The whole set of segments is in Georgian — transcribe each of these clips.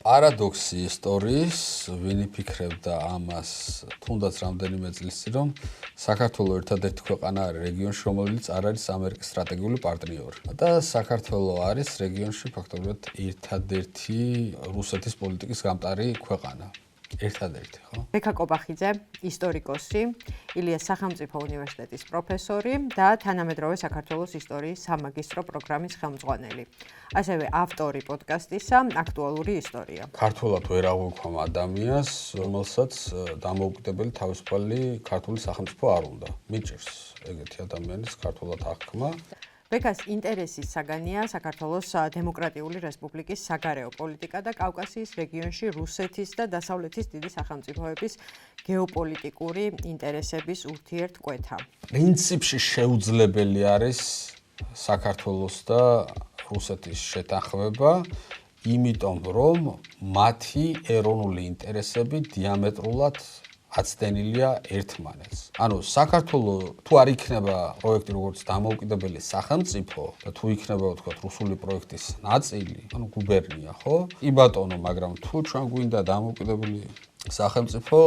პარადოქსი ისტორიის, ვინი ფიქრობდა ამას თუნდაც რამდენიმე წლის წინ, რომ საქართველოს ერთადერთი ქვეყანა არის რეგიონში, რომელიც არ არის ამერიკის სტრატეგიული პარტნიორი. და საქართველოს არის რეგიონში ფაქტობრივად ერთადერთი რუსეთის პოლიტიკის გამტარი ქვეყანა. ერთადერთი, ხო? ბექა კობახიძე, ისტორიკოსი, ილიას სახელმწიფო უნივერსიტეტის პროფესორი და თანამედროვე საქართველოს ისტორიის სამაგისტრო პროგრამის ხელმძღვანელი. ასევე ავტორი პოდკასტისა აქტუალური ისტორია. ქართულად ვერ აღვიქვამ ადამიანს, რომელსაც დამოუკიდებელი თავისუფალი ქართული სახელმწიფო არ უნდა. მიჭირს ეგეთი ადამიანის ქართულად აღქმა. ბექას ინტერესის საგანია საქართველოს დემოკრატიული რესპუბლიკის საგარეო პოლიტიკა და კავკასიის რეგიონში რუსეთის და დასავლეთის დიდი სახელმწიფოების გეოპოლიტიკური ინტერესების ურთიერთკვეთა. პრინციპში შეუძლებელი არის საქართველოს და რუსეთის შეთანხმება, იმიტომ რომ მათი ეროვნული ინტერესები დიამეტრულად აცდენილია ერთმანეთს. ანუ საქართველოს თუ არ იქნება პროექტი როგორც დამოუკიდებელი სახელმწიფო და თუ იქნება ვთქვათ რუსული პროექტის ნაწილი, ანუ გუბერნია, ხო? კი ბატონო, მაგრამ თუ ჩვენ გვინდა დამოუკიდებელი სახელმწიფო,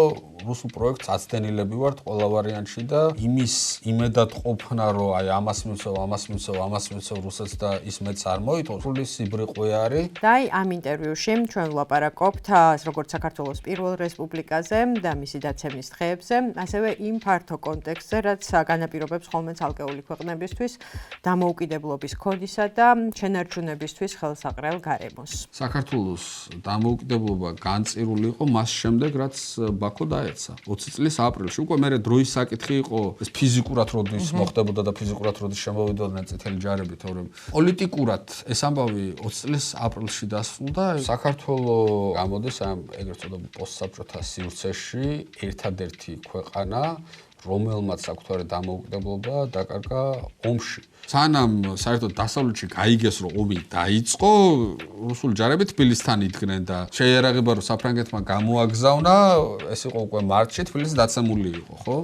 რუსულ პროექტს აცდენილები ვართ ყველა ვარიანტში და იმის იმედად ყოფნა, რომ აი ამას მივცევ რუსეთს და ის მეც არ მოიტყო, სული სიბრიყვე არის. და აი ამ ინტერვიუში ჩვენ ვლაპარაკობთ როგორც საქართველოს პირველ რესპუბლიკაზე და მისი დაცემის დღეებზე, ასევე იმ ფართო კონტექსტზე, რაც განაპირობებს ხოლმე ცალკეული ქვეყნებისთვის დამოუკიდებლობის ქონისა და შენარჩუნებისთვის ხელსაყრელ გარემოს. საქართველოს დამოუკიდებლობა განწირული იყო მას შემდეგ, რაც ბაქო დაეცა 20 წლის აპრილში. უკვე მერე დროის საკითხი იყო ეს ფიზიკურად როდის მოხდებოდა და ფიზიკურად როდის შემოვიდოდნენ წითელი ჯარები, თორემ პოლიტიკურად ეს ამბავი 20 წლის აპრილში დასრულდა. საქართველოს გამოდის ამ ეგრეთ წოდებულ პოსტსაბჭოთა სივრცეში ერთადერთი ქვეყანა, რომელმაც საკუთარი დამოუკიდებლობა დაკარგა ომში. სანამ საერთოდ დასავლეთში გაიგეს, რომ ომი დაიწყო, რუსული ჯარები თბილისთან იდგნენ და შეიარაღება, რომ საფრანგეთმა გამოაგზავნა, ეს იყო უკვე მარტში, თბილისი დაცემული იყო, ხო?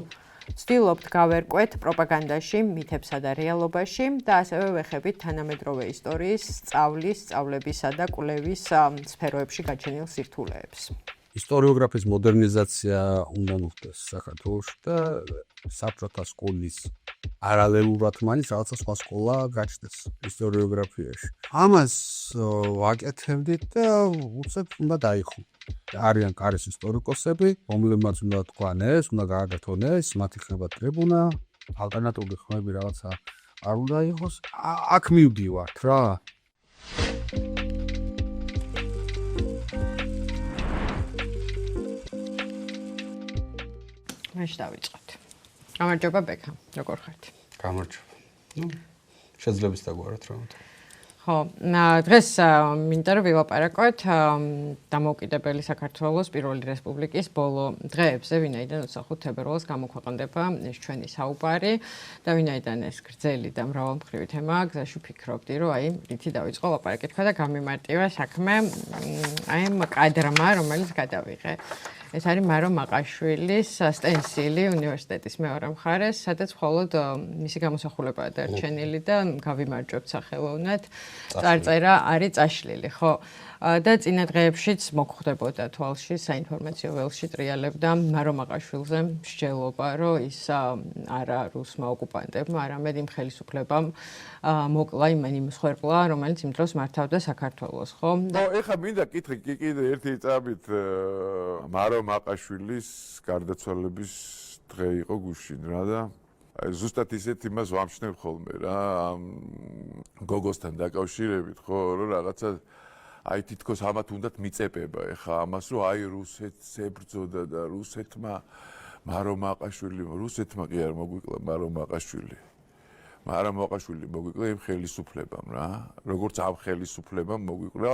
ვცდილობთ გავერკვეთ პროპაგანდაში, მითებსა და რეალობაში და ასევე ვეხებით თანამედროვე ისტორიის სწავლის, სწავლებისა და კვლევის სფეროებში გაჩენილ სირთულეებს. ისტორიოგრაფიის მოდერნიზაცია უნდა მოხდეს საქართველოში და საბჭოთა სკოლის პარალელურად მაინც რაღაცა სხვა სკოლა გაჩნდეს ისტორიოგრაფიაში. ამას ვაკეთებდით და უცებ უნდა დაიხო. არიან კარის ისტორიკოსები, რომლებმაც უნდა თქვან ეს, უნდა გააკეთონ ეს, მათ იქნება ტრიბუნა, ალტერნატიული ხმები რაღაცა არ უნდა იყოს. აქ მივდივართ რა. მაშ დავიწყოთ. გამარჯობა ბექა, როგორ ხართ? გამარჯობა. შეძლებს დაგვაროთ რა. ხო, დღეს მინდა რომ ვილაპარაკოთ დამოუკიდებელი საქართველოს პირველი რესპუბლიკის ბოლო დღეებზე, ვინაიდან 25 თებერვალს გამოქვეყნდება ეს ჩვენი საუბარი და ვინაიდან ეს გრძელი და მრავალმხრივი თემაა, გზაში ვფიქრობდი, რომ აი რითი დავიწყო ლაპარაკი თქვა და გამიმარტივა საქმე აი ამ კადრმა, რომელიც გადავიღე. ეს არის მარო მაყაშვილის სტენსილი უნივერსიტეტის მეორე მხარეს, სადაც მხოლოდ მისი გამოსახულებაა დარჩენილი და გავიმარჯვებთ სახელოვნად. წარწერა არის წაშლილი, ხო? და წინა დღეებშიც მოგვხვდებოდა თვალში საინფორმაციო ველში ტრიალებდა მარო მაყაშვილზე მსჯელობა, რომ ის არა რუსმა ოკუპანტებმა, არამედ იმ ხელისუფლებამ მოკლა იმ მსხვერპლა, რომელიც იმ დროს მართავდა საქართველოს, ხო? ეხლა მინდა კითხი კიდე ერთი წამით მარო მაყაშვილის გარდაცვალების დღე იყო გუშინ რა და ზუსტად ისეთ იმას ვამჩნევ ხოლმე რა ამ გოგოსთან დაკავშირებით ხო რომ რაღაცა აი თითქოს ამათ უნდათ მიწებება ეხლა ამას რომ აი რუსეთს ებრძოდა და რუსეთმა მარო მაყაშვილი რუსეთმა კი არ მოგვიკლა მარო მაყაშვილი მოგვიკლა იმ ხელისუფლებამ რა როგორც ამ ხელისუფლებამ მოგვიკლა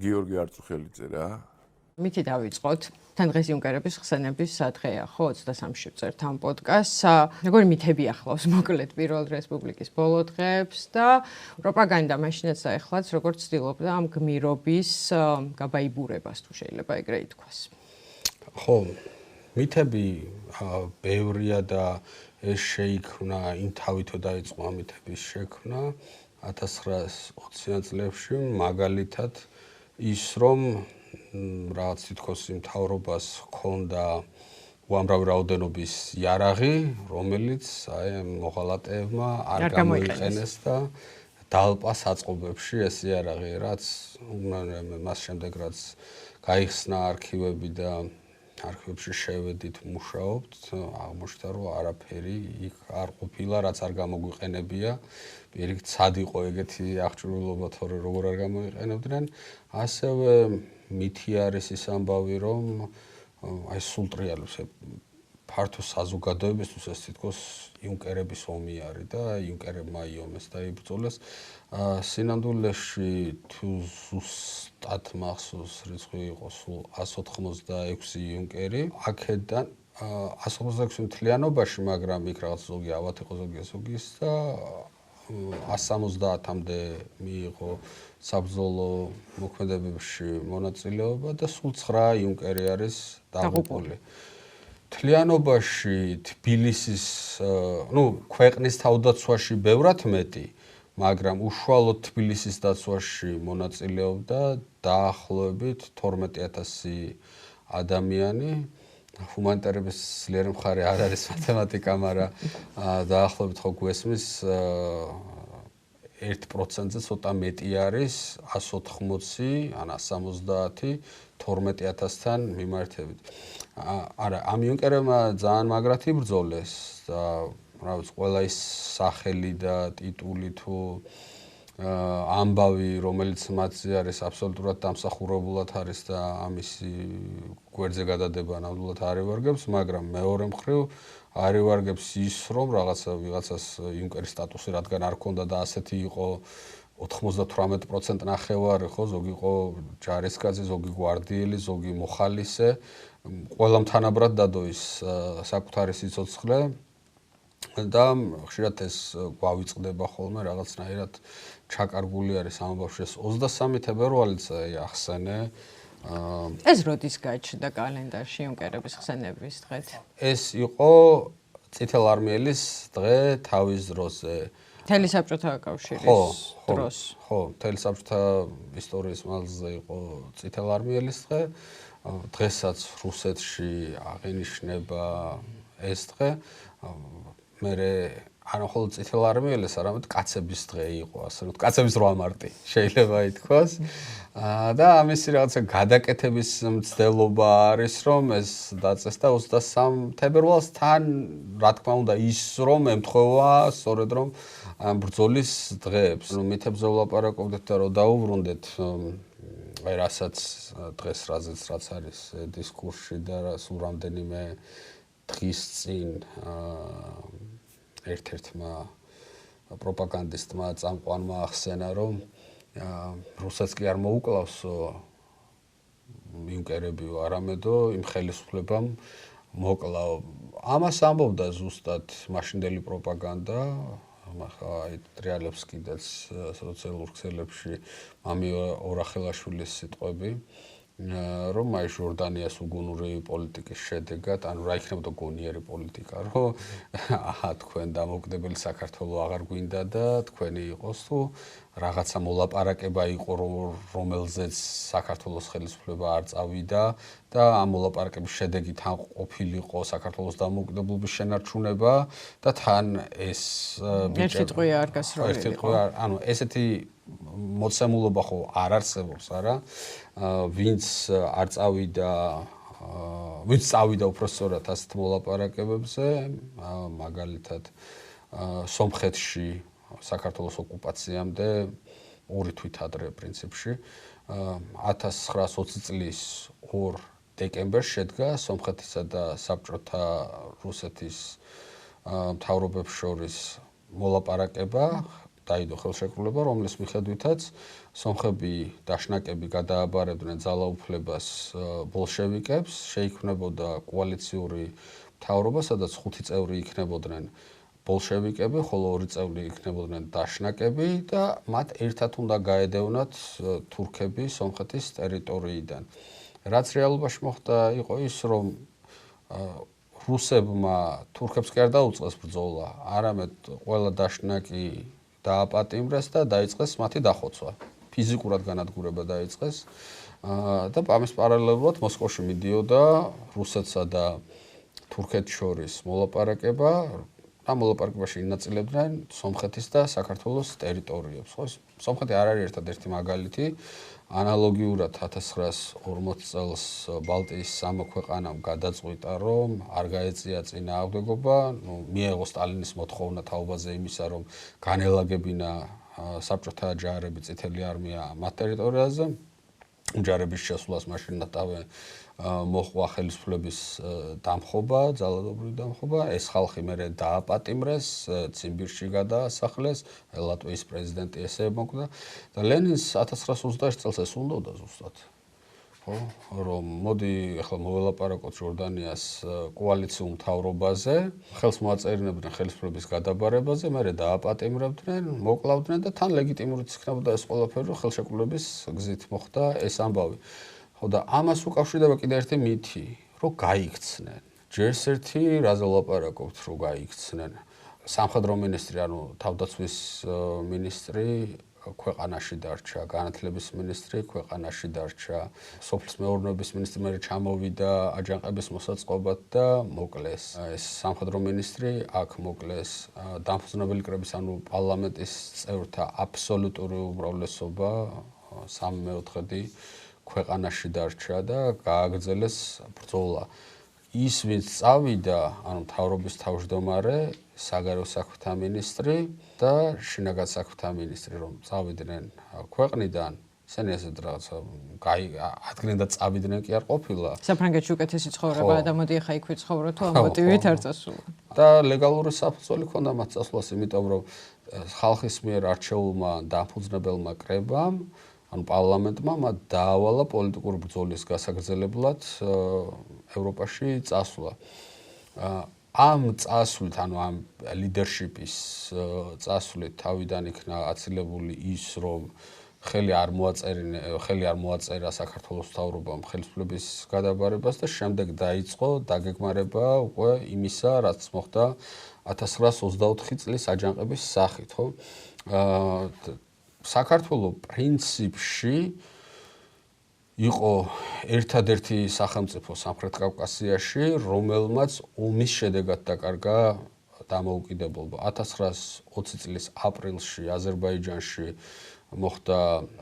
გიორგი არწუხელიძე რა მითი დავიწყოთ. თან დღეს იუნკერების ხსენების დღეა, ხო, 23-ში ვწერთ ამ პოდკასტს. როგორი მითები ახლავს მოკლედ პირველ რესპუბლიკის ბოლო დღეებს და პროპაგანდა მაშინაც და ახლაც როგორც ცდილობდა ამ გმირობის გაბაიბურებას თუ შეიძლება ეგრე ითქვას. ხო, მითები ბევრია და ეს შეიქმნა იმ თავითო დაიწყო ამითების შექმნა 1920-იან წლებში მაგალითად ის რომ რაღაც თითქოს იმ მთავრობას ჰქონდა უამრავი რაოდენობის იარაღი, რომელიც აი მოღალატეებმა არ გამოიყენეს და დალპა საწყობებში ეს იარაღი, რაც მას შემდეგ რაც გაიხსნა არქივები და არქივებში შევედით, მუშაობთ, აღმოჩნდა რომ არაფერი იქ არ ყოფილა, რაც არ გამოგვიყენებია. პირიქით სად იყო ეგეთი აღჭურვილობა, თორე როგორ არ გამოიყენებდნენ. ასევე მითი არის ის ამბავი, რომ აი სულ ტრიალებს ფართო საზოგადოებისთვის ეს თითქოს იუნკერების ომი არის და იუნკერებმა იომეს და იბრძოლეს. სინამდვილეში თუ ზუსტად მახსოვს რიცხვი იყო სულ 186 იუნკერი. აქედან 186 მთლიანობაში, მაგრამ იქ რაღაც ზოგი ავად იყო, ზოგი ის და 170-მდე მიიღო საბრძოლო მოქმედებებში მონაწილეობა და სულ 9 იუნკერი არის დაღუპული. მთლიანობაში თბილისის, ქვეყნის თავდაცვაში ბევრად მეტი, მაგრამ უშუალოდ თბილისის დაცვაში მონაწილეობდა დაახლოებით 12,000 ადამიანი. ჰუმანიტარების ძლიერი მხარე არ არის მათემატიკა, მაგრამ დაახლოებით ხო გვესმის 1%-ზე ცოტა მეტი არის 180 ან 170 12,000-თან მიმართებით. არა, ამ იუნკერებმა ძალიან მაგრად იბრძოლეს და რაღაც ყველა ის სახელი და ტიტული თუ ამბავი, რომელიც მათზე არის, აბსოლუტურად დამსახურებულად არის და ამისი გვერდზე გადადება ნამდვილად არ ევარგებს, მაგრამ მეორე მხრივ არ ევარგებს ის, რომ ვიღაცას იუნკერის სტატუსი რადგან არ ქონდა და ასეთი იყო 98% ნახევარი, ხო, ზოგი იყო ჯარისკაცი, ზოგი გვარდიელი, ზოგი მოხალისე, ყველამ თანაბრად დადო ის საკუთარი სიცოცხლე და ხშირად ეს გვავიწყდება ხოლმე რაღაცნაირად ჩაკარგული არის ამბავში. 23 თებერვალიც ახსენე. ეს როდის გაჩნდა კალენდარში იუნკერების ხსენების დღეთ? ეს იყო წითელ არმიელის დღე თავის დროზე. მთელი საბჭოთა კავშირის დროს. ხო, მთელი საბჭოთა ისტორიის მანძილზე იყო წითელ არმიელის დღე. დღესაც რუსეთში აღინიშნება ეს დღე. მერე არ მხოლოდ წითელ არმიელს, არამედ კაცების დღე იყო, ასე რომ კაცების 8 მარტი შეიძლება ითქვას. და ამისი რაღაცა გადაკეთების მცდელობა არის, რომ ეს დაწეს და 23 თებერვალს თან, რა თქმა უნდა, ის რომ ემთხვევა სწორედ რომ ბრძოლის დღეებს. მითებზე ვლაპარაკობდეთ და რომ დაუბრუნდეთ აი რასაც დღეს რაც არის დისკურსში და სულ რამდენიმე დღის წინ ერთ-ერთმა პროპაგანდისტმა წამყვანმა ახსენა, რომ რუსეთს კი არ მოუკლავსო იუნკერებიო, არამედო იმ ხელისუფლებამ მოკლავ. ამას ამბობდა ზუსტად მაშინდელი პროპაგანდა, აი ტრიალებს კიდეც სოციალურ ქსელებში მამი ორახელაშვილის სიტყვები, რომ აი ჟორდანიას უგუნური პოლიტიკის შედეგად, ანუ რა იქნებოდა გონიერი პოლიტიკა, რომ აჰა თქვენ დამოუკიდებელი საქართველო აღარ გვინდა და თქვენი იყოს თუ რაღაცა მოლაპარაკება იყო, რომელზეც საქართველოს ხელისუფლება არ წავიდა და ამ მოლაპარაკების შედეგით თან ყოფილიყო საქართველოს დამოუკიდებლობის შენარჩუნება და თან ეს ერთი ტყვია არ გასროლილიყო. ანუ ესეთი მოცემულობა ხო არ არსებობს, არა? ვინც არ წავიდა, ვინც წავიდა უпростоრად ასეთ მოლაპარაკებებზე, მაგალითად სომხეთში საქართველოს ოკუპაციამდე 2 თვით ადრე პრინციპში 1920 წლის 2 დეკემბერს შედგა სომხეთისა და საბჭოთა რუსეთის მთავრობებს შორის მოლაპარაკება, დაიდო ხელშეკრულება, რომლის მიხედვითაც სომხები დაშნაკები გადააბარებდნენ ძალაუფლებას ბოლშევიკებს, შეიქმნებოდა კოალიციური მთავრობა, სადაც 5 წევრი იქნებოდნენ ბოლშევიკები, ხოლო 2 წევრი იქნებოდნენ დაშნაკები და მათ ერთად უნდა გაედევნათ თურქები სომხეთის ტერიტორიიდან. რაც რეალობაში მოხდა იყო ის, რომ რუსებმა თურქებს კი არ დაუწყეს ბრძოლა, არამედ ყველა დაშნაკი დააპატიმრეს და დაიწყეს მათი დახოცვა. ფიზიკურად განადგურება დაიწყეს და ამის პარალელურად მოსკოვში მიდიოდა რუსეთსა და თურქეთს შორის მოლაპარაკება და მოლაპარაკებაში ინაწილებდნენ სომხეთის და საქართველოს ტერიტორიებს. ხო, სომხეთი არ არის ერთადერთი მაგალითი. ანალოგიურად 1940 წელს ბალტიის სამო ქვეყანამ გადაწყვიტა, რომ არ გაეწია წინააღმდეგობა, მიეღო სტალინის მოთხოვნა თაობაზე იმისა, რომ განელაგებინა საბჭოთა ჯარები, წითელი არმია მათ ტერიტორიაზე. ჯარების შესვლას მაშინ ნატავე მოხვა ხელისუფლების დამხობა, ძალადობრივი დამხობა. ეს ხალხი მერე დააპატიმრეს, ციმბირში გადაასახლეს, ლატვიის პრეზიდენტი ესე მოკვდა და ლენინს 1921 წელს ეს უნდოდა ზუსტად. ხო, რომ მოდი ახლა მოველაპარაკოთ ჯორდანიას კოალიციურ მთავრობაზე, ხელს მოაწერინებდნენ ხელისუფლების გადაბარებაზე, მერე დააპატიმრებდნენ, მოკლავდნენ და თან ლეგიტიმურიც იქნებოდა ეს ყველაფერი, რომ ხელშეკრულების გზით მოხდა ეს ამბავი. ხო და ამას უკავშირდება კიდე ერთი მითი, რომ გაიქცნენ. ჯერს ერთი რაზე ვლაპარაკობთ, რომ გაიქცნენ. სამხედრო მინისტრი, ანუ თავდაცვის მინისტრი ქვეყანაში დარჩა, განათლების მინისტრი ქვეყანაში დარჩა, სოფლის მეურნეობის მინისტრი მერე ჩამოვიდა აჯანყების მოსაწყობად და მოკლეს. ეს სამხედრო მინისტრი აქ მოკლეს. დამფუძნებელი კრების, ანუ პარლამენტის წევრთა აბსოლუტური უმრავლესობა 3/4 ქვეყანაში დარჩა და გააგრძელეს ბრძოლა. ის ვინც წავიდა, ანუ მთავრობის თავმჯდომარე, საგარეო საქმეთა მინისტრი და შინაგან საქმეთა მინისტრი, რომ წავიდნენ ქვეყნიდან, ისინი ესეთ რაღაცა ადგენენ და წავიდნენ კი არ ყოფილა. საფრანგეთში უკეთესი ცხოვრებაა და მოდი ახლა იქ ვიცხოვრო თუ ამ მოტივით არ წასულა. და ლეგალური საფუძველი ჰქონდა მათ წასვლას, იმიტომ რომ ხალხის მიერ არჩეულმა დამფუძნებელმა კრებამ, ანუ პარლამენტმა მათ დაავალა პოლიტიკური ბრძოლის გასაგრძელებლად ევროპაში წასვლა. ამ წასვლით, ანუ ამ ლიდერშიპის წასვლით თავიდან იქნა აცილებული ის, რომ ხელი არ მოაწერა საქართველოს მთავრობამ ხელისუფლების გადაბარებას და შემდეგ დაიწყო დაგეგმარება უკვე იმისა, რაც მოხდა 1924 წლის აჯანყების სახით, ხო? საქართველოს პრინციპში იყო ერთადერთი სახელმწიფო სამხრეთ კავკასიაში, რომელმაც ომის შედეგად დაკარგა დამოუკიდებლობა. 1920 წლის აპრილში აზერბაიჯანში მოხდა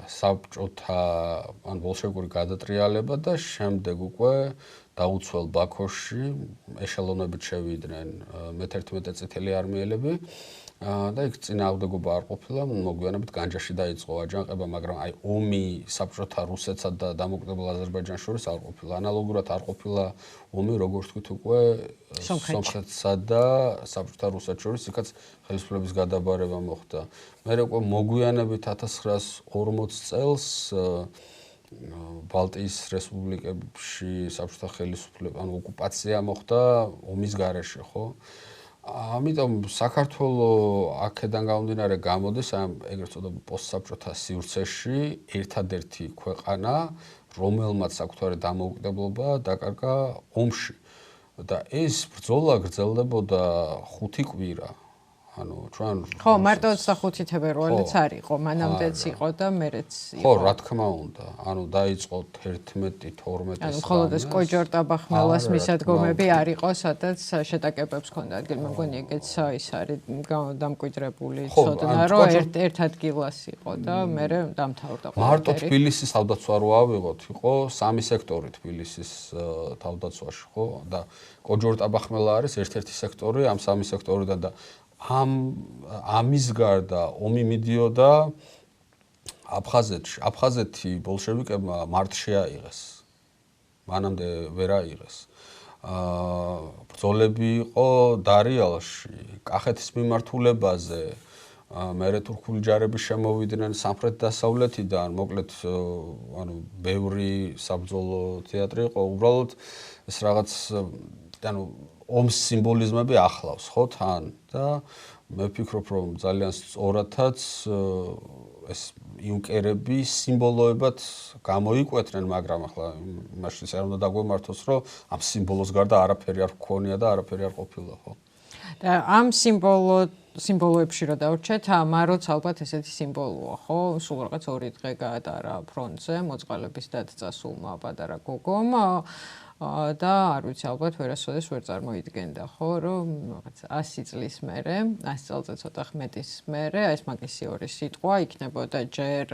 საბჭოთა ან ბოლშევიკური გადატრიალება და შემდეგ უკვე დაუცველ ბაქოში ეშელონებით შევიდნენ მე-11 წითელი არმიელები და იქ წინააღმდეგობა არ ყოფილა, მოგვიანებით განჯაში დაიწყო აჯანყება, მაგრამ აი ომი საბჭოთა რუსეთსა და დამოუკიდებელ აზერბაიჯანს შორის არ ყოფილა. ანალოგურად არ ყოფილა ომი, როგორც ვთქვით, უკვე სომხეთსა და საბჭოთა რუსეთს შორის, იქაც ხელისუფლების გადაბარება მოხდა. მერე უკვე მოგვიანებით 1940 წელს ბალტიის რესპუბლიკებში საბჭოთა ხელისუფლება, ანუ ოკუპაცია მოხდა ომის გარეშე, ხო? ამიტომ საქართველოს აქედან გამომდინარე გამოდის ამ ეგრეთ წოდებულ პოსტსაბჭოთა სივრცეში ერთადერთი ქვეყანა, რომელმაც საკუთარი დამოუკიდებლობა დაკარგა ომში. და ეს ბრძოლა გრძელდებოდა 5 კვირა. ანუ ჩვენ ხო, მარტო 25 თებერვალიც არ იყო, მანამდეც იყო და მერეც იყო. ხო, რა თქმა უნდა. ანუ დაიწყო 11-12 ანუ მხოლოდ ეს კოჯორტაბახმელას მისადგომები არ იყო, სადაც შეტაკებებს ჰქონდა ადგილი. მე მგონი ეგეც ის არის დამკვიდრებული ცოდნა, რომ ერთ ადგილას იყო და მერე დამთავრდა ყველაფერი. მარტო თბილისის თავდაცვა რო ავიღოთ, იყო 3 სექტორი თბილისის თავდაცვაში, ხო? და კოჯორტაბახმელა არის ერთ-ერთი სექტორი ამ 3 სექტორიდან და ამის გარდა ომი მიდიოდა აფხაზეთში. აფხაზეთი ბოლშევიკებმა მარტში აიღეს. მანამდე ვერ აიღეს. ბრძოლები იყო დარიალში, კახეთის მიმართულებაზე, მერე თურქული ჯარები შემოვიდნენ სამხრეთ-დასავლეთიდან, მოკლედ, ანუ ბევრი საბრძოლო თეატრი იყო, უბრალოდ ეს რაღაც, ანუ ომის სიმბოლიზმები ახლავს, ხო, თან და მე ვფიქრობ, რომ ძალიან სწორადაც ეს იუნკერები სიმბოლოებად გამოიკვეთნენ, მაგრამ ახლა მაშინ არ უნდა დაგვემართოს, რომ ამ სიმბოლოს გარდა არაფერი არ გქონია და არაფერი არ ყოფილა, ხო? და ამ სიმბოლოდ სიმბოლოებში რო დავრჩეთ, მაროც ალბათ ესეთი სიმბოლოა, ხო? სულ რაღაც 2 დღე გაატარა ფრონტზე, მოწყალების დაწასულმა პატარა გოგომ და არ ვიცი, ალბათ ვერასოდეს ვერ წარმოიდგენდა, ხო, რომ რაღაც 100 წლის მერე, 100 წელზე ცოტა ხმეთის მერე, ეს მაგისი ორი სიტყვა იქნებოდა ჯერ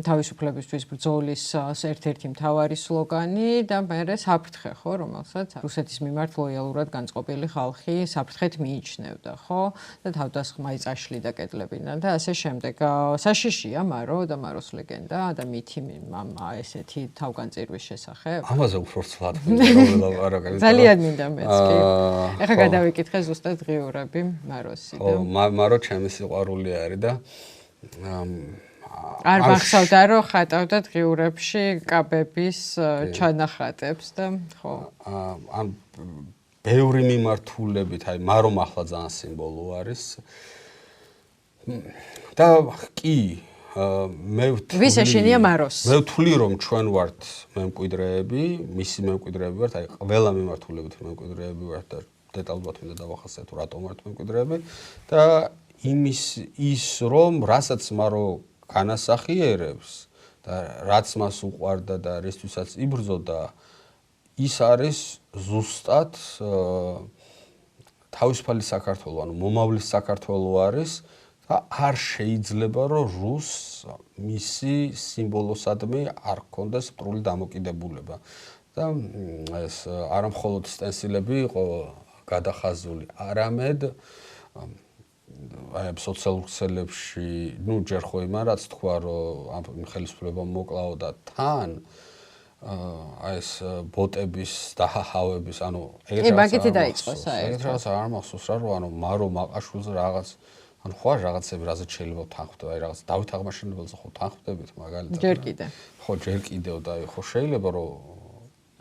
თავისუფლებისთვის ბრძოლის ერთ-ერთი მთავარი სლოგანი და მერე საფრთხე, ხო, რომელსაც რუსეთის მიმართ ლოიალურად განწყობილი ხალხი საფრთხეთ მიიჩნევდა, ხო? და თავდასხმა იწაშლიდა კედლებიდან და ასე შემდეგ. საშიშია მარო და მაროს ლეგენდა და მითი ესეთი თავგანწირვის შესახებ. ამაზე უფრო ცვლად ვილაპარაკე. ძალიან მინდა მეც კი. ეხლა გადავიკითხე ზუსტად ღიურები მაროსი და მარო ჩემი სიყვარული არის და არ მახსოვდა რომ ხატავდათ ღიურებში კაბების ჩანახატებს და ხო. ან ბევრი მიმართულებით, აი მარომ ახლა ძალიან სიმბოლო არის. და კი მე ვის ეშინია მაროს? მე ვთვლი რომ ჩვენ ვართ მემკვიდრეები, მისი მემკვიდრეები ვართ, აი ყველა მიმართულებით მემკვიდრეები ვართ და დეტალურად მინდა დავახასიათო თუ რატომ ვართ მემკვიდრეები და ის რომ რასაც მარო განასახიერებს და რაც მას უყვარდა და რისთვისაც იბრძოდა ის არის ზუსტად თავისუფალი საქართველო, ანუ მომავლის საქართველო არის და არ შეიძლება რომ რუსს მისი სიმბოლოსადმი არ ჰქონდეს სტრული დამოკიდებულება. და ეს არა მხოლოდ სტენსილები იყო გადახაზული, არამედ აი სოციალურ ქსელებში, ნუ ჯერ ხო იმან რაც თქვა რომ ამ ხელისუფლებამ მოკლაო და თან აი ეს ბოტების დაჰაჰავების, ანუ ეგეთ მაგითი დაიწყო საერთოდ. ეგეთ რაღაც არ მახსოვს რა, რომ ანუ მარო მაყაშვილზე რაღაც ანუ ხო რაღაცები რაზეც შეიძლება თანხმდები, აი რაღაც დავით აღმაშენებელზე ხო თანხმდებით მაგალითად. ჯერ კიდე. ხო, ჯერ კიდევ და ხო შეიძლება რომ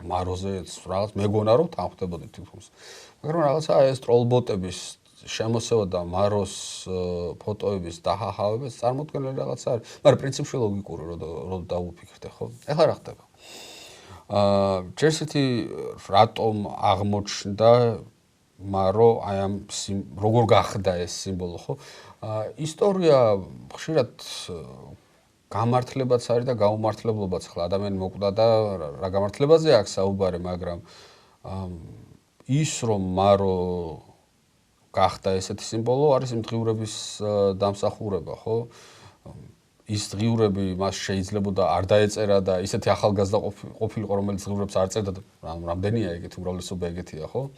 მაროზეც რაღაც მეგონა რომ თანხმდებოდი თითქოს. მაგრამ რაღაცა ეს ტროლბოტების შემოსევა და მაროს ფოტოების დაჰაჰავების წარმოქმნილი რაღაც არის. მაგრამ პრინციპში ლოგიკური რომ დაუფიქრდე, ხო? ეხლა რა ხდება? ჯერსეთი რატომ აღმოჩნდა მარო აი ამ როგორ გახდა ეს სიმბოლო, ხო? ისტორია ხშირად გამართლებაც არის და გაუმართლებლობაც. ხლა ადამიანი მოკვდა და რა გამართლებაზე აქვს საუბარი, მაგრამ ის რომ მარო გახდა ესეთი სიმბოლო არის იმ დღიურების დამსახურება, ხო? ის დღიურები მას შეიძლებოდა არ დაეწერა და ისეთი ახალგაზრდა ყოფილიყო, რომელიც დღიურებს არ წერდა და რამდენია ეგეთი უმრავლესობა ეგეთია, ხო?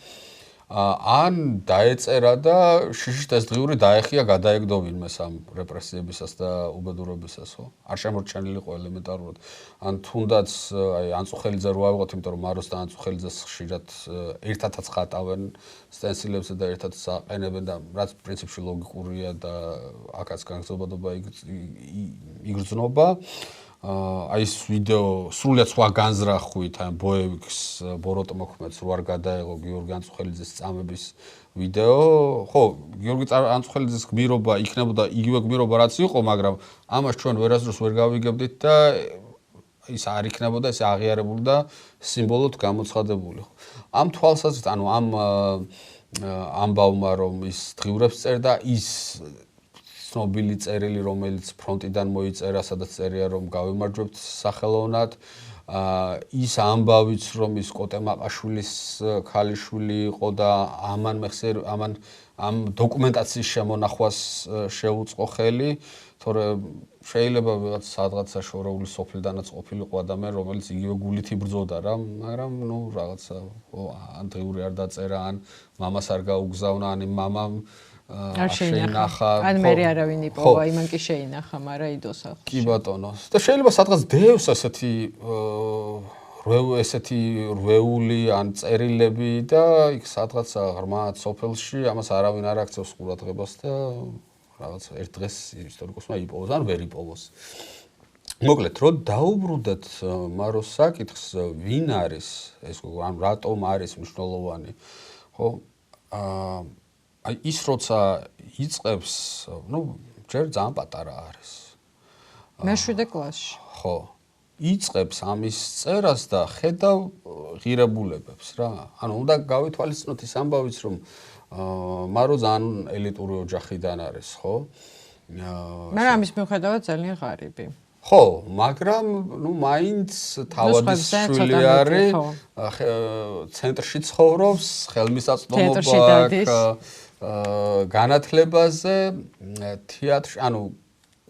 ან დაეწერა და შიშით ეს დღიური დაეხია გადაეგდო ვინმეს ამ რეპრესიებისას და უბედურებისას, ხო? არ შემორჩენილი იყო ელემენტარულად. ან თუნდაც აი ანწუხელიძე რო ავიღოთ, იმიტომ რომ მაროს და ანწუხელიძეს ხშირად ერთადაც ხატავენ სტენსილებსა და ერთადაც აყენებენ და რაც პრინციპში ლოგიკურია და აქაც განგზავნობა იგრძნობა. აი ეს ვიდეო სრულიად სხვა განზრახვით, აი ბოევიკს ბოროტ მოქმედს რო არ გადაეღო გიორგი ანწუხელიძის წამების ვიდეო, ხო, გიორგი ანწუხელიძის გმირობა იქნებოდა იგივე გმირობა რაც იყო, მაგრამ ამას ჩვენ ვერასდროს ვერ გავიგებდით და ის არ იქნებოდა ეს აღიარებული და სიმბოლოდ გამოცხადებული, ხო. ამ თვალსაზრისით, ანუ ამ ამბავმა რომ ის დღიურებს წერდა, ის ცნობილი წერილი, რომელიც ფრონტიდან მოიწერა, სადაც წერია რომ გავიმარჯვებთ სახელოვნად, ის ამბავიც რომ ის კოტე მაყაშვილის ქალიშვილი იყო და ამან ამ დოკუმენტაციის შემონახვას შეუწყო ხელი, თორემ შეიძლება ვიღაც სადღაცა შორეული სოფლიდანაც ყოფილიყო ადამიანი, რომელიც იგივე გულით იბრძოდა რა, მაგრამ ნუ რაღაცა ან დღიური არ დაწერა, ან მამას არ გაუგზავნა, ან მამამ არ შეინახა. ან მე არავინ იპოვა, იმან კი შეინახა, მაგრამ იდოსა. კი ბატონო. და შეიძლება სადღაც დევს ესეთი რვეული ან წერილები და იქ სადღაცა ღრმა სოფელში ამას არავინ არ აქცევს ყურადღებას და რაღაც ერთ დღეს ისტორიკოსმა იპოვოს, ან ვერ იპოვოს. მოკლედ, რო დაუბრუნდეთ მაროს საკითხს, ვინ არის ეს, ან რატომ არის მნიშვნელოვანი, ხო? აი ის როცა იწყებს, ნუ ჯერ ძალიან პატარა არის. მე-7 კლასში. ხო. იწყებს ამის წერას და ხედავ ღირებულებებს რა. ანუ უნდა გავითვალისწინოთ ის ამბავიც, რომ მარო ძალიან ელიტური ოჯახიდან არის, ხო? მაგრამ ამის მიუხედავად ძალიან ღარიბი. ხო, მაგრამ ნუ მაინც თავადის შვილი არის, ცენტრში ცხოვრობს, ხელმისაწვდომობა აქვს, განათლებაზე, თეატრში, ანუ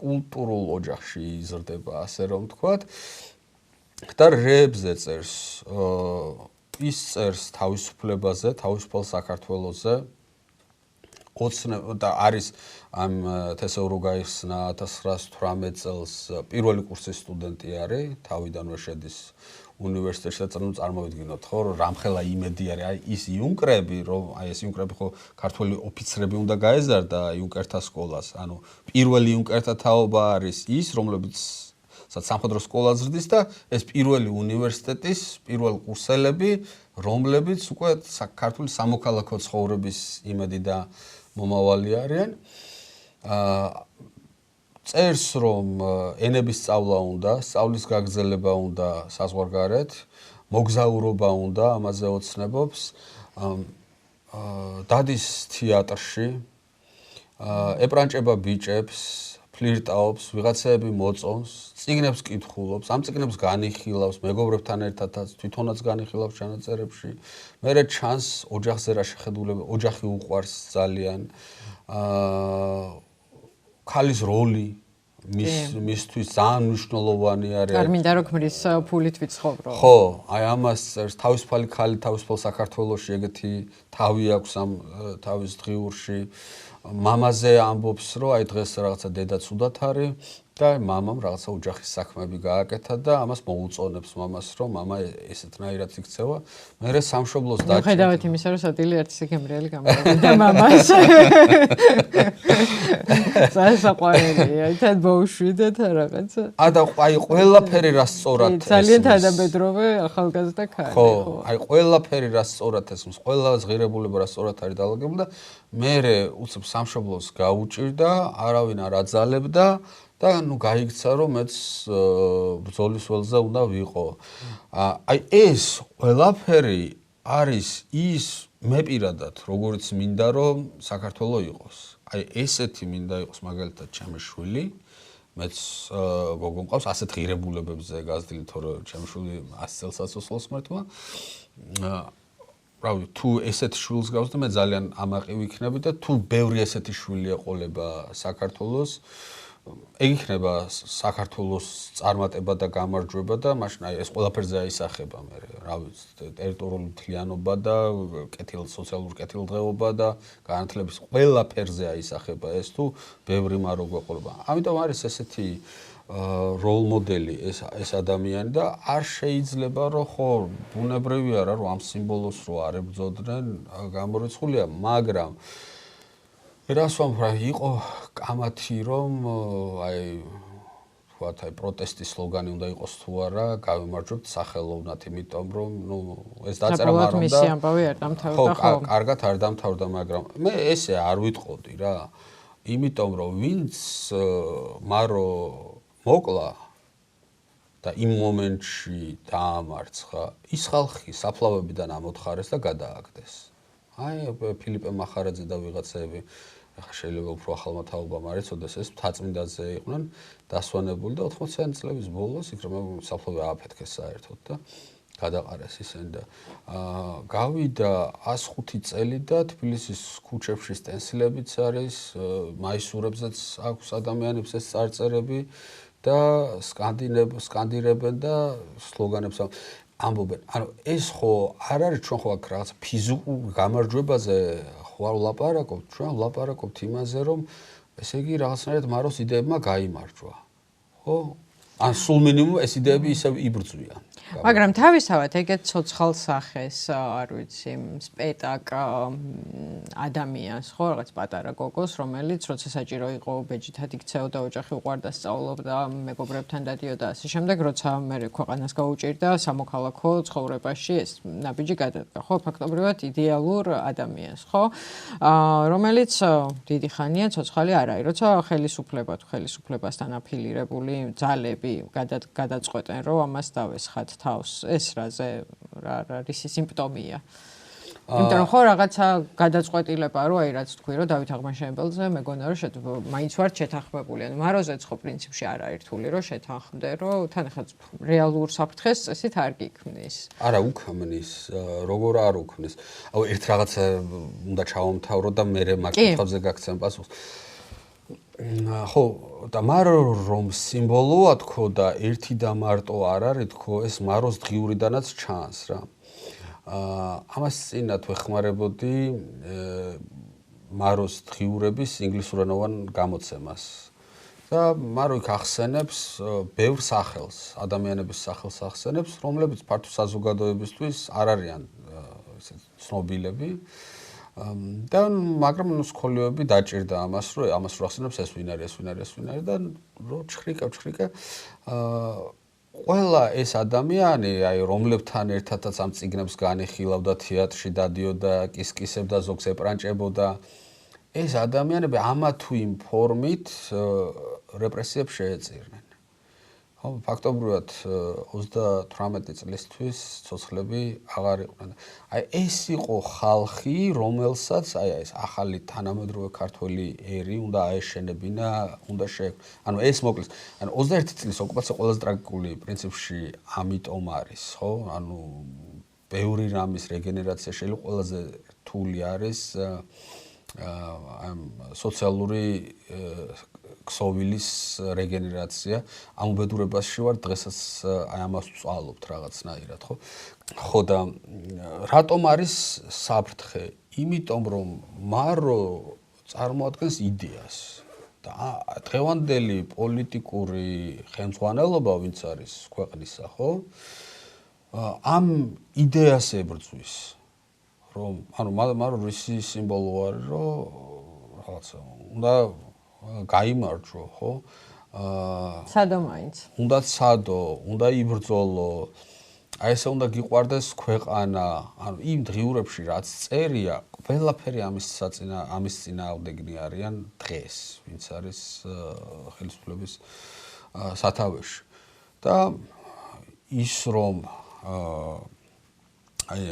კულტურულ ოჯახში იზრდება, ასე რომ ვთქვათ. და რეებზე წერს, ის წერს თავისუფლებაზე, თავისუფალ საქართველოზე. და არის ამ თესეურო გაიხსნა 1918 წელს პირველი კურსის სტუდენტი არის, თავიდანვე შედის უნივერსიტეტში და წარმოვიდგინოთ, ხო, რამხელა იმედი არის, აი ის იუნკრები, რომ აი ეს იუნკრები ხო ქართველი ოფიცრები უნდა გაეზარდა იუნკერთა სკოლას, ანუ პირველი იუნკერთა თაობა არის ის, რომლებიც სამხედრო სკოლა ზრდის და ეს პირველი უნივერსიტეტის პირველ კურსელები, რომლებიც უკვე ქართული სამოქალაქო ცხოვრების იმედი და მომავალი არიან. წერს, რომ ენების სწავლა უნდა, სწავლის გაგრძელება უნდა საზღვარგარეთ, მოგზაურობა უნდა, ამაზე ოცნებობს. დადის თეატრში, ეპრანჭება ბიჭებს, ფლირტაობს, ვიღაცები მოწონს, წიგნებს კითხულობს, ამ წიგნებს განიხილავს, მეგობრებთან ერთადაც, თვითონაც განიხილავს ჩანაწერებში. მერე ჩანს ოჯახზე რა შეხედულება, ოჯახი უყვარს ძალიან. ქალის როლი მისთვის ძალიან მნიშვნელოვანი არის. არ მინდა რომ ქმრის ფულით ვიცხოვრო. ხო, აი ამას წერს თავისუფალი ქალი თავისუფალ საქართველოში ეგეთი თავი აქვს ამ თავის დღიურში. მამაზე ამბობს, რომ აი დღეს რაღაცა დედა ცუდად არის და მამამ რაღაცა ოჯახის საქმეები გააკეთა და ამას მოუწონებს მამას, რომ მამა ესეთნაირად იქცევა. მერე სამშობლოს დაჭერა. მიუხედავად იმისა, რომ სადილი ერთი სიგემრიელი გამოვიდა მამას. სასაყვარელია, თან მოუშვიდეთ რაღაცა. და აი ყველაფერი რა სწორად ძალიან თანამედროვე ახალგაზრდა ქალი, ხო, აი ყველაფერი რა სწორად ესმის, ყველა ზღირებულება რა სწორად არის დალაგებული და მერე უცებ სამშობლოს გაუჭირდა, არავინ არ აძალებდა და ნუ გაიქცა რომ მეც ბრძოლის ველზე უნდა ვიყო. აი ეს ყველაფერი არის ის მე პირადად როგორც მინდა რომ საქართველო იყოს. აი ესეთი მინდა იყოს მაგალითად ჩემი შვილი. მეც გოგო მყავს ასეთ ღირებულებებზე გაზრდილი, თორე ჩემი შვილი 100 წელსაც ოსლოს მართვა. რავი, თუ ესეთი შვილს გავს და მე ძალიან ამაყი ვიქნები და თუ ბევრი ესეთი შვილი ეყოლება საქართველოს, ეგ იქნება საქართველოს წარმატება და გამარჯვება და მაშინ აი ეს ყველაფერზე აისახება მე, რა ვიცი, ტერიტორიული მთლიანობა და სოციალური კეთილდღეობა და განათლების ყველაფერზე აისახება ეს თუ ბევრი მარო გვეყოლება. ამიტომ არის ესეთი როლ მოდელი ეს ადამიანი და არ შეიძლება რომ ხო ბუნებრივია რა რომ ამ სიმბოლოს რო არ ებრძოდნენ გამორიცხულია, მაგრამ რას ვამბობ, იყო კამათი რომ აი თქვათ აი პროტესტის სლოგანი უნდა იყოს თუ არა, გავიმარჯვებთ სახელოვნად, იმიტომ რომ ნუ ეს დაწერა მაგრამ და მისი ამბავი არ დამთავრდა ხო, კარგად არ დამთავრდა, მაგრამ მე ესე არ ვიტყოდი რა. იმიტომ რომ ვინც მარო მოკლა და იმ მომენტში დაამარცხა, ის ხალხი საფლავებიდან ამოთხარეს და გადააგდეს. აი ფილიპე მახარაძე და ვიღაცები ახლა შეიძლება უფრო ახალმა თაობამ არ იცოდეს ეს მთაწმინდაზე იყვნენ დასვანებული და 80-იანი წლების ბოლოს იქ რომ საფლავე ააფეთქეს საერთოდ და გადაყარეს ისინი და გავიდა 105 წელი და თბილისის ქუჩებში სტენსილებიც არის, მაისურებზეც აქვს ადამიანებს ეს წარწერები და სკანდირებენ და სლოგანებს ამბობენ. ანუ ეს ხო არ არის ჩვენ ხო აქ რაღაც ფიზიკურ გამარჯვებაზე ხვალ ლაპარაკობთ, ჩვენ ლაპარაკობთ იმაზე, რომ ესე იგი რაღაცნაირად მაროს იდეებმა გაიმარჯვა. ხო? ან სულ მინიმუმ ეს იდეები ისევ იბრძვიან. მაგრამ თავისთავად ეგეთ ცოცხალ სახეს, არ ვიცი, სპეტაკ ადამიანს, ხო, რაღაც პატარა გოგოს, რომელიც როცა საჭირო იყო ბეჯითად იქცეოდა, ოჯახი უყვარდა, სწავლობდა, მეგობრებთან დადიოდა ასე შემდეგ, როცა მე ქვეყანას გაუჭირდა სამოქალაქო ცხოვრებაში ეს ნაბიჯი გადადგა, ხო, ფაქტობრივად იდეალურ ადამიანს, ხო, რომელიც დიდი ხანია ცოცხალი არ არის, როცა ხელისუფლება თუ ხელისუფლებასთან აფილირებული ძალები გადაწყვეტენ, რომ ამას დავესხათ თავს, ეს რაზე რა რისი სიმპტომია? იმიტომ რომ ხო რაღაცა გადაწყვეტილება რო აი რაც თქვი რომ დავით აღმაშენებელზე მეგონა რომ მაინც ვარ შეთანხმებული. ანუ მაროზეც ხო პრინციპში არ არის რთული რომ შეთანხმდე რომ თან ახლა რეალურ საფრთხეს წესით არ გიქმნის. არა უქმნის, როგორ არ უქმნის. აუ ერთ რაღაცა უნდა ჩავამთავრო და მე მაგ კითხვებზე გაგცემ პასუხს. ხო, და მარო რომ სიმბოლოა თქო და ერთი და მარტო არ არის თქო, ეს მაროს დღიურიდანაც ჩანს რა. ამას წინათ ვეხმარებოდი მაროს დღიურების ინგლისურენოვან გამოცემას. და მარო იქ ახსენებს ბევრ სახელს, ადამიანების სახელს ახსენებს, რომლებიც ფართო საზოგადოებისთვის არ არიან ცნობილები. და მაგრამ სკოლიოები დაჭირდა ამას, რომ ამას რო ახსენებს ეს ვინ არის, ეს ვინ არის, ეს ვინ არის და რო ჩხრიკავ ყველა ეს ადამიანი, აი რომლებთან ერთადაც ამ წიგნებს განიხილავდა თეატრში დადიოდა, კისკისებდა, ზოგს ეპრანჭებოდა. ეს ადამიანები ამა თუ იმ ფორმით რეპრესიებს შეეწირნენ. ხო, ფაქტობრივად 38 წლისთვის ცოცხლები აღარ იყვნენ. აი ეს იყო ხალხი, რომელსაც აი ეს ახალი თანამედროვე ქართველი ერი უნდა აეშენებინა, უნდა ანუ ეს მოკლედ, ანუ 21 წლის ოკუპაცია ყველაზე ტრაგიკული პრინციპში ამიტომ არის, ხო? ანუ ბევრი რამის რეგენერაცია შეიძლება ყველაზე რთული არის ამ სოციალური ქსოვილის რეგენერაცია. ამ უბედურებაში ვარ დღესაც აი ამას ვწვალობთ რაღაცნაირად, ხო? ხო და რატომ არის საფრთხე? იმიტომ რომ მარო წარმოადგენს იდეას და დღევანდელი პოლიტიკური ხელმძღვანელობა ვინც არის ქვეყნისა, ხო? ამ იდეას ებრძვის. რომ ანუ მარო რისი სიმბოლო არის, რომ რაღაცა უნდა გაიმარჯვო, ხო? სადო მაინც. უნდა სადო, უნდა იბრძოლო. აი ესე უნდა გიყვარდეს ქვეყანა, ანუ იმ დღიურებში რაც წერია, ყველაფერი ამის წინააღმდეგნი არიან დღეს, ვინც არის ხელისუფლების სათავეში. და ის რომ აი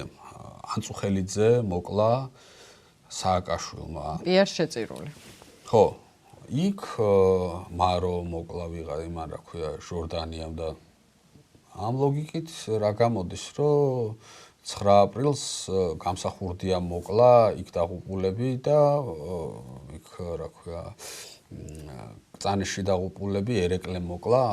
ანწუხელიძე მოკლა სააკაშვილმა. პიერ შეწირული. ხო, იქ მარო მოკლა იმან რა ქვია ჟორდანიამ და ამ ლოგიკით რა გამოდის, რომ 9 აპრილს გამსახურდია მოკლა იქ დაღუპულები და იქ რა ქვია წანიში დაღუპულები ერეკლე მოკლა.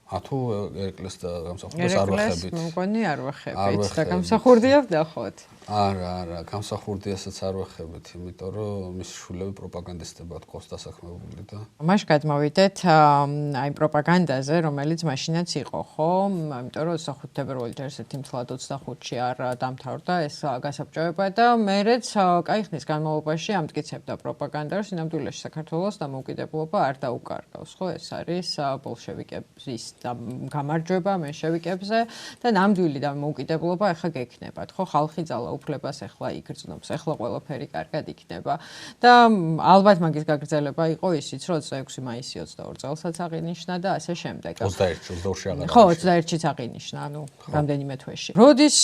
ათუ ერეკლეს და გამსახურდიას არ ვახებით. ერეკლეს მგონი არ ვახებით და გამსახურდია ვნახოთ. არა, გამსახურდიასაც არ ვახებით, იმიტომ რომ მის შვილები პროპაგანდისტებად ყავს დასაქმებული და მაშ გადმოვიდეთ აი პროპაგანდაზე, რომელიც მაშინაც იყო, ხო? იმიტომ რომ 25 თებერვალით ერთ-ერთი მთლად 25-ში არ დამთავრდა ეს გასაბჭოება და მერეც კაი ხნის განმავლობაში ამტკიცებდა პროპაგანდა, რომ სინამდვილეში საქართველოს დამოუკიდებლობა არ დაუკარგავს, ხო? ეს არის ბოლშევიკების გამარჯვება მენშევიკებზე და ნამდვილი დამოუკიდებლობა ახლა გექნებათ, ხო? ხალხი ძალა უფლებას ახლა იგრძნობს, ახლა ყველაფერი კარგად იქნება. და ალბათ მაგის გაგრძელება იყო ისიც, რომ 26 მაისი 22 წელსაც აღინიშნა და ასე შემდეგ. 21-ში აღარ. ხო, 21-შიც აღინიშნა, ანუ რამდენიმე თვეში. როდის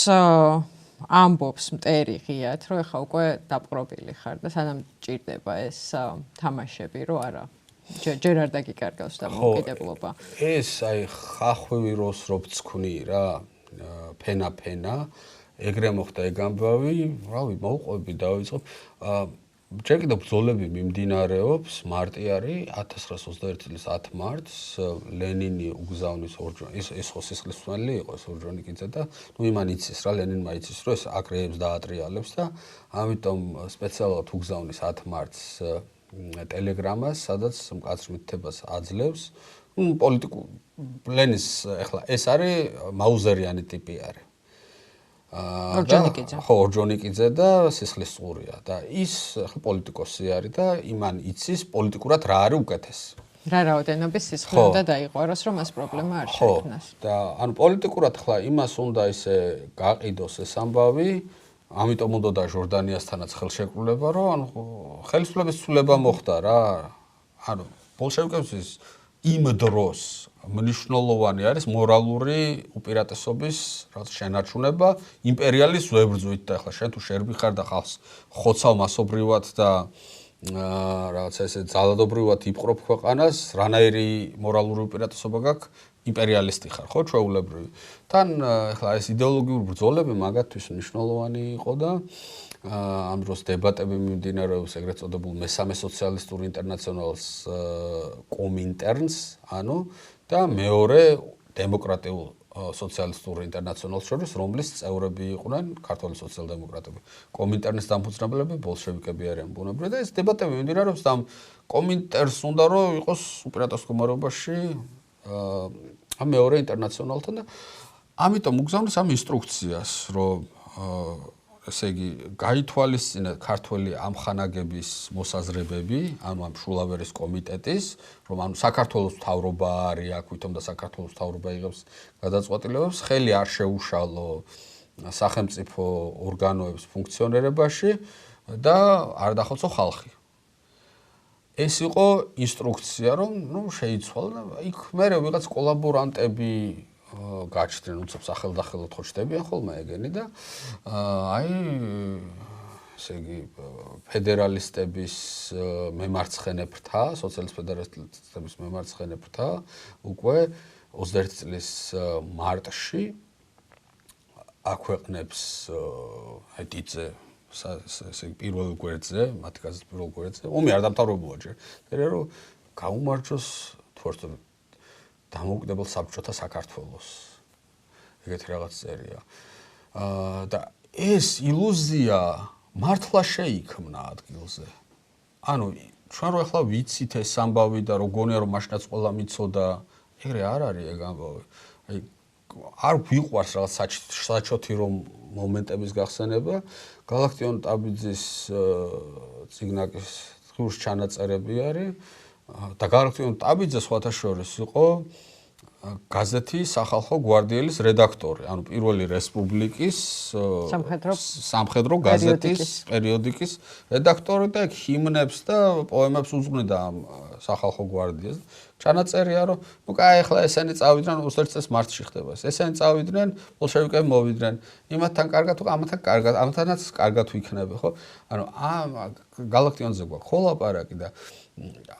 ამბობს მტერი ღიად, რომ ახლა უკვე დაპყრობილი ხარ და სანამ ჭირდება ეს თამაშები, რომ არა ჯერ არ დაგიკარგავს დამოუკიდებლობა. ეს აი ხახვევი როს რო ვწქვი რა, ფენა ეგრე მოხდა ეგ ამბავი, რავი, მოვყვები დავიწყებ. ჯერ კიდევ ბრძოლები მიმდინარეობს, მარტი არის 1921 წლის 10 მარტს ლენინი უგზავნის ეს ხო სისხლისმცემელი იყო ეს ორჯონიკიძე და ნუ იმან იცის რა, ლენინმა იცის რომ ეს აკრეებს და ატრიალებს და ამიტომ სპეციალურად უგზავნის 10 მარტს ტელეგრამას, სადაც მკაცრ მითითებას აძლევს. პოლიტიკურ ლენის ახლა ეს არის მაუზერიანი ტიპი არის. ორჯონიკიძე. ხო, ორჯონიკიძე და სისხლისწყურია და ის ახლა პოლიტიკოსი არის და იმან იცის პოლიტიკურად რა არის უკეთესი. რა რაოდენობის სისხლი უნდა დაიყვაროს, რომ მას პრობლემა არ შექმნას. ხო, და ანუ პოლიტიკურად ახლა იმას უნდა ისე გაყიდოს ეს ამბავი, ამიტომ უნდა და ჟორდანიასთანაც ხელშეკრულება, რომ ანუ ხელისუფლების ცვლილება მოხდა რა. ანუ ბოლშევიკების იმ დროს მნიშვნელოვანი არის მორალური უპირატესობის რაც შენარჩუნება იმპერიალის ვებრძვით და ახლა შენ თუ შერბი ხარ და ხალხს ხოცავ მასობრივად და რაღაცა ესე ძალადობრივად იპყრობ ქვეყანას რანაირი მორალური უპირატესობა გაქვს იმპერიალისტი ხარ ხო ჩვეულებრივი თან ახლა ეს იდეოლოგიური ბრძოლები მაგათთვის მნიშვნელოვანი იყო და ამ დროს დებატები მიმდინარეობს ეგრეთ წოდებულ მესამე სოციალისტურ ინტერნაციონალს კომინტერნს ანუ და მეორე დემოკრატიულ სოციალისტურ ინტერნაციონალს შორის რომლის წევრები იყვნენ ქართული სოციალ-დემოკრატები კომინტერნის დამფუძნებლები ბოლშევიკები არიან ბუნებრივად და ეს დებატები მიმდინარეობს და კომინტერს უნდა რომ იყოს უპირატეს მდგომარეობაში ამ მეორე ინტერნაციონალთან და ამიტომ უგზავნეს ამ ინსტრუქციას რომ ესე იგი გაითვალისწინეთ ქართველი ამხანაგების მოსაზრებები ამ შულავერის კომიტეტის რომ ანუ საქართველოს მთავრობა არის აქ ვითომ და საქართველოს მთავრობა იღებს გადაწყვეტილებებს ხელი არ შეუშალო სახელმწიფო ორგანოების ფუნქციონირებაში და არ დახოცო ხალხი ეს იყო ინსტრუქცია რომ ნუ შეიცვალა იქ მერე ვიღაც კოლაბორანტები გაჩნდნენ უცებ სახელდახელოდ ხო ჩდებიან ხოლმე ეგენი და აი ესე იგი ფედერალისტების მემარცხენე ფრთა სოციალისტ ფედერალისტების მემარცხენე ფრთა უკვე 21 წლის მარტში აქვეყნებს აი დიდზე ესე პირველ გვერდზე მათი გაზეთის პირველ გვერდზე ომი არ დამთავრებულა ჯერ და რომ გაუმარჯოს თორსო დამოუკიდებელ საბჭოთა საქართველოს ეგეთი რაღაც წერია და ეს ილუზია მართლა შეიქმნა ადგილზე ანუ ჩვენ რო ახლა ვიცით ეს ამბავი და როგორია რომ მაშინაც ყველა მიცოდა ეგრე არ არის ეგ ამბავი აი არ ვიყვარს რაღაც საჩოთი რომ მომენტების გახსენება გალაქტიონ ტაბიძის ციგნაკის ღურს ჩანაწერები არის და გალაქტიონ ტაბიძე სხვათა შორის იყო გაზეთი სახალხო გვარდიელის რედაქტორი, ანუ პირველი რესპუბლიკის სამხედრო გაზეთის პერიოდიკის რედაქტორი და ჰიმნებს და პოემებს უძღვნიდა სახალხო გვარდიას. ჩანაწერია რომ ნუ კაი ახლა ესენი წავიდნენ 21 წელს მარტში ხდება ეს. ესენი წავიდნენ, ბოლშევიკები მოვიდნენ. იმათთან კარგად თუ ამათთან კარგად, ამათანაც კარგად ვიქნები, ხო? ანუ გალაქტიონზე გვაქვს ხოლაპარაკი და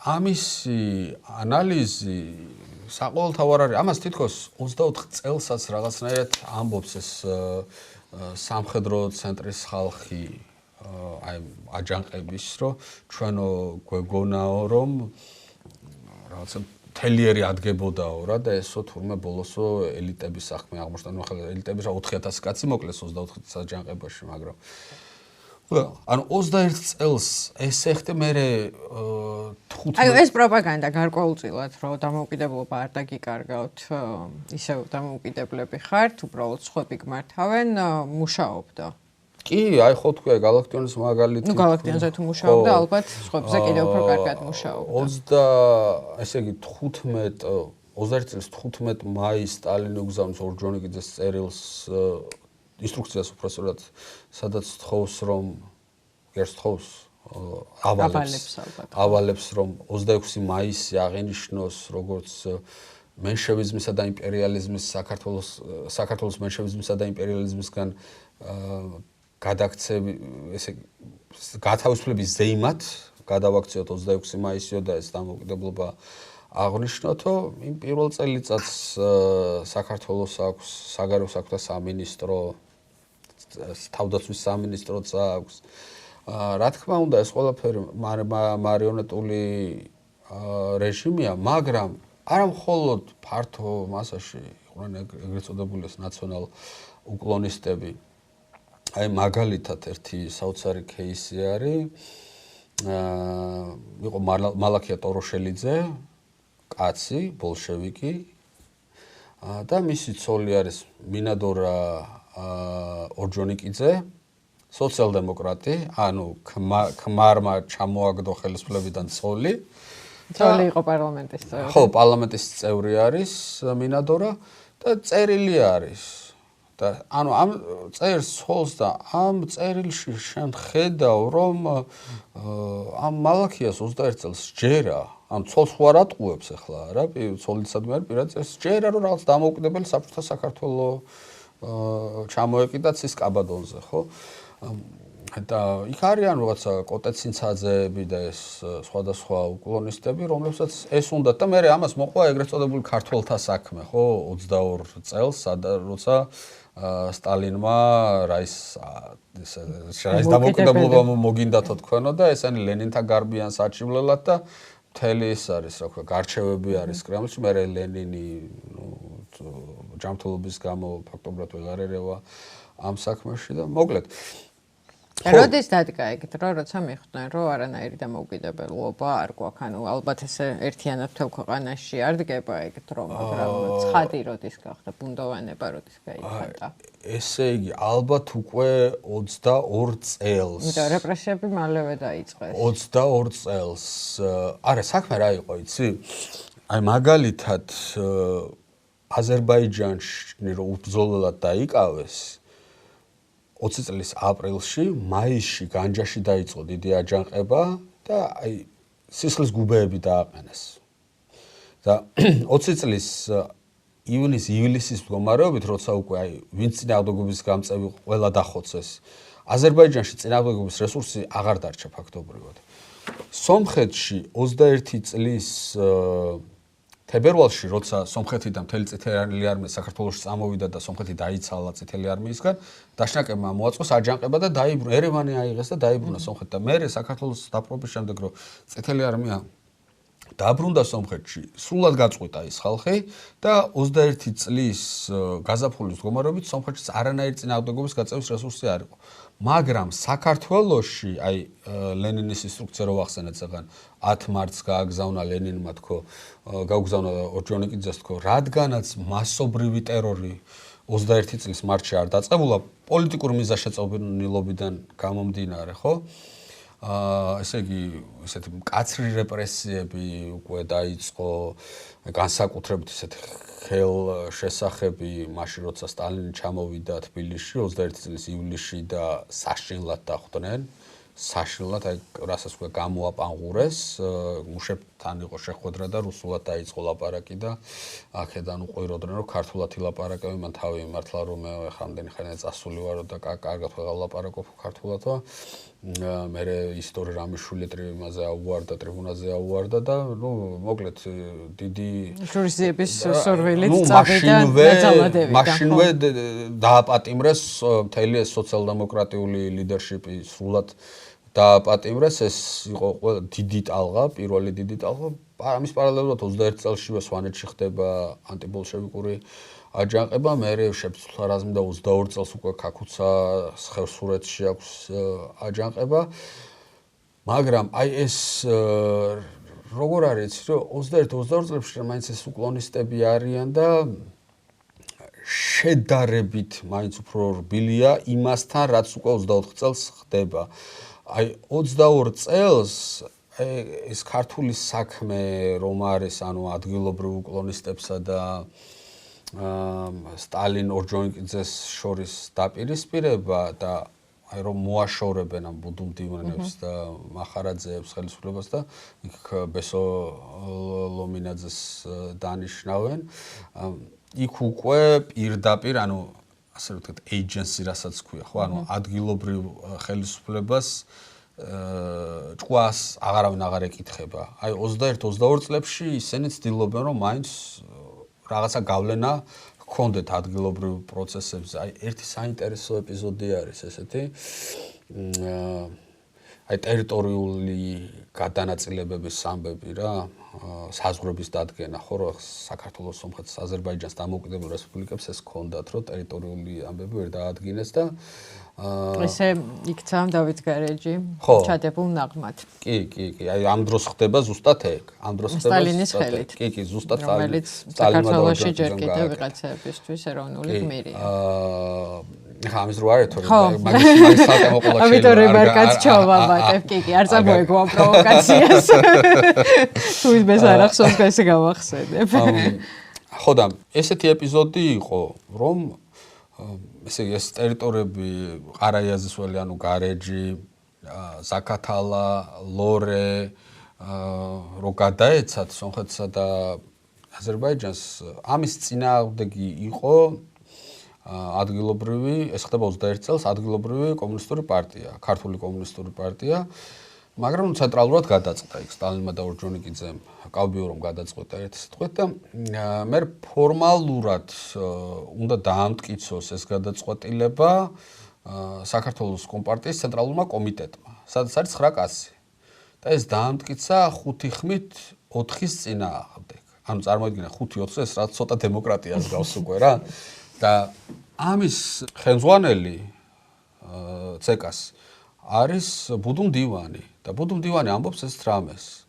ამისი ანალიზი საყოველთაოდ არის. ამას თითქოს 24 წელსაც რაღაცნაირად ამბობს ეს სამხედრო ცენტრის ხალხი აი აჯანყების რომ ჩვენო გვეგონაო რომ რაღაცა თელიერი ადგებოდაო რა და ესო თურმე ბოლოსო ელიტების საქმე აღმოჩნდა. ნუ ახლა ელიტების 4000 კაცი მოკლეს 24 წელს აჯანყებაში, მაგრამ ანუ 21 წელს ეს ეხტე მე 15 აი ეს პროპაგანდა გარკვეულწილად რომ დამოუკიდებლობა არ დაგიკარგავთ ისევ დამოუკიდებლები ხართ უბრალოდ სხვები გმართავენ მუშაობდა კი აი ხო თქვია გალაქტიონის მაგალითი ნუ გალაქტიონზე თუ მუშაობდა ალბათ სხვებზე კიდევ უფრო კარგად მუშაობდა ესე იგი 21 წლის 15 მაისს სტალინი უგზავნის ორჯონიკიძეს წერილს ინსტრუქციას უბრალოდ სადაც თხოვს რომ ერთ თხოვს ავალებს რომ 26 მაისი აღინიშნოს როგორც მენშევიზმისა და იმპერიალიზმის საქართველოს მენშევიზმისა და იმპერიალიზმისგან გადაქცევი ესე გათავისუფლების ზეიმად გადავაქციოთ 26 მაისიო და ეს დამოუკიდებლობა აღნიშნოთო იმ პირველ წელიწადს საქართველოს აქვს საგარეო საქმეთა სამინისტრო თავდაცვის სამინისტროც აქვს რა თქმა უნდა ეს ყველაფერი მარიონეტული რეჟიმია მაგრამ არა მხოლოდ ფართო მასაში იყვნენ ეგრეთ წოდებული ნაციონალ უკლონისტები აი მაგალითად ერთი საოცარი кейსი არის იყო მალაქია ტოროშელიძე კაცი ბოლშევიკი და მისი ცოლი არის მინადორა ორჯონიკიძე სოციალ-დემოკრატი ანუ ქმარმა ჩამოაგდო ხელისუფლებიდან ცოლი იყო პარლამენტის წევრი ხო პარლამენტის წევრი არის მინადორა და წერილი არის და ანუ ამ წერს ხოლს და ამ წერილში შენ ხედავ რომ ამ მალაქიას 21 წელს ჯერა ამ ცოლს ხო არ ატყუებს ახლა რა ცოლისადმი არის პირად წერს ჯერა რომ რაღაც დამოუკიდებელი საბჭოთა საქართველოს ჩამოეკიდა ცის კაბადონზე ხო და იქ არიან რაღაცა კოტეცინცაძეები და ეს სხვადასხვა უკლონისტები რომლებსაც ეს უნდათ და მე ამას მოყვა ეგრეთ წოდებული ქართველთა საქმე ხო 22 წელს როცა სტალინმა რაის დამოუკიდებლობა მოგინდათო თქვენო და ესენი ლენინთან გარბიან საჩივლელად და მთელი ეს არის რა ქვია გარჩევები არის კრემლში მე ლენინი ჯანმრთელობის გამო ფაქტობრივად ვეღარ ერევა ამ საქმეში და მოკლედ როდის დადგა ეგეთ როცა მიხვდნენ რომ არანაირი დამოუკიდებლობა არ გვაქვს ანუ ალბათ ეს ერთიანად მთელ ქვეყანაში არ დგება ეგეთ რომ მაგრამ ცხადი როდის გახდა ბუნდოვანება როდის გაიხატა ესე იგი ალბათ უკვე 22 წელს იმიტომ რეპრესიები მალევე დაიწყეს 22 წელს არა საქმე რა იყო იცი აი მაგალითად აზერბაიჯანში რომ უბრძოლელად დაიკავეს 20 წლის აპრილში, მაისში განჯაში დაიწყო დიდი აჯანყება და აი სისხლის გუბეები დააყენეს. და 20 წლის ივნის-ივლისის მდგომარეობით, როცა უკვე აი ვინც წინააღმდეგობის გამწევი ყველა დახოცეს, აზერბაიჯანში წინააღმდეგობის რესურსი აღარ დარჩა ფაქტობრივად. სომხეთში 21 წლის თებერვალში, როცა სომხეთიდან მთელი წითელი არმია საქართველოში წამოვიდა და სომხეთი დაიცალა წითელი არმიისგან, დაშნაკებმა მოაწყოს აჯანყება და დაიბრუნა ერევანი აიღეს და დაიბრუნა სომხეთი და მე საქართველოს დაპყრობის შემდეგ რომ წითელი არმია დაბრუნდა სომხეთში, სრულად გაწყვიტა ის ხალხი და 21 წლის გაზაფხულის მდგომარეობით სომხეთში არანაირი წინააღმდეგობის გაწევის რესურსი არ იყო. მაგრამ საქართველოში, აი ლენინის ინსტრუქცია რო ახსენეთ ზეგან 10 მარტს გააგზავნა ლენინმა თქო, გაუგზავნა ორჯონიკიძეს თქო, რადგანაც მასობრივი ტერორი 21 წლის მარტში არ დაწყებულა პოლიტიკური მიზანშეწონილობიდან გამომდინარე, ხო? ესე იგი, ისეთი მკაცრი რეპრესიები უკვე დაიწყო, განსაკუთრებით ისეთი ხელშესახები, მაშინ როცა სტალინი ჩამოვიდა თბილისში 21 წლის ივლისში და საშინლად დახვდნენ. საშინლად, აი რასაც უკვე გამოაპანღურეს, მუშებთან იყო შეხვედრა და რუსულად დაიწყო ლაპარაკი და აქედან უყვიროდნენ, რომ ქართულად ილაპარაკები, მან თავი მართლა რომ მე ხამდენი ხანი წასული ვარო და კარგად ვეღარ ლაპარაკობ ქართულადო. მე ისტორი რამიშვილი იმაზე აუვარდა, ტრიბუნაზე აუვარდა და ნუ მოკლედ დიდი ჯურიზების სურვილით წავიდა დაძალადები. მაშინვე დააპატიმრეს მთელი ეს სოციალ-დემოკრატიული ლიდერშიპი სრულად დააპატიმრეს, ეს იყო დიდი ტალღა, პირველი დიდი ტალღა. ამის პარალელურად 21 წელსშივე სვანეთში ხდება ანტიბოლშევიკური აჯანყება, მე შეფცვლა რაზმი და 22 წელს უკვე ქაქუცას ხევსურეთში აქვს აჯანყება. მაგრამ აი ეს როგორ არის, რომ 21-22 წლებში მაინც ეს უკლონისტები არიან და შედარებით მაინც უფრო რბილია იმასთან, რაც უკვე 24 წელს ხდება. აი 22 წელს ეს ქართული საქმე რომ არის, ანუ ადგილობრივ უკლონისტებსა და სტალინ ორჯონიკიძეს შორის დაპირისპირება და აი რომ მოაშორებენ ამ ბუდუმდივნებს და მახარაძეებს ხელისუფლებას და იქ ბესო ლომინაძეს დანიშნავენ. იქ უკვე პირდაპირ, ანუ ასე ვთქვათ, agency რასაც ქვია, ხო, ანუ ადგილობრივ ხელისუფლებას ჭკვას აღარავინ აღარ ეკითხება. აი 21-22 წლებში ისინი ცდილობენ რომ მაინც რაღაცა გავლენა ჰქონდეთ ადგილობრივ პროცესებზე. აი ერთი საინტერესო ეპიზოდი არის ესეთი. აი ტერიტორიული გადანაწილებების ამბები რა, საზღვრების დადგენა, ხო რა საქართველოს, სომხეთის, აზერბაიჯანის დამოუკიდებელ რესპუბლიკებს ეს ჰქონდათ, რომ ტერიტორიული ამბები ვერ დაადგინეს და ესე იქცა დავით გარეჯი ჩადებულ ნაღმად. კი, აი ამ დროს ხდება ზუსტად ეგ. ამ დროს ხდება სტალინის ხელით. კი, ზუსტად რომელიც საქართველოში ჯერ კიდევ ვიღაცებისთვის ეროვნული გმირია. ხა ამის რო არის თორე მაგის საკამო ყოლა შეიძლება. ამიტომ რემარკაც ჩავამატებ, კი, არ წამოეგო ამ პროვოკაციას. თუ ის არ ახსოვს, ესე გავახსენებ. ხო და ესეთი ეპიზოდი იყო, რომ ესე იგი ეს ტერიტორიები ყარაიაზისველი, ანუ გარეჯი, ზაქათალა, ლორე, რო გადაეცათ სომხეთსა და აზერბაიჯანს, ამის წინააღმდეგი იყო ადგილობრივი, ეს ხდება 21 წელს, ადგილობრივი კომუნისტური პარტია, ქართული კომუნისტური პარტია, მაგრამ ცენტრალურად გადაწყდა იქ სტალინმა და ორჯონიკიძემ კავბიურომ გადაწყვეტა ერთი სიტყვით და მე ფორმალურად უნდა დაამტკიცოს ეს გადაწყვეტილება საქართველოს კომპარტიის ცენტრალურმა კომიტეტმა, სადაც არის 9 კაცი. და ეს დაამტკიცა 5 ხმით 4-ის წინააღმდეგ. ანუ წარმოიდგინე 5-4, ეს რაც ცოტა დემოკრატიას გავს უკვე რა. და ამის ხელმძღვანელი ЦК-ს არის ბუდუმ დივანი და ბუდუმ დივანი ამბობს ეს რამეს,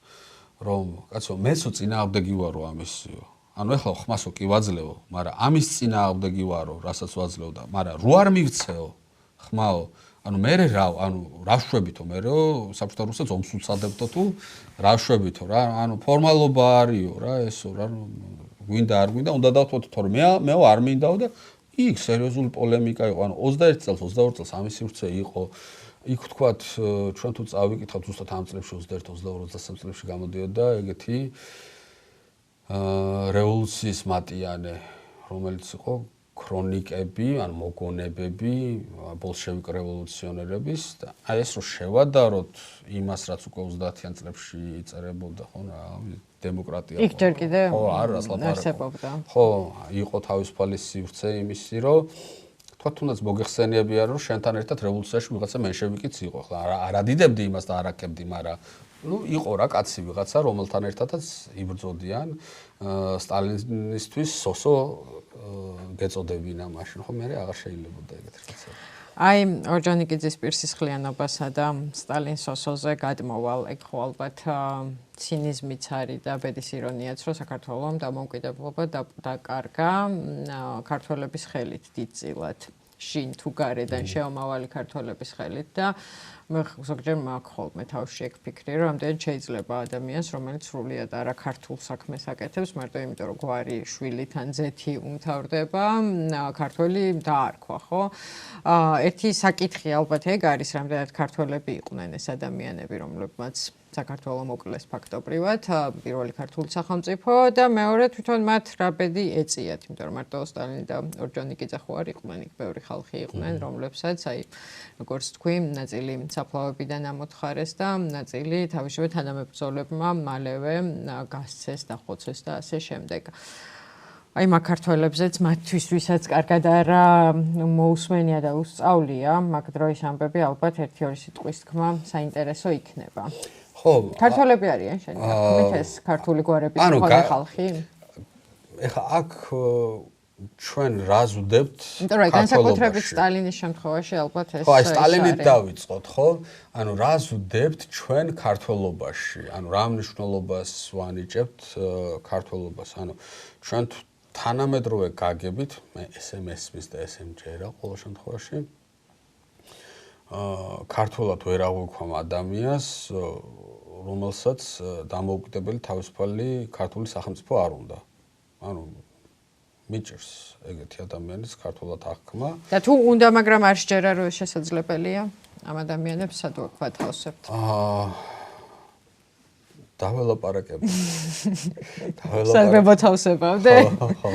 რომ კაცო, მეცო წინააღმდეგი ვარო ამისიო. ანუ ეხლა ხმასო კი ვაძლევო, მაგრამ ამის წინააღმდეგი ვარო, რასაც ვაძლევ და მაგრამ რო არ მივცეო ხმაო, ანუ მე რა შვებითო მეო საბჭოთა რუსეთს ომს უცადებდო თუ რა შვებითო რა, ანუ ფორმალობა არისო რა ესო რა, გვინდა არ გვინდა, უნდა დავთვალოთ, თორე მეო არ მინდაო და იქ სერიოზული პოლემიკა იყო, ანუ 21 წელს, 22 წელს ამის სივრცე იყო. იქ თქვათ, ჩვენ თუ წავიკითხავთ ზუსტად ამ წლებში 21, 22, 23 წლებში გამოდიოდა ეგეთი რევოლუციის მატიანე, რომელიც იყო ქრონიკები, ან მოგონებები ბოლშევიკ რევოლუციონერების და აი ეს რო შევადაროთ იმას, რაც უკვე 30-იან წლებში იწერებოდა, ხო რა, დემოკრატია. იქ ჯერ კიდე ხო, არას არსებობდა. ხო, იყო თავისუფალი სივრცე იმისი, რომ თქვა თუნდაც მოგეხსენიებია, რომ შენთან ერთად რევოლუციაში ვიღაცა მენშევიკიც იყო. ხო, არ ადიდებდი იმას და არ აკებდი, მაგრამ იყო რა კაცი ვიღაცა, რომელთან ერთადაც იბრძოდიან სტალინისთვის სოსო გეწოდებინა მაშინ, ხო, მე აღარ შეიძლებოდა ეგეთ რაღაცა. აი, ორჯონიკიძის პირსისხლიანობასა და სტალინს სოსოზე გადმოვალ, ეგ ხო ალბათ ცინიზმიც არის და ბედის ირონიაც, რომ საქართველოს დამოუკიდებლობა დაკარგა ქართველების ხელით დიდწილად. შინ თუ გარედან შეომავალი ქართველების ხელით და მე ზოგჯერ მაქვს ხოლმე თავში ეგ ფიქრი, რომ ამდენ შეიძლება ადამიანს, რომელიც სრულიად არა ქართულ საქმეს აკეთებს, მარტო იმიტომ რომ გვარი შვილი თან ზეთი უმთავრდება, ქართველი დაარქვა, ხო? ერთი საკითხი ალბათ ეგ არის, რამდენად ქართველები იყვნენ ეს ადამიანები, რომლებმაც საქართველოს მოკლეს ფაქტობრივად, პირველი ქართული სახელმწიფო და მეორე თვითონ მათ რა ბედი ეწიათ, იმიტომ რომ მარტო სტალინი და ორჯონიკიძე ხო არ იყვნენ, იქ ბევრი ხალხი იყვნენ, რომლებსაც აი როგორც თქვი, ნაწილი საფლავებიდან ამოთხარეს და ნაწილი თავისუფლად თანამებრძოლებმა მალევე გასცეს, დახოცეს და ასე შემდეგ. აი მაქართველებზეც მათთვის ვისაც კარგად არა მოусმენია და უსწავლია, მაგ დროის ამბები ალბათ 1-2 სიტყვის თქმა საინტერესო იქნება. ხო, ქართველები არიან შენი თქმით ეს ქართული გვარების მქონე ხალხი? ეხა აქ ჩვენ რას ვდებთ? იმიტომ რომ განსაკუთრებით სტალინის შემთხვევაში ალბათ ეს ხო, აი სტალინით დავიწყოთ, ხო? ანუ რას ვდებთ ჩვენ ქართველობაში? ანუ რა მნიშვნელობას ვანიჭებთ ქართველობას? ანუ ჩვენ თანამედროვე გაგებით, მე ესე მესმის და ესე მჯერა ყოველ შემთხვევაში. ქართულად ვერ აღვიქვამ ადამიანს, რომელსაც დამოუკიდებელი თავისუფალი ქართული სახელმწიფო არ უნდა. ანუ მიჭირს ეგეთი ადამიანის ქართულად აღქმა. და თუ უნდა, მაგრამ არ შეჯერა რომ შესაძლებელია ამ ადამიანებს სად ვათავსებთ? დაველაპარაკებთ. საერთოდ თავსებავდე? ხო.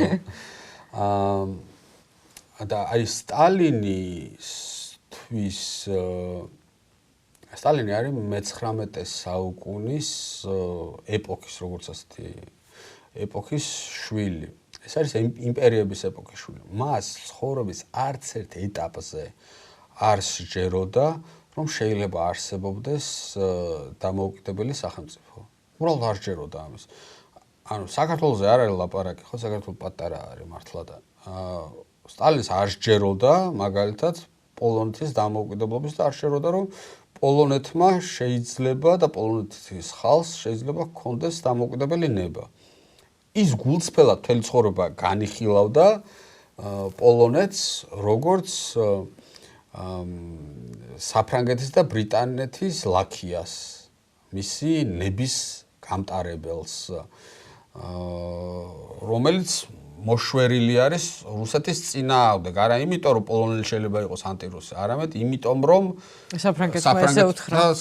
და აი სტალინი არის მე-19 საუკუნის ეპოქის, როგორც ასეთი ეპოქის შვილი. ეს არის იმპერიების ეპოქის შვილი. მას ცხოვრების არც ერთ ეტაპზე არ სჯეროდა, რომ შეიძლება არსებობდეს დამოუკიდებელი სახელმწიფო. უბრალოდ არ სჯეროდა ამის. ანუ საქართველოზე არ არის ლაპარაკი, ხო, საქართველო პატარა არის მართლა და სტალინს არ სჯეროდა მაგალითად პოლონეთის დამოუკიდებლობის და არ შეეროდა რომ პოლონეთმა შეიძლება და პოლონეთის ხალხს შეიძლება ჰქონდეს დამოუკიდებელი ნება. ის გულწრფელად მთელი ცხოვრება განიხილავდა პოლონეთს როგორც საფრანგეთის და ბრიტანეთის ლაქიას, მისი ნების გამტარებელს, რომელიც მოშვერილი არის რუსეთის წინააღმდეგ. არა იმიტომ, რომ პოლონელი შეიძლება იყოს ანტირუსი, არამედ იმიტომ, რომ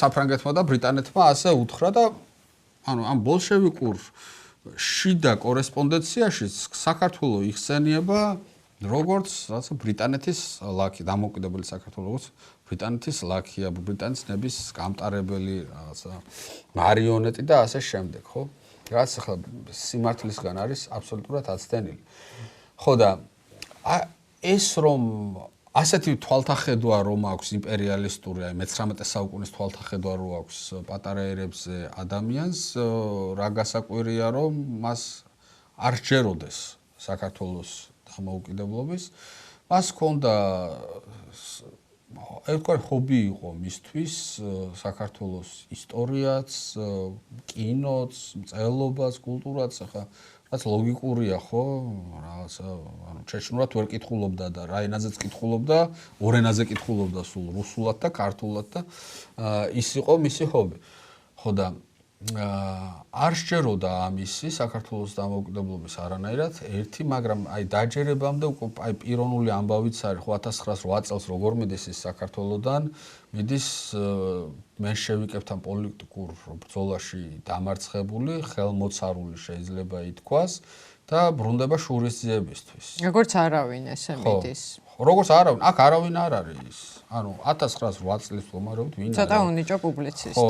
საფრანგეთმა და ბრიტანეთმა ასე უთხრა და ამ ბოლშევიკურ შიდა კორესპონდენციაში საქართველოს იხსენიება როგორც რაღაცა ბრიტანეთის ლაქი, დამოუკიდებელი საქართველოს ბრიტანეთის ლაქია, ბრიტანეთის ნების გამტარებელი რაღაცა მარიონეტი და ასე შემდეგ, ხო? რაც ახლა სიმართლისგან არის აბსოლუტურად აცდენილი. ხო და ეს რომ ასეთი თვალთახედვა რომ აქვს იმპერიალისტური, აი მე-19 საუკუნის თვალთახედვა რომ აქვს პატარა ერებზე ადამიანს, რა გასაკვირია რომ მას არ სჯეროდეს საქართველოს დამოუკიდებლობის, მას ჰქონდა ერთგვარი ჰობი იყო მისთვის საქართველოს ისტორიაც, კინოც, მწერლობაც, კულტურაც, ახლა რაც ლოგიკურია, ხო? რაღაცა, ჩეჩნურად ვერ კითხულობდა და რა ენაზეც კითხულობდა, ორ ენაზე კითხულობდა სულ რუსულად და ქართულად და ის იყო მისი ჰობი. ხო და არ სჯეროდა ამისი საქართველოს დამოუკიდებლობის არანაირად ერთი, მაგრამ აი დაჯერებამდე უკვე აი პიროვნული ამბავიც არის, ხო 1908 წელს როგორ მიდის ის საქართველოსდან, მიდის მენშევიკებთან პოლიტიკურ ბრძოლაში დამარცხებული, ხელმოცარული შეიძლება ითქვას და ბრუნდება შურისძიებისთვის. როგორც არავინ ესე მიდის. როგორც არავინ, აქ არავინ არ არის. ანუ 1908 წლის მდგომარეობით ვინ არის? ცოტა უნიჭო პუბლიცისტი. ხო,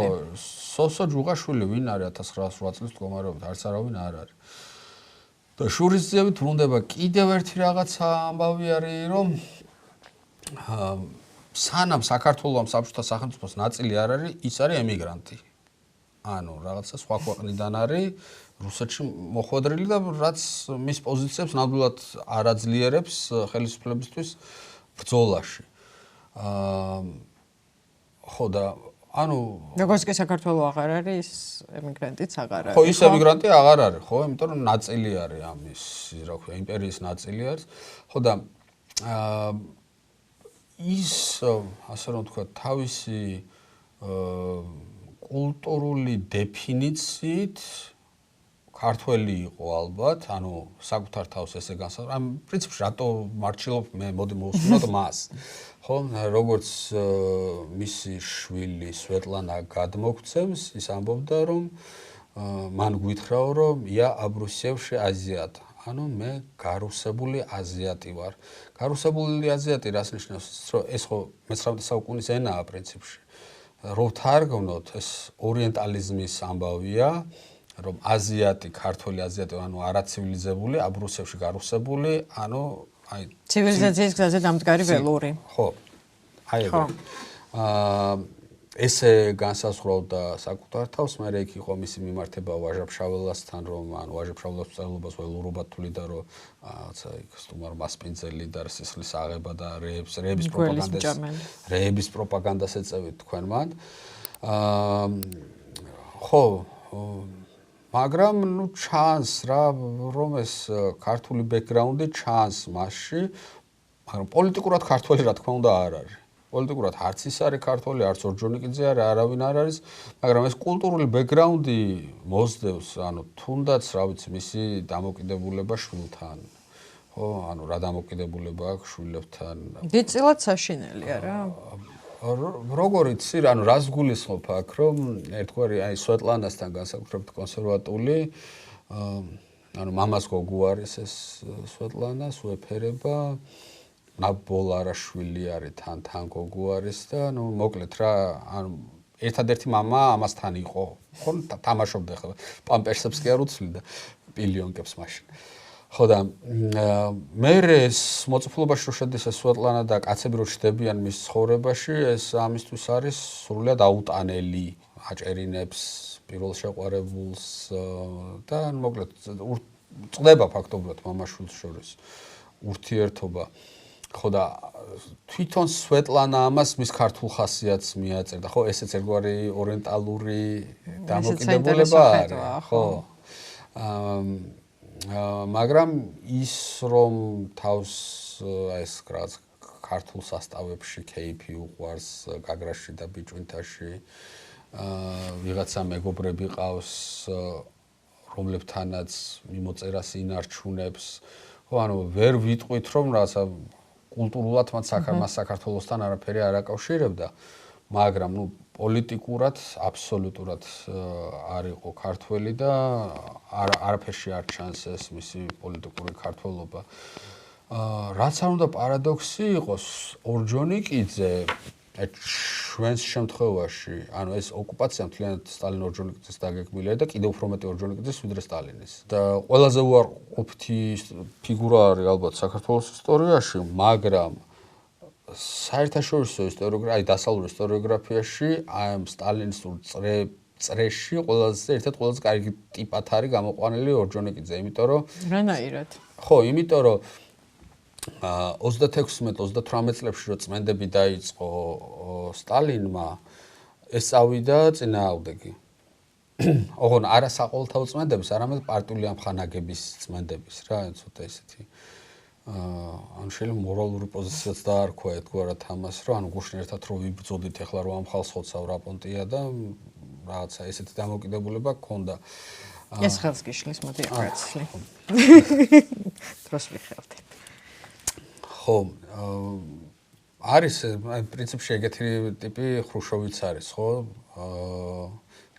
სოსო ჯუღაშვილი ვინ არის 1908 წლის მდგომარეობით? არც არავინ არ არის. და შურისძიებით ბრუნდება კიდევ ერთი რაღაცა ამბავი არის, რომ სანამ საქართველოს საბჭოთა სახელმწიფოს ნაწილი არ არის, ის არის ემიგრანტი. ანუ რაღაცა სხვა ქვეყნიდან არის რუსეთში მოხვედრილი და რაც მის პოზიციებს ნამდვილად არ აძლიერებს ხელისუფლებისთვის ბრძოლაში. ხო და ანუ როგორც კი საქართველოს აღარ არის, ემიგრანტიც აღარ არის. ხო, ის ემიგრანტი აღარ არის, ხო, იმიტომ რომ ნაწილი არის ამის, რა ქვია, იმპერიის ნაწილი არის. ხო და ის ასე რომ თქვა, თავისი კულტურული დეფინიციით ქართველი იყო ალბათ, ანუ საკუთარ თავს ესე განსაზღვრა. ამ პრინციპში რატო მარჩილობ მე მოდი მოვსმინოთ მას. ხო, როგორც მისი შვილი სვეტლანა გადმოგვცემს, ის ამბობდა რომ მან გვითხრაო რომ я обрусевший азиат. ანუ მე გარუსებული აზიატი ვარ. გარუსებული აზიატი რას ნიშნავს? რომ ეს ხო მე-19 საუკუნის ენაა პრინციპში. რომ თარგმნოთ, ეს ორიენტალიზმის ამბავია. რომ აზიატი, ქართველი აზიატი, ანუ არაცივილიზებული, აბრუსევში გარუსებული, ანუ აი ცივილიზაციის გზაზე დამდგარი ველური. ხო. აი ეგ. ესე განსაზღვრავდა საკუთარ თავს, მე იქ იყო მისი მიმართება ვაჟა-ფშაველასთან, რომ ანუ ვაჟა-ფშაველას წერლობას ველურობად თვლიდა, რომ რაღაცა იქ სტუმარ მასპინძელი და სისხლის აღება და რეების პროპაგანდას ეწევით თქვენ მან. ხო, მაგრამ ნუ ჩანს რა რომ ეს ქართული ბექგრაუნდი ჩანს მასში, მაგრამ პოლიტიკურად ქართველი რა თქმა უნდა არ არის. პოლიტიკურად არც ის არის ქართველი, არც ორჯონიკიძე არის, არავინ არ არის, მაგრამ ეს კულტურული ბექგრაუნდი მოსდევს, ანუ თუნდაც რა ვიცი, მისი დამოკიდებულება შვილთან. ხო, ანუ რა დამოკიდებულება აქვს შვილებთან. დიდწილად საშინელია რა. როგორ იცი, ანუ რას გულისხმობ აქ, რომ ერთგვარი აი სვეტლანასთან განსაკუთრებით კონსერვატული, ანუ მამას გოგო არის ეს სვეტლანა, სუეფერება, ნაბოლარაშვილი არის თან გოგო არის და ნუ მოკლედ რა, ანუ ერთადერთი მამა ამასთან იყო. ხო, თამაშობდა ხო, პამპერსებს კი არ უცვლიდა პილიონკებს მაშინ. ხო და მე ეს მოწიფლობაში რო შედის ეს სვეტლანა და კაცები რო ჩდებიან მის ცხოვრებაში, ეს ამისთვის არის სრულად აუტანელი, აჭერინებს პირველ შეყვარებულს და მოკლედ წდება ფაქტობრივად მამაშვილს შორის ურთიერთობა. ხო და თვითონ სვეტლანა ამას მის ქართულ ხასიათს მიაწერდა. ხო, ესეც ერთგვარი ორიენტალური დამოკიდებულება არის. ხო. მაგრამ ის რომ თავს ეს რაც ქართულ სასტავებში кейფი უყვარს გაგრაში და ბიჭვინთაში ვიღაცა მეგობრები ყავს რომლებთანაც მიმოწერას ინარჩუნებს ხო, ანუ ვერ ვიტყვით რომ რაღაცა კულტურულად მათ საქართველოსთან არაფერი არ აკავშირებდა, მაგრამ პოლიტიკურად აბსოლუტურად არ იყო ქართველი და არაფერში არ ჩანს ეს მისი პოლიტიკური ქართველობა. რაც არ უნდა პარადოქსი იყოს, ორჯონიკიძე ჩვენს შემთხვევაში, ანუ ეს ოკუპაცია მთლიანად სტალინ ორჯონიკიძის დაგეგმილია და კიდევ უფრო მეტი ორჯონიკიძის ვიდრე სტალინის. და ყველაზე უარყოფითი ფიგურა არის ალბათ საქართველოს ისტორიაში, მაგრამ საერთაშორისო ისტორიოგრაფიაში, დასავლურ ისტორიოგრაფიაში ამ სტალინისტურ წრეში ერთად ყველაზე კარგი ტიპად არის გამოყვანილი ორჯონიკიძე, იმიტომ რომ რანაირად? ხო, იმიტომ რომ 36-38 წლებში რო წმენდები დაიწყო სტალინმა, ეს წავიდა წინააღმდეგი. ოღონ არა საყოველთაო წმენდების, არამედ პარტიული ამხანაგების წმენდების რა, ცოტა ესეთი ანუ შეიძლება მორალური პოზიციაც დაარქვა ერთგვარად ამას, რომ ანუ გუშინ ერთად რო ვიბრძოდით, ეხლა რო ამ ხალხს ხოცავ რა პონტია და რაღაცა ესეთი დამოკიდებულება გქონდა. ეს ხელს გიშლის, მოდი აკაცლი. დროს ვიხელთ. ხო, არის პრინციპში ეგეთი ტიპი ხრუშოვიც არის, ხო?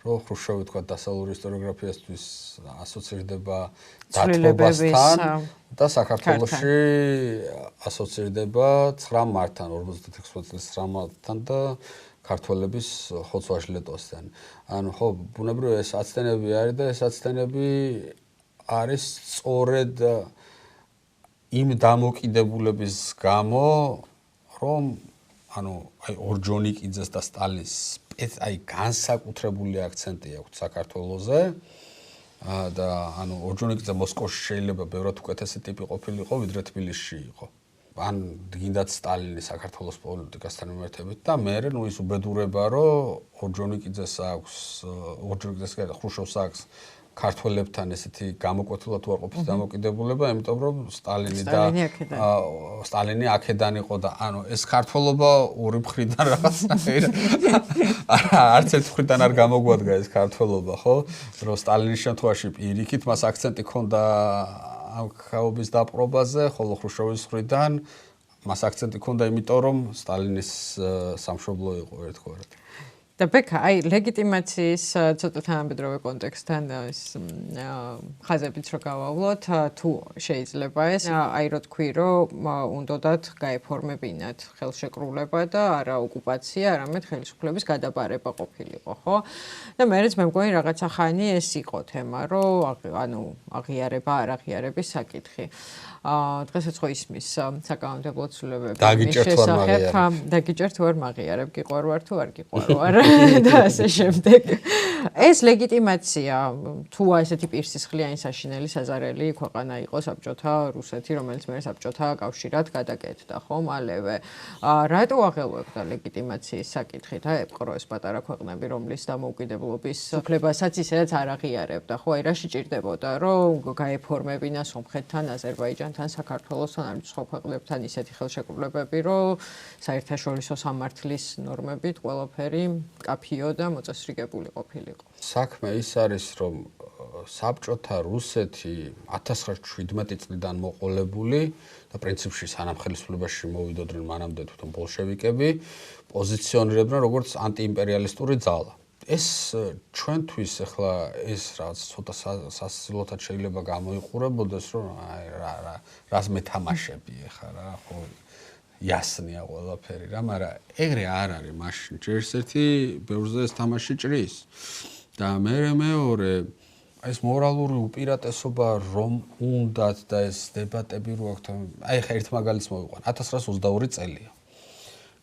რომ ხრუშოვი თქვა დასავლური ისტორიოგრაფიასთვის ასოცირდება დათმობასთან და საქართველოში ასოცირდება 9 მარტთან, 56 წლის 9 მარტთან და ქართველების ხოცვა-ჟლეტოსთან. ანუ ხო, ბუნებრივია ეს აცდენები არის და ეს აცდენები არის სწორედ იმ დამოკიდებულების გამო, რომ ანუ აი ორჯონიკიძეს და სტალინს აი განსაკუთრებული აქცენტი აქვს საქართველოზე და ანუ ორჯონიკიძე მოსკოვში შეიძლება ბევრად უკეთესი ტიპი ყოფილიყო, ვიდრე თბილისში იყო. ან გინდათ სტალინი საქართველოს პოლიტიკასთან მიმართებით და მე ის უბედურება, რომ ორჯონიკიძეს აქვს, ხრუშოვს აქვს ქართველებთან ესეთი გამოკვეთილად უარყოფითი დამოკიდებულება, იმიტომ რომ სტალინი აქედან იყო და ანუ ეს ქართველობა ორი მხრიდან რაღაცნაირად არც ერთ მხრიდან არ გამოგვადგა ეს ქართველობა, ხო? რომ სტალინის შემთხვევაში პირიქით მას აქცენტი ჰქონდა ამ ხაობის დაპყრობაზე, ხოლო ხრუშოვის მხრიდან მას აქცენტი ჰქონდა იმიტომ რომ სტალინის სამშობლო იყო ერთგვარად. და ბექა, აი ლეგიტიმაციის ცოტა თანამედროვე კონტექსტთან ის ხაზებიც რო გავავლოთ, თუ შეიძლება ეს, აი რო თქვი, რომ უნდათ გაეფორმებინათ ხელშეკრულება და არა ოკუპაცია, არამედ ხელისუფლების გადაბარება ყოფილიყო, ხო? და მერეც მე მგონი რაღაცა ხანი ეს იყო თემა, რომ ანუ აღიარება, არ აღიარების საკითხი. დღესაც ხო ისმის საკანონმდებლო ცვლილებები დაგიჭერთ თუ არ მაღიარებ, გიყვარ ვარ თუ არ გიყვარ ვარ და ასე შემდეგ. ეს ლეგიტიმაცია თუ ესეთი პირსისხლიანი საშინელი საზარელი ქვეყანა იყო საბჭოთა რუსეთი, რომელიც მე საბჭოთა კავშირად გადაკეთდა, ხო, მალევე. რატო აღელვებდა ლეგიტიმაციის საკითხით, ეპყრო ეს პატარა ქვეყნები, რომლის დამოუკიდებლობის უფლებასაც ისედაც არ აღიარებდა, ხო, აი რაში ჭირდებოდა, რომ გაეფორმებინა სომხეთთან, აზერბაიჯანთან, საქართველოსთან, ამ სხვა ქვეყნებთან ისეთი ხელშეკრულებები, რომ საერთაშორისო სამართლის ნორმებით ყველაფერი კაფიო და მოწესრიგებული ყოფილიყო. საქმე ის არის, რომ საბჭოთა რუსეთი 1917 წლიდან მოყოლებული და პრინციპში სანამ ხელისუფლებაში მოვიდოდნენ მანამდე თვითონ ბოლშევიკები, პოზიციონირებდნენ როგორც ანტიიმპერიალისტური ძალა. ეს ჩვენთვის ახლა ეს რაც ცოტა სასილოთად შეიძლება გამოიყურებოდეს, რომ რას მეთამაშები ახლა რა, ხო იასნია ყველაფერი რა, მაგრამ ეგრე არ არის მაშინ. ჯერ ერთი ბევრზე ეს თამაში ჭრის და მეორე ეს მორალური უპირატესობა რომ უნდათ და ეს დებატები რო აქვს, აი ხა ერთ მაგალითს მოვიყვან. 1922 წელია.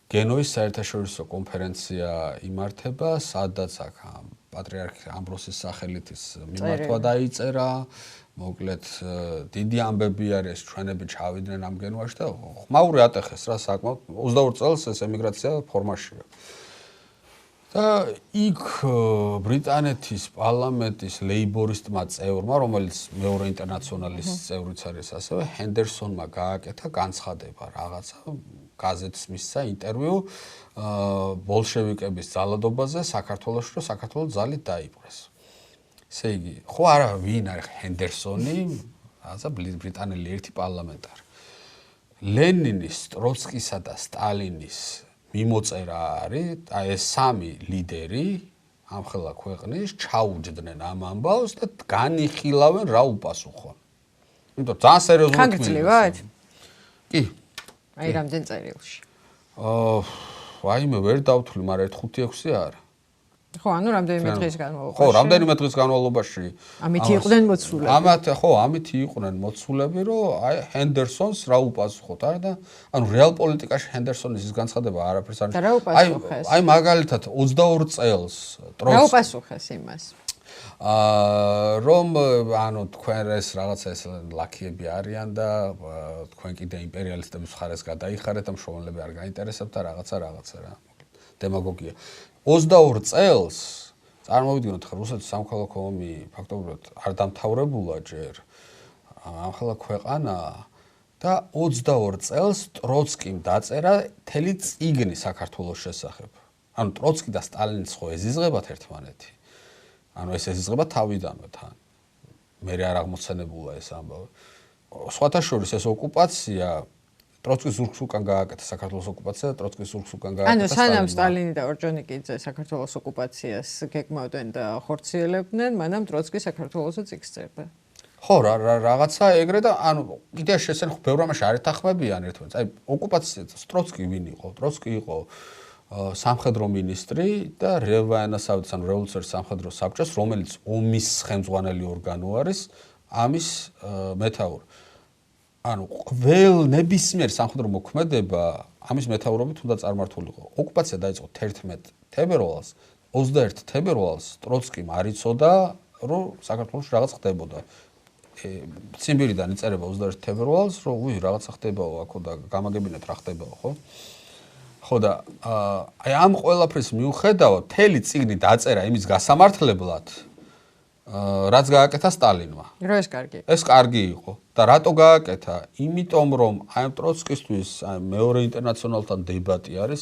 გენოის საერთაშორისო კონფერენცია იმართება, სადაც აქ პატრიარქ ამბროსის სახელით ის მიმართვა დაიწერა. მოკლედ დიდი ამბები არის, ჩვენები ჩავიდნენ ამ გენოაში და ხმაური ატეხეს რა საკმაოდ 22 წელს ეს ემიგრაცია ფორმაშია. და იქ ბრიტანეთის პარლამენტის ლეიბორისტმა წევრმა, რომელიც მეორე ინტერნაციონალის წევრიც არის ასევე, ჰენდერსონმა გააკეთა განცხადება რაღაცა გაზეთს მისცა ინტერვიუ ბოლშევიკების ძალადობაზე საქართველოში, რომ საქართველოს ძალით დაიპყრეს. ესე იგი, ხო არა ვინ არის ჰენდერსონი, რაღაცა ბრიტანელი ერთი პარლამენტარი. ლენინის, ტროცკისა და სტალინის მიმოწერა არის, აი ეს სამი ლიდერი ამხელა ქვეყნის ჩაუჯდნენ ამ ამბავს და განიხილავენ რა უპასუხონ. იმიტომ ძალიან სერიოზულად ხანგრძლივად? კი. აი რამდენ წერილში. ვაიმე ვერ დავთვლი, მაგრამ 1-5-6 არა. ხო, ანუ რამდენიმე დღის განმავლობაში. ხო, რამდენიმე დღის განმავლობაში. ამით იყვნენ მოცულები. ამით იყვნენ მოცულები, რომ აი ჰენდერსონს რა უპასუხოთ, არა და ანუ რეალ პოლიტიკაში ჰენდერსონის ის განცხადება არაფერს არ აი მაგალითად 22 წელს რა უპასუხეს იმას? რომ ანუ თქვენ ეს რაღაცა ეს ლაქიები არიან და თქვენ კიდე იმპერიალისტების მხარეს გადაიხარეთ და მშრომელები არ გაინტერესებთ და რაღაცა რა დემაგოგია 22 წელს წარმოვიდგინოთ ხა რუსეთის სამოქალაქო ომი ფაქტობრივად არ დამთავრებულა ჯერ ახლა ქვეყანა და 22 წელს ტროცკიმ დაწერა მთელი წიგნი საქართველოს შესახებ ანუ ტროცკი და სტალინის ხო ეზიზღებათ ერთმანეთი ანუ ეს ეზიზღება თავიდანვე თან მე არ აღმოცენებულა ეს ამბავი სხვათა შორის ეს ოკუპაცია ტროცკის ზურგს უკან გააკეთა საქართველოს ოკუპაცია და ტროცკის ზურგს უკან გააკეთა ანუ სანამ სტალინი და ორჯონიკიძე საქართველოს ოკუპაციას გეგმავდნენ და ხორციელებდნენ მანამ ტროცკი საქართველოსზე წიგნს წერდა ხო რაღაცა ეგრე და ანუ კიდე შესაძლოა ბევრ რამაში არ ეთანხმებიან ერთმანეთს აი ოკუპაციას ტროცკი ვინ იყო ტროცკი იყო სამხედრო მინისტრი და რევაიანასავდის ანუ რევოლუციური სამხედრო საბჭოს რომელიც ომის ხელმძღვანელი ორგანო არის ამის მეთაური ანუ ყველ ნებისმიერ სამხედრო მოქმედება ამის მეთაურობით უნდა წარმართულიყო. ოკუპაცია დაიწყო 11 თებერვალს, 21 თებერვალს ტროცკიმ არ იცოდა, რომ საქართველოში რაღაც ხდებოდა. ციმბირიდან იწერება 21 თებერვალს, რომ რაღაცა ხდებაო აქო და გამაგებინეთ რა ხდებაო, ხო? ხო და აი ამ ყველაფრის მიუხედავად, მთელი წიგნი დაწერა იმის გასამართლებლად, რაც გააკეთა სტალინმა. რო ეს კარგი. ეს კარგი იყო. და რატო გააკეთა? იმიტომ რომ აი ტროცკისტვის აი მეორე ინტერნაციონალთან დებატი არის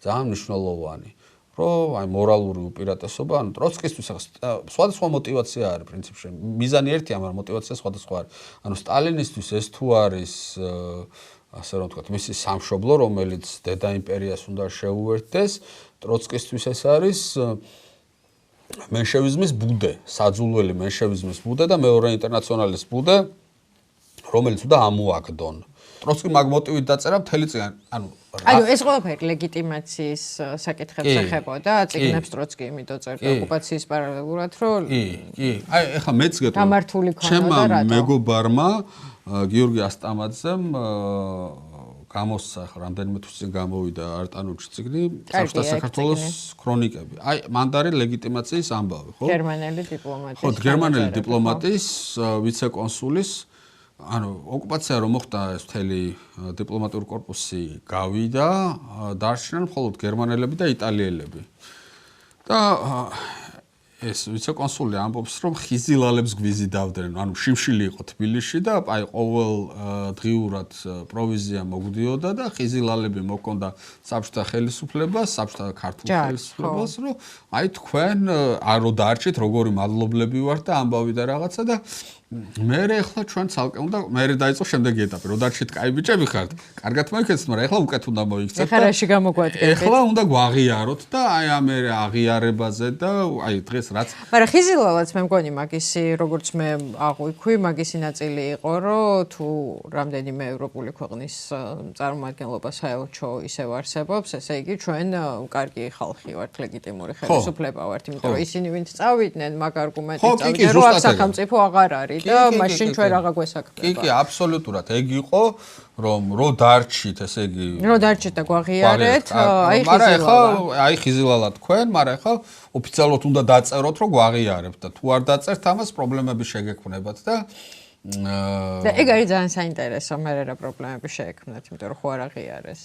ძალიან მნიშვნელოვანი. რომ აი მორალური უპირატესობა, ანუ ტროცკისტვის სხვადასხვა мотиваცია არის პრინციპში. მიზანი ერთია, მაგრამ мотиваცია სხვადასხვა არის. ანუ სტალინისტვის ეს თუ არის ასე რომ ვთქვათ, მისი სამშობლო, რომელიც დედა იმპერიას უნდა შეუერთდეს, ტროცკისტვის ეს არის მენშევიზმის ბუდე, საძულველი მენშევიზმის ბუდე და მეორე ინტერნაციონალის ბუდე, რომელიც უნდა ამოაგდონ. ტროცკი მაგ მოტივით დაწერა მთელი წიგნი. ანუ ეს ყველაფერი ლეგიტიმაციის საკითხებს ეხებოდა, წიგნებს ტროცკი იმიტომ წერდა ოკუპაციის პარალელურად, რომ კი. აი ეხლა მეც გეტყვი. გამართული ქონა და რატო? მეგობარმა გიორგი ასტამაძემ გამოსცა ხა რამდენიმე თვის წინ გამოვიდა არტანუჩი ციგნი საბჭოთა საქართველოს ქრონიკები. აი მანდარი ლეგიტიმაციის ამბავი, ხო? გერმანელი დიპლომატის. ხო, გერმანელი დიპლომატის ვიცე-კონსულის ანუ ოკუპაცია რომ მოხდა ეს მთელი დიპლომატიური корпуსი გავიდა, დარჩნენ მხოლოდ გერმანელები და იტალიელები. და ეს ვიცე-კონსული ამბობს, რომ ხიზილალებს გვიზიდავდნენ, ანუ შიმშილი იყო თბილისში და აი ყოველ დღიურად პროვიზია მოგდიოდა და ხიზილალები მოკონდა საბჭოთა ხელისუფლებას, საბჭოთა ქართულ ხელისუფლებას, რომ აი თქვენ არო დარჩით, როგორი მადლობლები ვართ და ამბავი და რაღაცა და მე ახლა ჩვენ ცალკე უნდა მე დაიწყო შემდეგი ეტაპი, რომ დარჩით კაი ბიჭები ხართ. კარგად მოიქცეთ, მაგრამ ახლა უკეთ უნდა მოიქცეთ. ეხლა რაში გამოგვადგეთ? ეხლა უნდა გვაღიაროთ და აი ამ აღიარებაზე და აი დღეს რაც მაგრამ ხიზილალაც მე მგონი მაგისი როგორც მე აღვიქვი, მაგისი ნაწილი იყო, რომ თუ რამდენიმე ევროპული ქვეყნის წარმომადგენლობა საელჩო ისევ არსებობს, ესე იგი ჩვენ კარგი ხალხი ვართ, ლეგიტიმური ხელისუფლება ვართ, იმიტომ რომ ისინი ვინც წავიდნენ, მაგ არგუმენტით წავიდნენ, რომ აქ სახელმწიფო აღარ არის და მაშინ ჩვენ რაღა გვესაქმება. კი, აბსოლუტურად. ეგ იყო, რომ რო დარჩით, ესე იგი რო დარჩით და გვაღიარეთ, აი ხიზილალა. აი ხიზილალა თქვენ, მაგრამ ახლა ოფიციალურად უნდა დაწეროთ, რომ გვაღიარებთ და თუ არ დაწერთ, ამას პრობლემები შეგექმნებათ და ეგ არის ძალიან საინტერესო, მე რა პრობლემები შეექმნათ, იმიტომ რომ ხო არ აღიარეს.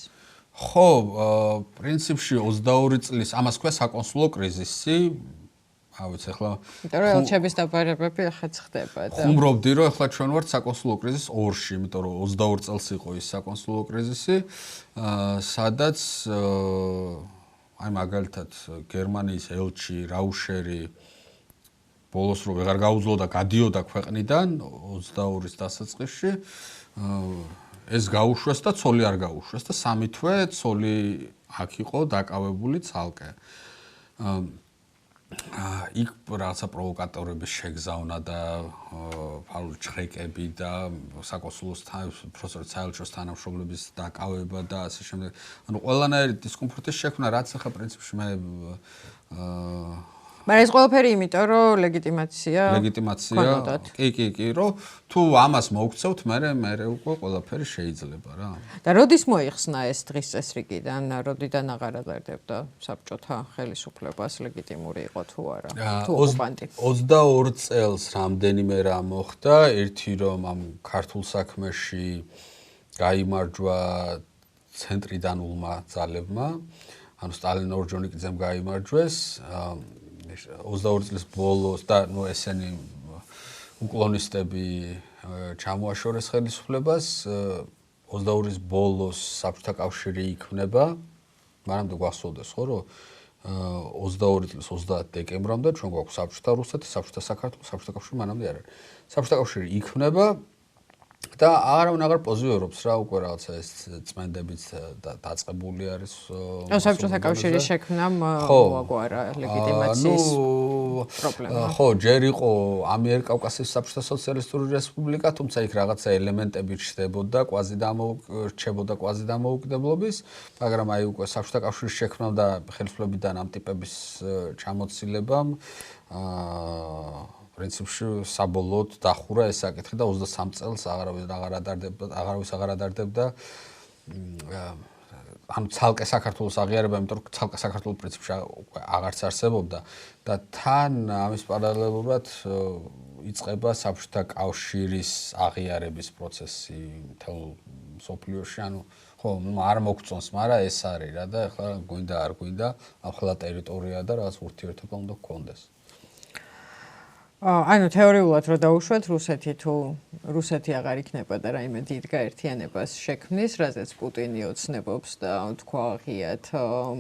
ხო, პრინციპში 22 წლის ამას ქვია საკონსულო კრიზისი. ავიც ახლა იმიტომ რომ ელჩების დაბარებები ახაც ხდება და ხუმრობდი რომ ახლა ჩვენ ვართ საკონსულო კრიზისის ორში, იმიტომ რომ 22 წელს იყო ის საკონსულო კრიზისი, სადაც აი მაგალითად გერმანიის ელჩი რაუშერი ბოლოს რო ვეღარ გაუძლო და გადიოდა ქვეყნიდან 22-ის დასაწყისში ეს გაუშვეს და ცოლი არ გაუშვეს და 3 თვე ცოლი აქ იყო დაკავებული ცალკე. იქ რაღაცა პროვოკატორების შეგზავნა და ფალური ჩხეკები და საკონსულოს პროფესორ საელჩოს თანამშრომლების დაკავება და ასე შემდეგ. ანუ ყველანაირი დისკომფორტის შექმნა, რაც ახლა პრინციპში მე მაგრამ ეს ყველაფერი იმიტომ რომ ლეგიტიმაცია კი, რომ თუ ამას მოგცევთ, მე უკვე ყველაფერი შეიძლება რა. და როდის მოიხსნა ეს დღის წესრიგიდან, როდიდან აღარ აზარდებდა საბჭოთა ხელისუფლებას ლეგიტიმური იყო თუ არა, თუ ოკუპანტი? 22 წელს რამდენიმე რა მოხდა, ერთი რომ ამ ქართულ საქმეში გაიმარჯვა ცენტრიდანულმა ძალებმა, ანუ სტალინ ორჯონიკიძემ გაიმარჯვეს 22 წლის ბოლოს და ესენი უკლონისტები ჩამოაშორეს ხელისუფლებას 22-ის ბოლოს საბჭოთა კავშირი იქმნება, მაგრამ გვახსოვდეს ხო რომ 22 წლის 30 დეკემბრამდე ჩვენ გვაქვს საბჭოთა რუსეთი, საბჭოთა საქართველო, საბჭოთა კავშირი მანამდე არ არის. საბჭოთა კავშირი იქმნება და აღარ პოზიორობს რა უკვე რაღაცა ეს წმენდებიც დაწყებული არის. საბჭოთა კავშირის შექმნამ მოაგვარა ლეგიტიმაციის პრობლემა. ხო, ჯერ იყო ამიერკავკასიის საბჭოთა სოციალისტური რესპუბლიკა, თუმცა იქ რაღაცა ელემენტები ჩნდებოდა, რჩებოდა კვაზი დამოუკიდებლობის, მაგრამ აი უკვე საბჭოთა კავშირის შექმნამ და ხელისუფლებიდან ამ ტიპების ჩამოცილებამ პრინციპში საბოლოოდ დახურა ეს საკითხი და 23 წელს აღარავის აღარ ადარდებდა ანუ ცალკე საქართველოს აღიარება, იმიტომ რომ ცალკე საქართველოს პრინციპში აღარც არსებობდა და თან ამის პარალელურად იწყება საბჭოთა კავშირის აღიარების პროცესი მთელ მსოფლიოში, ანუ ხო, არ მოგწონს, მაგრამ ეს არის რა და ეხლა გვინდა არ გვინდა, ახლა ტერიტორია და რაღაც ურთიერთობა უნდა გქონდეს. ანუ თეორიულად რო დაუშვათ რუსეთი თუ რუსეთი აღარ იქნება და რაიმე დიდ გაერთიანებას შექმნის, რაზეც პუტინი ოცნებობს და თქვა ღიად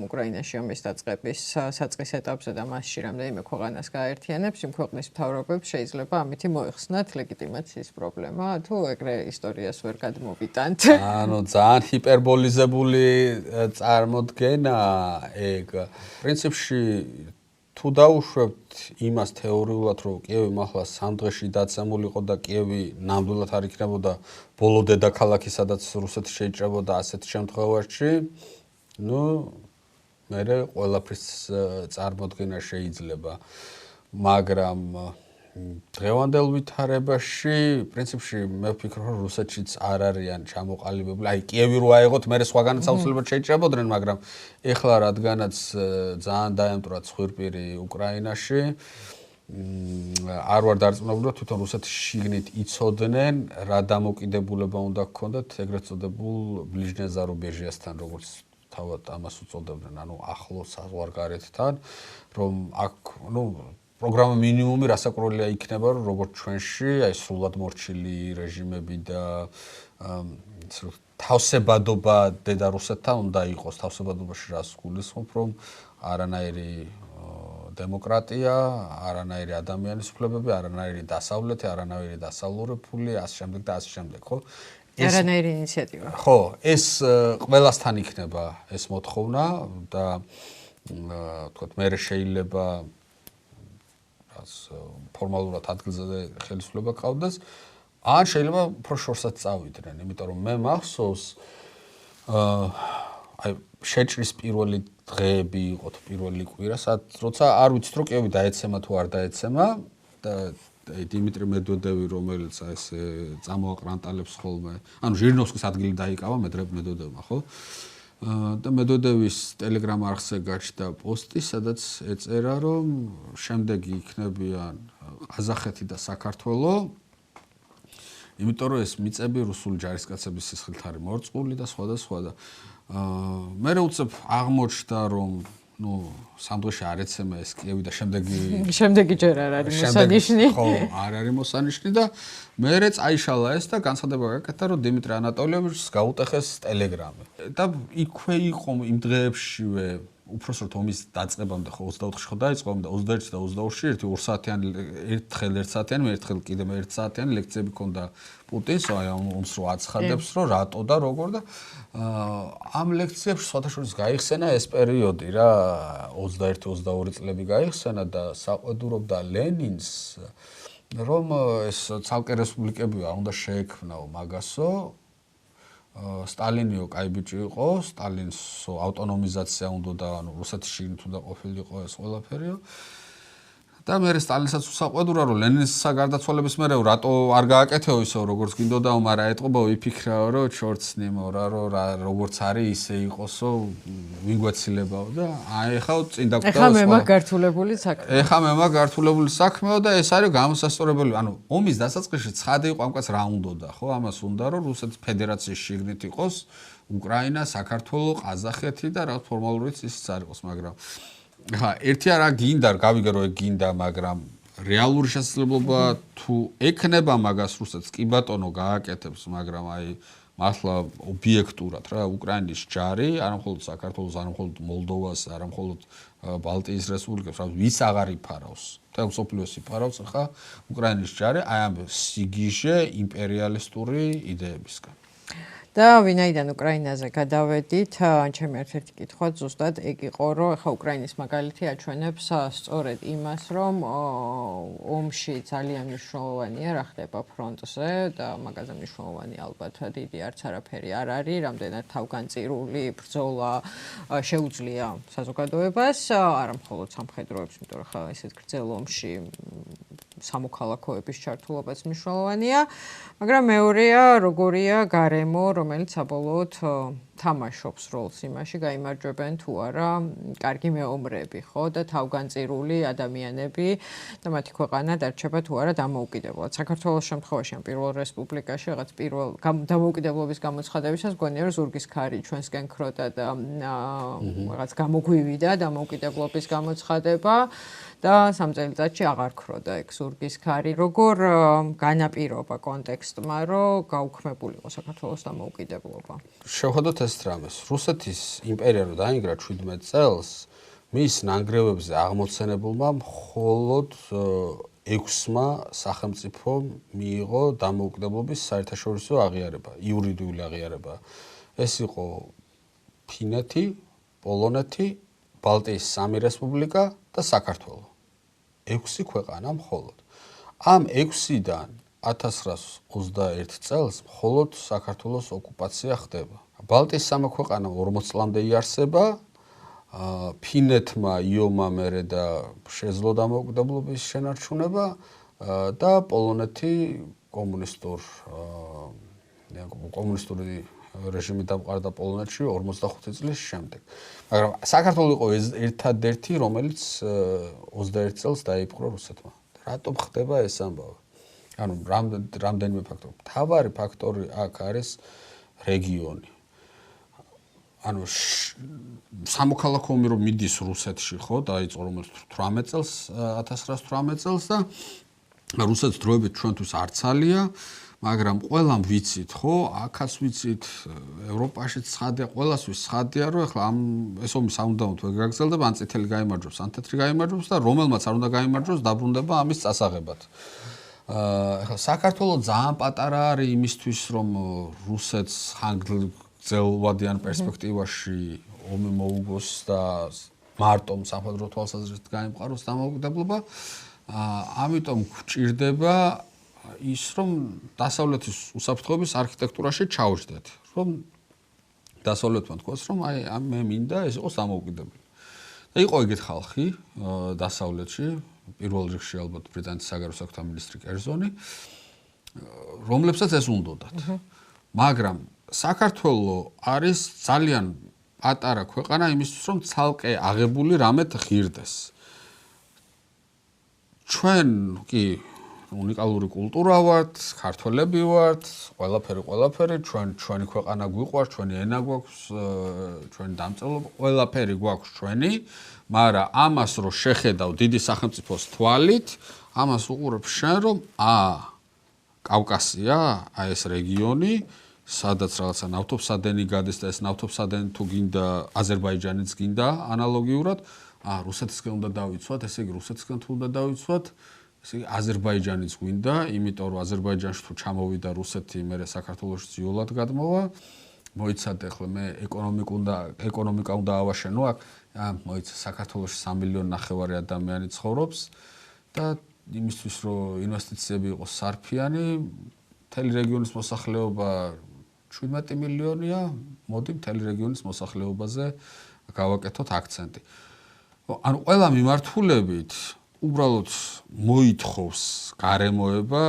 უკრაინაში ომის დაწყების საწყის ეტაპზე და მასში რამდენიმე ქვეყანას გააერთიანებს, იმ ქვეყნის მთავრობებს შეიძლება ამითი მოეხსნათ ლეგიტიმაციის პრობლემა, თუ ეგრე ისტორიას ვერ გადმოვიტანთ. ანუ ძალიან ჰიპერბოლიზებული წარმოდგენა ეგ. პრინციპში თუ დაუშვებთ იმას თეორიულად, რომ კიევი მართლა 3 დღეში დაცემულიყო და კიევი ნამდვილად არ იქნებოდა ბოლო დედაქალაქი, სადაც რუსეთი შეიჭრებოდა ასეთ შემთხვევაში, მე ყველაფრის წარმოდგენა შეიძლება, მაგრამ დღევანდელ ვითარებაში პრინციპში მე ვფიქრობ, რომ რუსეთშიც არ არიან ჩამოყალიბებული. აი კიევი რო აიღოთ, მე სხვაგანაც აუცილებლად შეიჭრებოდნენ, მაგრამ ეხლა რადგანაც ძალიან დაემტრა ცხვირპირი უკრაინაში, არ ვარ დარწმუნებული, რომ თვითონ რუსეთის შიგნით იცოდნენ, რა დამოკიდებულება უნდა გქონდათ ეგრეთ წოდებულ ბლიჟნია ზარუბეჟიასთან, როგორც თავად ამას უწოდებდნენ, ანუ ახლო საზღვარგარეთთან, რომ აქ, პროგრამა მინიმუმი რასაკურველია იქნება, რომ როგორც ჩვენში, აი სრულად მორჩილი რეჟიმები და თავსებადობა დედა რუსეთთან უნდა იყოს, თავსებადობაში რას გულისხმობ, რომ არანაირი დემოკრატია, არანაირი ადამიანის უფლებები, არანაირი დასავლეთი, არანაირი დასავლური ფული, ასე შემდეგ და ასე შემდეგ, ხო? არანაირი ინიციატივა. ხო, ეს ყველასთან იქნება ეს მოთხოვნა და თქვათ მე შეიძლება ფორმალურად ადგილზე ხელისუფლება ყავდეს, ან შეიძლება უფრო შორსაც წავიდნენ, იმიტომ რომ მე მახსოვს აი შეჭრის პირველი დღეები იყო თუ პირველი კვირა, როცა არ ვიცით რომ კიევი დაეცემა თუ არ დაეცემა და დიმიტრი მედვედევი, რომელიც ესე წამოაყრანტალებს ხოლმე, ანუ ჟირნოვსკის ადგილი დაიკავა მედვედევმა, ხო? და მედვედევის ტელეგრამ არხზე გაჩნდა პოსტი, სადაც ეწერა, რომ შემდეგი იქნებიან ყაზახეთი და საქართველო, იმიტომ რომ ეს მიწები რუსული ჯარისკაცების სისხლით არის მორწყული და სხვა და სხვა და მე უცებ აღმოჩნდა, რომ 3 დღეში არ ეცემა ეს კიევი და შემდეგი ჯერ არ არის მოსანიშნი. ხო, არ არის მოსანიშნი და მერე წაიშალა ეს და განცხადება გაკეთა, რომ დიმიტრი ანატოლიევიჩს გაუტეხეს ტელეგრამი. და იქვე იყო იმ დღეებშივე უпроსროთ ომის დაწყებამდე ხო 24-ში ხო დაიწყო და 21-ში და 22-ში 2 საათიანი ერთხელ 1 საათიანი ერთხელ კიდევ 1 საათიანი ლექციები ქონდა პუტინს აი ომს რო აცხადებს რომ რატო და როგორ და ამ ლექციებში სხვათაშორის გაიხსენა ეს პერიოდი რა 21-22 წლები გაიხსენა და საყვედურობდა ლენინს რომ ეს ცალკე რესპუბლიკებია უნდა შეექმნაო მაგასო სტალინიო კაი ბიჭი იყო, სტალინს ავტონომიზაცია უნდა და ანუ რუსეთის შიგნით უნდა ყოფილიყო ეს ყველაფერიო. და მე სტალინსაც უსაყვედურა რომ ლენინსა გარდაცვალების მერე რატო არ გააკეთეო ისე როგორც გინდოდაო, მაგრამ ეტყობაო იფიქრაო რომ ჩორცნიმო რა როგორც არის ისე იყოსო, ვინ გვეცილებაო და აი ახლა წინ დაგხვდა. ეხლა მე მაგ გართულებული საქმე. ეხლა მე მაგ გართულებული საქმეო და ეს არის გამოსასწორებელი. ანუ ომის დასაწყისში ცხადი იყო ამკაც რა უნდოდა, ხო? ამას უნდა რომ რუსეთის ფედერაციის შიგნით იყოს უკრაინა, საქართველო, ყაზახეთი და რა ფორმალურიც ისიც არ იყოს, მაგრამ ერთი არა გინდა, გავიგე რომ ეგ გინდა, მაგრამ რეალური შესაძლებლობა თუ ექნება მაგას რუსეთს, კი ბატონო გააკეთებს, მაგრამ აი მართლა ობიექტურად რა უკრაინის ჯარი, არა მხოლოდ საქართველოს, არა მხოლოდ მოლდოვას, არა მხოლოდ ბალტიის რესპუბლიკებს, რა ვის აღარ იფარავს. თელ სოფლიოს იფარავს ხა უკრაინის ჯარი აი ამ სიგიჟე იმპერიალისტური იდეებისგან. და ვინაიდან უკრაინაზე გადავედით, ჩემი ერთ-ერთი კითხვა ზუსტად ეგ იყო, რომ ხა უკრაინის მაგალითი აჩვენებს სწორედ იმას, რომ ომში ძალიან მნიშვნელოვანია რა ხდება ფრონტზე და მაგაზე მნიშვნელოვანი ალბათ დიდი არც არაფერი არ არის, რამდენად თავგანწირული ბრძოლა შეუძლია საზოგადოებას, არა მხოლოდ სამხედროებს, იმიტომ რომ ხა ესეთ გრძელ ომში სამოქალაქოების ჩართულობაც მნიშვნელოვანია, მაგრამ მეორეა, როგორია გარემო, რომელიც საბოლოოდ თამაშობს როლს იმაში, გაიმარჯვებენ თუ არა კარგი მეომრები, ხო და თავგანწირული ადამიანები და მათი ქვეყანა დარჩება თუ არა დამოუკიდებლად. საქართველოს შემთხვევაში ამ პირველ რესპუბლიკაში რაღაც პირველ დამოუკიდებლობის გამოცხადებისას გონია რომ ზურგის ქარი ჩვენსკენ ქროდა და რაღაც გამოგვივიდა დამოუკიდებლობის გამოცხადება და 3 წელიწადში აღარ ქროდა ეგ ზურგის ქარი. როგორ განაპირობა კონტექსტმა, რომ გაუქმებულიყო საქართველოს დამოუკიდებლობა? შევხედოთ ეს რამეს. რუსეთის იმპერია რო დაინგრა 17 წელს, მის ნანგრევებზე აღმოცენებულმა მხოლოდ 6-მა სახელმწიფომ მიიღო დამოუკიდებლობის საერთაშორისო აღიარება, იურიდიული აღიარება. ეს იყო ფინეთი, პოლონეთი, ბალტიის 3 რესპუბლიკა და საქართველო. 6 ქვეყანა მხოლოდ. ამ 6-დან 1921 წელს მხოლოდ საქართველოს ოკუპაცია ხდება. ბალტიის 3 ქვეყანა 40 წლამდე იარსება, ფინეთმა იომა მერე და შეძლო დამოუკიდებლობის შენარჩუნება და პოლონეთი კომუნისტური რეჟიმი დამყარდა პოლონეთში 45 წლის შემდეგ. მაგრამ საქართველო იყო ერთადერთი, რომელიც 21 წელს დაიპყრო რუსეთმა. რატომ ხდება ეს ამბავი? ანუ რამდენიმე ფაქტორი. მთავარი ფაქტორი აქ არის რეგიონი. ანუ სამოქალაქო ომი რომ მიდის რუსეთში, ხო, დაიწყო რომელიც 18 წელს 1918 წელს და რუსეთს დროებით ჩვენთვის არცალია, მაგრამ ყველამ ვიცით, ხო, აქაც ვიცით, ევროპაში ცხადია, ყველასთვის ცხადია, რომ ეხლა ეს ომი საუნდამოდ ვერ გაგრძელდება, ან წითელი გაიმარჯვებს, ან თეთრი გაიმარჯვებს და რომელმაც არ უნდა გაიმარჯვოს, დაბრუნდება ამის წასაღებად. ეხლა საქართველოს ძალიან პატარა არის იმისთვის, რომ რუსეთს ხანგრძლივადიან პერსპექტივაში ომი მოუგოს და მარტომ სამხედრო თვალსაზრისით გაიმყაროს დამოუკიდებლობა. ამიტომ გვჭირდება ის, რომ დასავლეთის უსაფრთხოების არქიტექტურაში ჩაუჯდეთ, რომ დასავლეთმა თქვას, რომ აი მე მინდა ეს იყოს დამოუკიდებელი. და იყო ეგეთ ხალხი დასავლეთში, პირველ რიგში ალბათ ბრიტანეთის საგარეო საქმეთა მინისტრი კერზონი, რომლებსაც ეს უნდოდათ. მაგრამ საქართველო არის ძალიან პატარა ქვეყანა იმისთვის, რომ ცალკე აღებული რამეთ ღირდეს. ჩვენ კი უნიკალური კულტურა ვართ, ქართველები ვართ, ყველაფერი, ჩვენი ქვეყანა გვიყვარს, ჩვენი ენა გვაქვს, ჩვენი დამწერლობა, ყველაფერი გვაქვს ჩვენი, მაგრამ ამას რო შეხედავ დიდი სახელმწიფოს თვალით, ამას უყურებ შენ, რომ კავკასია, ეს რეგიონი სადაც რაღაცა ნავთობსადენი გადის და ეს ნავთობსადენი თუ გინდა აზერბაიჯანიც გინდა ანალოგიურად, რუსეთისკენ უნდა დავიცვათ, ესე იგი რუსეთისკენ თუ უნდა დავიცვათ, ესე იგი აზერბაიჯანიც გვინდა, იმიტომ რომ აზერბაიჯანში თუ ჩამოვიდა რუსეთი, მერე საქართველოში ძიულად გადმოვა. მოიცადე ახლა მე ეკონომიკა უნდა ავაშენო აქ, მოიცა საქართველოში 3,5 მილიონი ადამიანი ცხოვრობს და იმისთვის რომ ინვესტიციები იყოს სარფიანი, მთელი რეგიონის მოსახლეობა 17 მილიონია, მოდი მთელი რეგიონის მოსახლეობაზე გავაკეთოთ აქცენტი. ანუ ყველა მიმართულებით უბრალოდ მოითხოვს გარემოება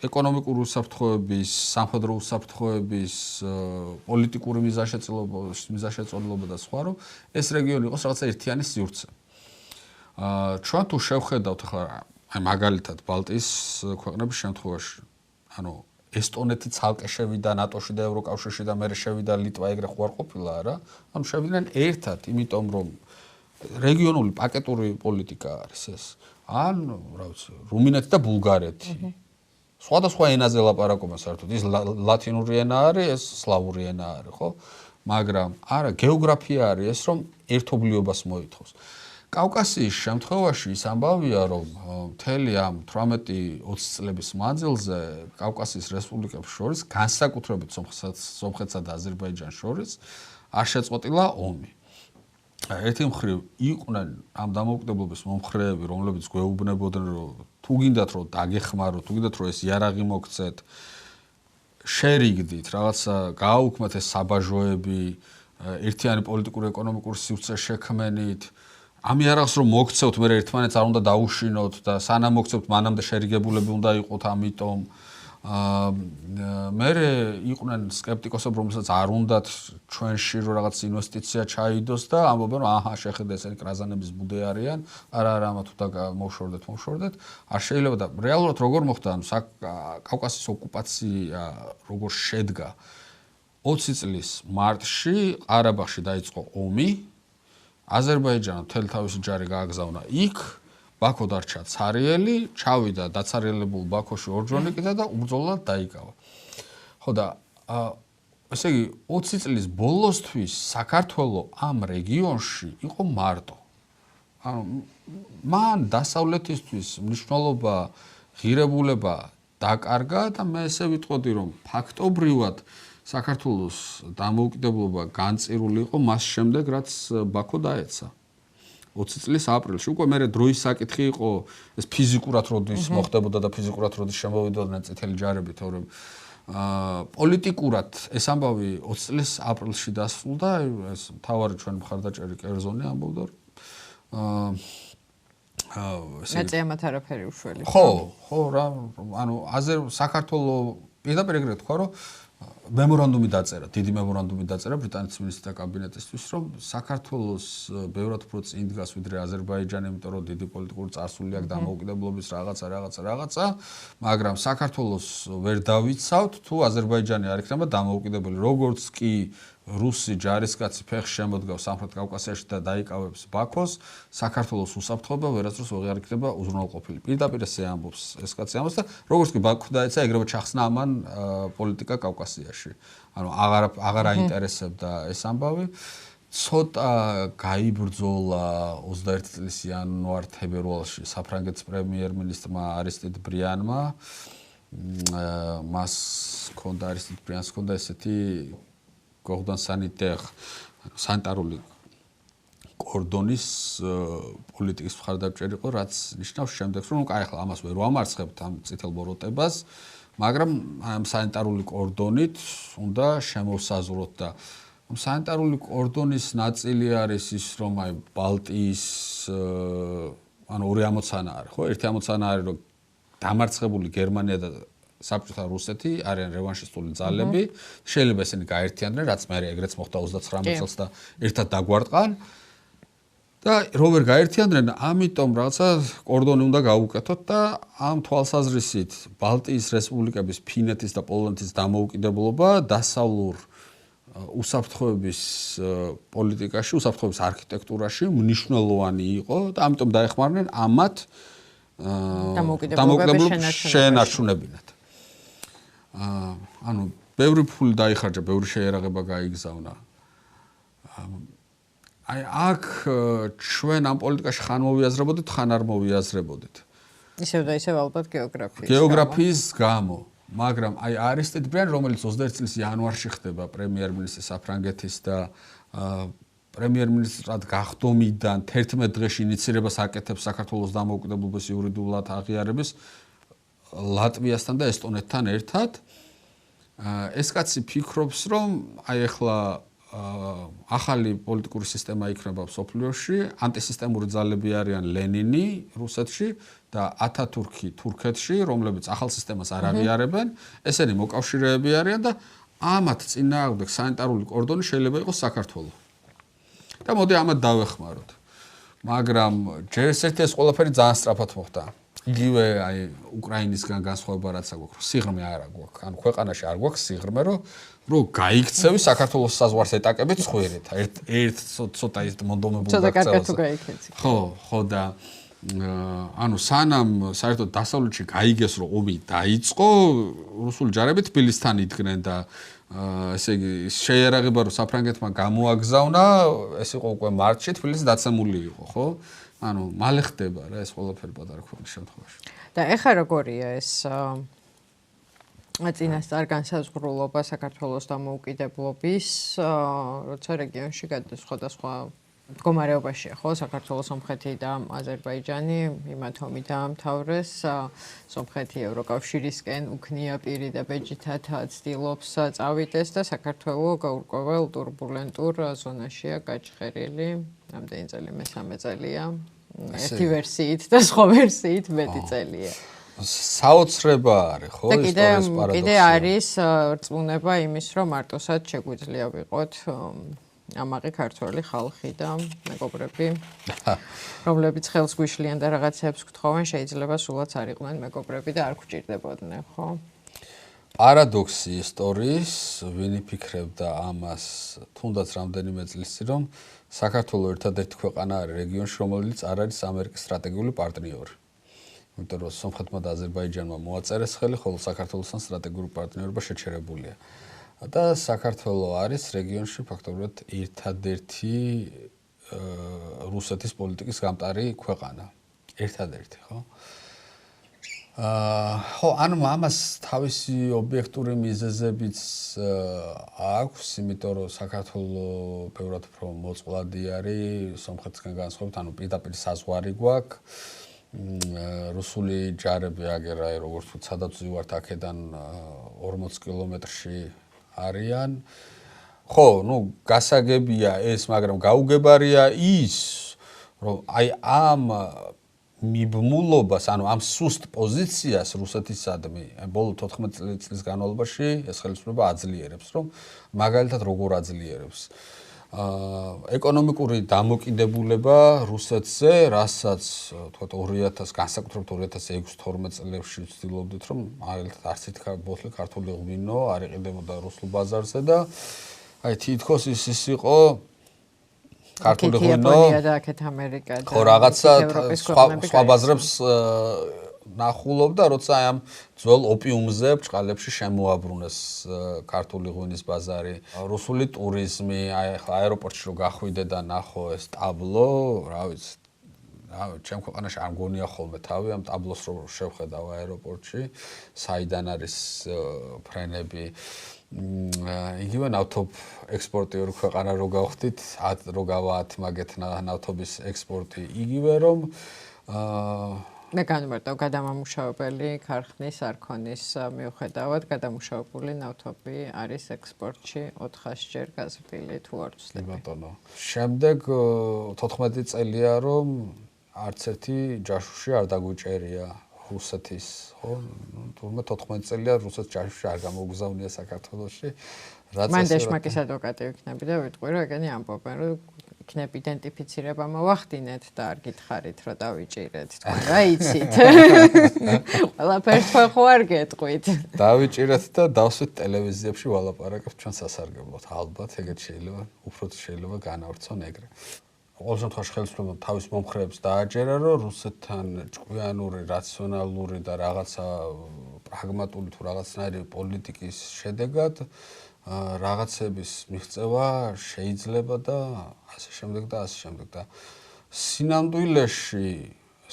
ეკონომიკური უსაფრთხოების, სამხედრო უსაფრთხოების, პოლიტიკური მიზანშეწონილობა და სხვა, რომ ეს რეგიონი იყოს რაღაცა ერთიანი სივრცე. ჩვენ თუ შევხედავთ ახლა აი მაგალითად ბალტიის ქვეყნების შემთხვევაში, ანუ ესტონეთი ცალკე შევიდა ნატოში და ევროკავშირში და მერე შევიდა ლიტვა ეგრე ხო არ ყოფილა არა? ანუ შევიდნენ ერთად, იმიტომ რომ რეგიონული პაკეტური პოლიტიკა არის ეს. ან რა ვიცი, რუმინეთი და ბულგარეთი. სხვადასხვა ენაზე ლაპარაკობენ საერთოდ. ის ლათინური ენა არის, ეს სლავური ენა არის, ხო? მაგრამ არა, გეოგრაფია არის ეს, რომ ერთობლიობას მოითხოვს. კავკასიის შემთხვევაში ის ამბავია, რომ მთელი ამ 18-20 წლების მანძილზე კავკასიის რესპუბლიკებს შორის, განსაკუთრებით სომხეთსა და აზერბაიჯანს შორის არ შეწყვეტილა ომი. ერთი მხრივ იყვნენ ამ დამოუკიდებლობის მომხრეები, რომლებიც გვეუბნებოდნენ, რომ თუ გინდათ რომ დაგეხმაროთ, თუ გინდათ რომ ეს იარაღი მოგცეთ, შერიგდით, რაღაცა გააუქმეთ ეს საბაჟოები, ერთიანი პოლიტიკური ეკონომიკური სივრცე შექმენით. ამ იარაღს რომ მოგცევთ, მე ერთმანეთს არ უნდა დაუშინოთ და სანამ მოგცევთ, მანამდე შერიგებულები უნდა იყოთ, ამიტომ მე იყვნენ სკეპტიკოსები, რომელსაც არ უნდათ ჩვენში რომ რაღაც ინვესტიცია ჩაიდოს და ამბობენ, რომ აჰა, შეხედე ესენი კრაზანების ბუდე არიან, არა, ამა თუ და მოვშორდეთ. არ შეიძლება და რეალურად როგორ მოხდა, ანუ კავკასიის ოკუპაცია როგორ შედგა 20 წლის მარტში ყარაბაღში დაიწყო ომი, აზერბაიჯანმა მთელი თავისი ჯარი გააგზავნა იქ, ბაქო დარჩა ცარიელი, ჩავიდა დაცარიელებულ ბაქოში ორჯონიკიძე და უბრძოლად დაიკავა. ხო და ესე იგი 20 წლის ბოლოსთვის საქართველოს ამ რეგიონში იყო მარტო. ანუ მან დასავლეთისთვის მნიშვნელობა, ღირებულება დაკარგა და მე ესე ვიტყოდი, რომ ფაქტობრივად საქართველოს დამოუკიდებლობა განწირული იყო მას შემდეგ, რაც ბაქო დაეცა. 20 წლის აპრილში. უკვე მე დროის საკითხი იყო, ეს ფიზიკურად როდის მოხდებოდა და ფიზიკურად როდის შემოვიდოდნენ წითელი ჯარები, თორემ პოლიტიკურად ეს ამბავი 20 წლის აპრილში დასრულდა, ეს მთავარი ჩვენ მხარდაჭერი კერძონი ამბობდა, რომ მეწე ამათ არაფერი უშველი. ხო, რა, ანუ საქართველოს პირდაპირ ეგრე თქვა, რომ მემორანდუმი დაწერა, დიდი მემორანდუმი დაწერა ბრიტანეთის მინისტრთა კაბინეტისთვის, რომ საქართველოს ბევრად უფრო წინ დგას ვიდრე აზერბაიჯანი, იმიტომ რომ დიდი პოლიტიკური წარსული აქვს დამოუკიდებლობის რაღაცა, მაგრამ საქართველოს ვერ დავიცავთ, თუ აზერბაიჯანი არ იქნება დამოუკიდებელი, როგორც კი რუსი ჯარისკაცი ფეხს შემოდგავს სამხრეთ კავკასიაში და დაიკავებს ბაქოს, საქართველოს უსაფრთხოება ვერასდროს აღარ იქნება უზრუნველყოფილი. პირდაპირ ესე ამბობს ეს კაცი ამბობს და როგორც კი ბაქო დაეცა, ეგრევე ჩახსნა ამან პოლიტიკა კავკასიაში. ანუ აღარ აინტერესებდა ეს ამბავი. ცოტა გაიბრძოლა 21 წლის იანვარ-თებერვალში საფრანგეთის პრემიერ-მინისტრმა არისტიდ ბრიანმა. მას ჰქონდა არისტიდ ბრიანს ჰქონდა ესეთი Gordon Sanitaire, სანიტარული კორდონის პოლიტიკის მხარდამჭერი იყო, რაც ნიშნავს შემდეგს, რომ კაი, ახლა ამას ვერ ვამარცხებთ ამ წითელ ბოროტებას, მაგრამ ამ სანიტარული კორდონით უნდა შემოვსაზღვროთ და სანიტარული კორდონის ნაწილი არის ის, რომ აი ბალტიის ანუ ორი ამოცანა არის, ხო? ერთი ამოცანა არის, რომ დამარცხებული გერმანია და საბჭოთა რუსეთი არიან რევანშისტული ძალები, შეიძლება ესენი გაერთიანდნენ, რაც მე ეგრეც მოხდა 39 წელს და ერთად დაგვარტყან. და რო ვერ გაერთიანდნენ, ამიტომ რაღაცა კორდონი უნდა გაუკეთოთ და ამ თვალსაზრისით ბალტიის რესპუბლიკების, ფინეთის და პოლონეთის დამოუკიდებლობა დასავლურ უსაფრთხოების პოლიტიკაში, უსაფრთხოების არქიტექტურაში მნიშვნელოვანი იყო და ამიტომ დაეხმარნენ ამათ დამოუკიდებლობის შენარჩუნებინათ. ანუ ბევრი ფული დაიხარჯა, ბევრი შეერაღება გაიგზავნა. აი აქ ჩვენ ამ პოლიტიკაში ხან მოვიაზრებოდით, ხან არ მოვიაზრებოდით. ისევ და ისევ ალბათ გეოგრაფიის გამო, მაგრამ აი არის ტიტბრიანი, რომელიც 21 წლის იანვარში ხდება პრემიერ-მინისტრი საფრანგეთის და პრემიერ-მინისტრად გახდომიდან 11 დღეში ინიციირებას აკეთებს საქართველოს დამოუკიდებლობის იურიდიულად აღიარების ლატვიასთან და ესტონეთთან ერთად. ეს კაცი ფიქრობს, რომ აი ახლა ახალი პოლიტიკური სისტემა იქნება მსოფლიოში, ანტისისტემური ძალები არიან ლენინი რუსეთში და ათათურქი თურქეთში, რომლებიც ახალ სისტემას არ აღიარებენ, ესენი მოკავშირეები არიან და ამათ წინააღმდეგ სანიტარული კორდონი შეიძლება იყოს საქართველო. და მოდი ამათ დავეხმაროთ. მაგრამ ჯერ ერთ ეს ყველაფერი ძალიან სწრაფად მოხდა. იგივე აი უკრაინისგან განსხვავება რაც აქვს, სიღრმე არ აქვს. ანუ ქვეყანაში არ გვაქვს სიღრმე, რომ გაიქცევი საქართველოს საზღვარს ეტაკებით ხვირით. ერთ ცოტა ის მონდომებულ გაქცევას. ცოტა კარგად თუ გაიქეცი. ხო და ანუ სანამ საერთოდ დასავლეთში გაიგეს რომ ომი დაიწყო, რუსული ჯარები თბილისთან იდგნენ და ესე იგი შეერაღება რომ საფრანგეთმა გამოაგზავნა, ეს იყო უკვე მარტში თბილისი დაცემული იყო, ხო? ანუ მალე ხდება რა ეს ყველაფერი პატარა ქვეყნის შემთხვევაში. და ეხლა როგორია ეს წინასწარ განსაზღვრულობა საქართველოს დამოუკიდებლობის, როცა რეგიონში სხვადასხვა მდგომარეობაშია, ხო, საქართველოს სომხეთი და აზერბაიჯანი, იმათ ომი დაამთავრეს, სომხეთი ევროკავშირისკენ უქნია პირი და ბეჯითად ცდილობს წავიდეს და საქართველო გაურკვეველ ტურბულენტურ ზონაშია გაჭხერილი, რამდენი წელი მე-3 წელია, ერთი ვერსიით და სხვა ვერსიით მეტი წელია. საოცრება არის, ხო, ისტორიის პარადოქსი. კიდე არის რწმუნება იმის, რომ მარტოსად შეგვიძლია ვიყოთ ამაყი ქართველი ხალხი და მეგობრები, რომლებიც ხელს გვიშლიან და რაღაცებს გთხოვენ, შეიძლება სულაც არ იყვნენ მეგობრები და არ გვჭირდებოდნენ, ხო? პარადოქსი ისტორიის, ვინ იფიქრებდა ამას, თუნდაც რამდენიმე წლის წინ, რომ საქართველოს ერთადერთი ქვეყანა არის რეგიონში, რომელიც არ არის ამერიკის სტრატეგიული პარტნიორი. იმიტომ რომ სომხეთმა და აზერბაიჯანმა მოაწერეს ხელი, ხოლო საქართველოსთან სტრატეგიული პარტნიორობა შეჩერებულია. და საქართველო არის რეგიონში ფაქტობრივად ერთადერთი რუსეთის პოლიტიკის გამტარი ქვეყანა. ერთადერთი, ხო? ხო, ანუ ამას თავისი ობიექტური მიზეზებიც აქვს, იმიტომ რომ საქართველო ბევრად უფრო მოწყვლადი არის სომხეთისგან განსხვავებით, ანუ პირდაპირ საზღვარი გვაქვს. რუსული ჯარები აგერა, როგორც ვთქვით, სადაც ვივართ აქედან 40 კილომეტრში არიან. ხო, ნუ გასაგებია ეს, მაგრამ გაუგებარია ის, რომ აი ამ მიბმულობას, ანუ ამ სუსტ პოზიციას რუსეთისადმი ბოლო 14 წლის განმავლობაში ეს ხელისუფლება აძლიერებს, რომ მაგალითად როგორ აძლიერებს. ეკონომიკური დამოკიდებულება რუსეთზე, რასაც თქვათ 2000 განსაკუთრებით 2006-12 წლებში ვცდილობდით, რომ მაგალითად არც ერთი ბოთლი ქართული ღვინო არ იყიდებოდა რუსულ ბაზარზე და აი თითქოს ის იყო ქართული ღვინო იაპონია და აქეთ ამერიკა და ხო რაღაცა სხვა ბაზრებს ნახულობდა, როცა აი ამ ძველ ოპიუმზე ბჭყალებში შემოაბრუნეს ქართული ღვინის ბაზარი, რუსული ტურიზმი, აი ახლა აეროპორტში რო გახვიდე და ნახო ეს ტაბლო, რა ვიცი, ჩემ ქვეყანაში არ მგონია ხოლმე თავი ამ ტაბლოს რო შევხედავ აეროპორტში, საიდან არის ფრენები. იგივე ნავთობ ექსპორტიორი ქვეყანა რო გავხდით, რო გავაათმაგეთ ნავთობის ექსპორტი, იგივე რომ მე განვარტავ გადამამუშავებელი ქარხნის არქონის მიუხედავად გადამუშავებული ნავთობი არის ექსპორტში 400-ჯერ გაზრდილი თუ არ ვცდები. ბატონო. შემდეგ 14 წელია რომ არც ერთი ჯაშუში არ დაგვიჭერია რუსეთის, ხო? თურმე 14 წელია რუსეთის ჯაშუში არ გამოგზავნია საქართველოში. მან დეშმაკის ადვოკატი ვიქნები და ვიტყვი რომ ეგენი ამბობენ რომ იქნებ იდენტიფიცირება მოვახდინეთ და არ გითხარით რომ დავიჭირეთ თქვენ რა იცით ყველაფერს თქვენ ხო არ გეტყვით დავიჭირეთ და დავსვით ტელევიზიებში ვალაპარაკებთ ჩვენ სასარგებლოდ ალბათ ეგეთ შეიძლება განავრცონ ეგრე ყოველ შემთხვევაში ხელისუფლებამ თავის მომხრეებს დააჯერა რომ რუსეთთან ჭკვიანური რაციონალური და რაღაცა პრაგმატული თუ რაღაცნაირი პოლიტიკის შედეგად რაღაცების მიღწევა შეიძლება და ასე შემდეგ და ასე შემდეგ და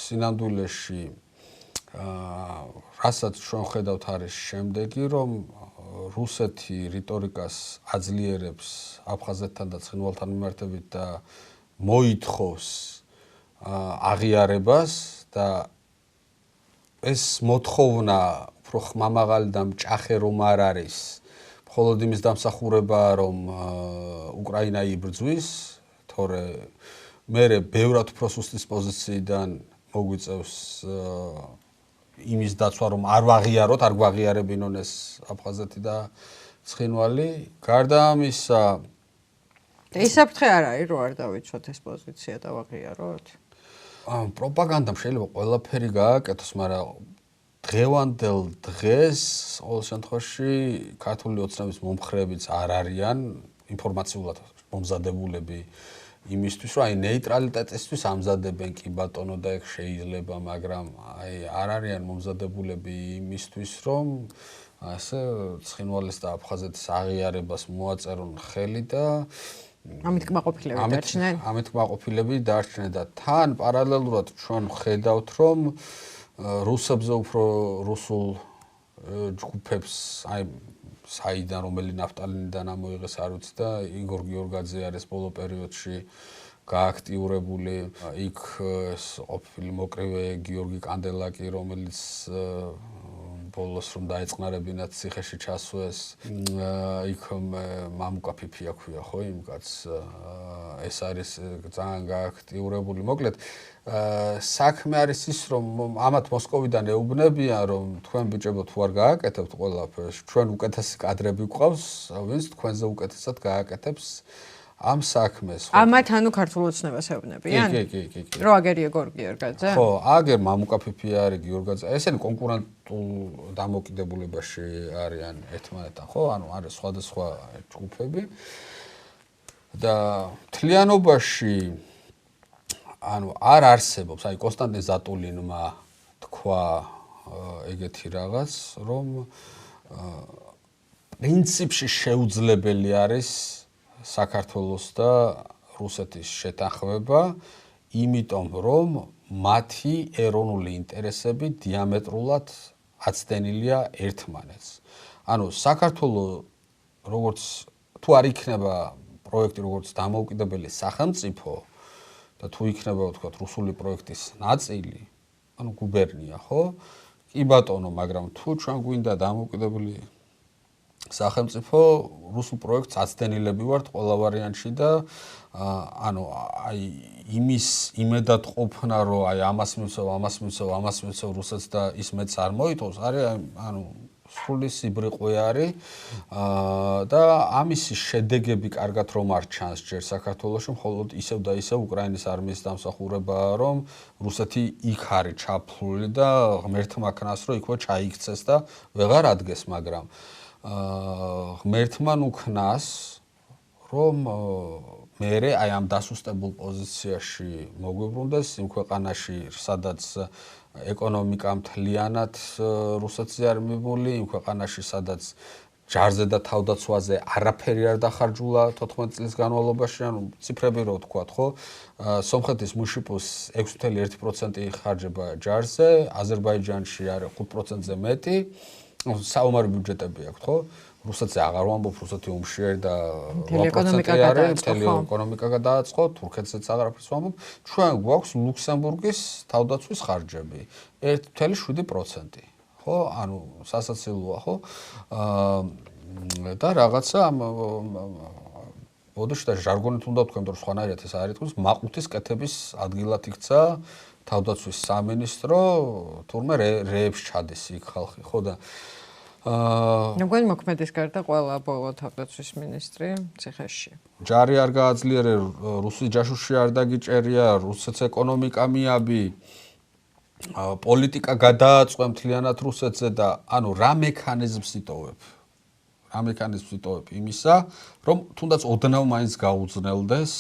სინამდვილეში რასაც ჩვენ ხედავთ არის შემდეგი, რომ რუსეთი რიტორიკას აძლიერებს აფხაზეთთან და ცხინვალთან მიმართებით და მოითხოვს აღიარებას და ეს მოთხოვნა უფრო ხმამაღალი და მჭახე რომ არ არის, მხოლოდ იმის დამსახურებაა, რომ უკრაინა იბრძვის, თორე მერე ბევრად უფრო სუსტის პოზიციიდან მოგვიწევს იმის დაცვა, რომ არ გვაღიარებინონ ეს აფხაზეთი და ცხინვალი. გარდა ამისა, ისაფრთხე არ არის, რომ არ დავიცვათ ეს პოზიცია და ვაღიაროთ? პროპაგანდამ შეიძლება ყველაფერი გააკეთოს, მაგრამ დღევანდელ დღეს ყოველ შემთხვევაში ქართული ოცნების მომხრეებიც არ არიან ინფორმაციულად მომზადებულები იმისთვის, რომ ნეიტრალიტეტისთვის ამზადებენ კი ბატონო და ეგ შეიძლება, მაგრამ არ არიან მომზადებულები იმისთვის, რომ ასე ცხინვალის და აფხაზეთის აღიარებას მოაწერონ ხელი და ამით კმაყოფილები დარჩნენ და თან პარალელურად ჩვენ ხედავთ, რომ რუსებზე უფრო რუსულ ჯგუფებს საიდან რომელი ნაფტალინიდან ამოიღეს არ ვიცი და იგორ გიორგაძე არის ბოლო პერიოდში გააქტიურებული, იქ ყოფილი მოკრივე გიორგი კანდელაკი, რომელიც ბოლოს რომ დაეწყნარებინათ ციხეში ჩასვეს, იქ მამუკა ფიფია ქვია ხო იმ კაცს, ეს არის ძალიან გააქტიურებული. მოკლედ საქმე არის ის, რომ ამათ მოსკოვიდან ეუბნებიან, რომ თქვენ ბიჭებო თუ არ გააკეთებთ ყველაფერს, ჩვენ უკეთესი კადრები გვყავს, ვინც თქვენზე უკეთესად გააკეთებს ამ საქმეს. ამათ ანუ ქართულ ოცნებას ეუბნებიან? კი. რო აგერია გიორგაძე? ხო, აგერ მამუკა ფიფია არის გიორგაძე. ესენი კონკურენტულ დამოკიდებულებაში არიან ერთმანეთთან, ხო? ანუ არის სხვადასხვა ჯგუფები. და მთლიანობაში ანუ არ არსებობს, კონსტანტინ ზატულინმა თქვა ეგეთი რაღაც, რომ პრინციპში შეუძლებელი არის საქართველოს და რუსეთის შეთანხმება, იმიტომ რომ მათი ეროვნული ინტერესები დიამეტრულად აცდენილია ერთმანეთს. ანუ საქართველოს როგორც თუ არ იქნება პროექტი როგორც დამოუკიდებელი სახელმწიფო და თუ იქნება ვთქვათ რუსული პროექტის ნაწილი, ანუ გუბერნია, ხო? კი ბატონო, მაგრამ თუ ჩვენ გვინდა დამოუკიდებელი სახელმწიფო, რუსულ პროექტს აცდენილები ვართ ყველა ვარიანტში და ანუ იმის იმედად ყოფნა, რომ ამას მივცევ რუსეთს და ის მეც არ მოიტოვს, არის ანუ სრული სიბრიყვე არის და ამის შედეგები კარგად რომ არ ჩანს ჯერ საქართველოში, მხოლოდ ისევ და ისევ უკრაინის არმიის დამსახურებაა, რომ რუსეთი იქ არის ჩაფლული და ღმერთმა ქნას, რომ იქვე ჩაიქცეს და ვეღარ ადგეს, მაგრამ ღმერთმა უქნას, რომ მერე ამ დასუსტებულ პოზიციაში მოგვიბრუნდეს იმ ქვეყანაში, სადაც ეკონომიკა მთლიანად რუსეთზე არ მიბული, იმ ქვეყანაში, სადაც ჯარზე და თავდაცვაზე არაფერი არ დახარჯულა 14 წლის განმავლობაში, ანუ ციფრები რო ვთქვათ, ხო? სომხეთის მუშიპუს 6.1% ხარჯება ჯარზე, აზერბაიჯანში არის 5%-ზე მეტი. საომარი ბიუჯეტები აქვს, ხო? რუსეთზე აღარ ვამბობ, რუსეთი ომში და 8% არის, ეკონომიკა გადააწყო, თურქეთზეც აღარაფერს ვამბობ. ჩვენ გვაქვს ლუქსემბურგის თავდაცვის ხარჯები 1.7%, ხო? ანუ სასაცილოა, ხო? და რაღაცა ბოდიში და ჟარგონით უნდა ვთქვათ, რომ სხვანაირად ეს არ იტყვის, მაყუთის კეთების ადგილად იქცა თავდაცვის სამინისტრო, თურმე რეებს ჩადეს იქ ხალხი, ხო და ნუგან მოქმედის გარდა ყველა ბოლო თავდაცვის მინისტრი ციხეში. ჯარი არ გააძლიერე, რუსი ჯაშუში არ დაგიჭერია, რუსეთს ეკონომიკა მიაბი, პოლიტიკა გადააწყვე მთლიანად რუსეთზე და ანუ რა მექანიზმს იტოვებ იმისა, რომ თუნდაც ოდნავ მაინც გაუძნელდეს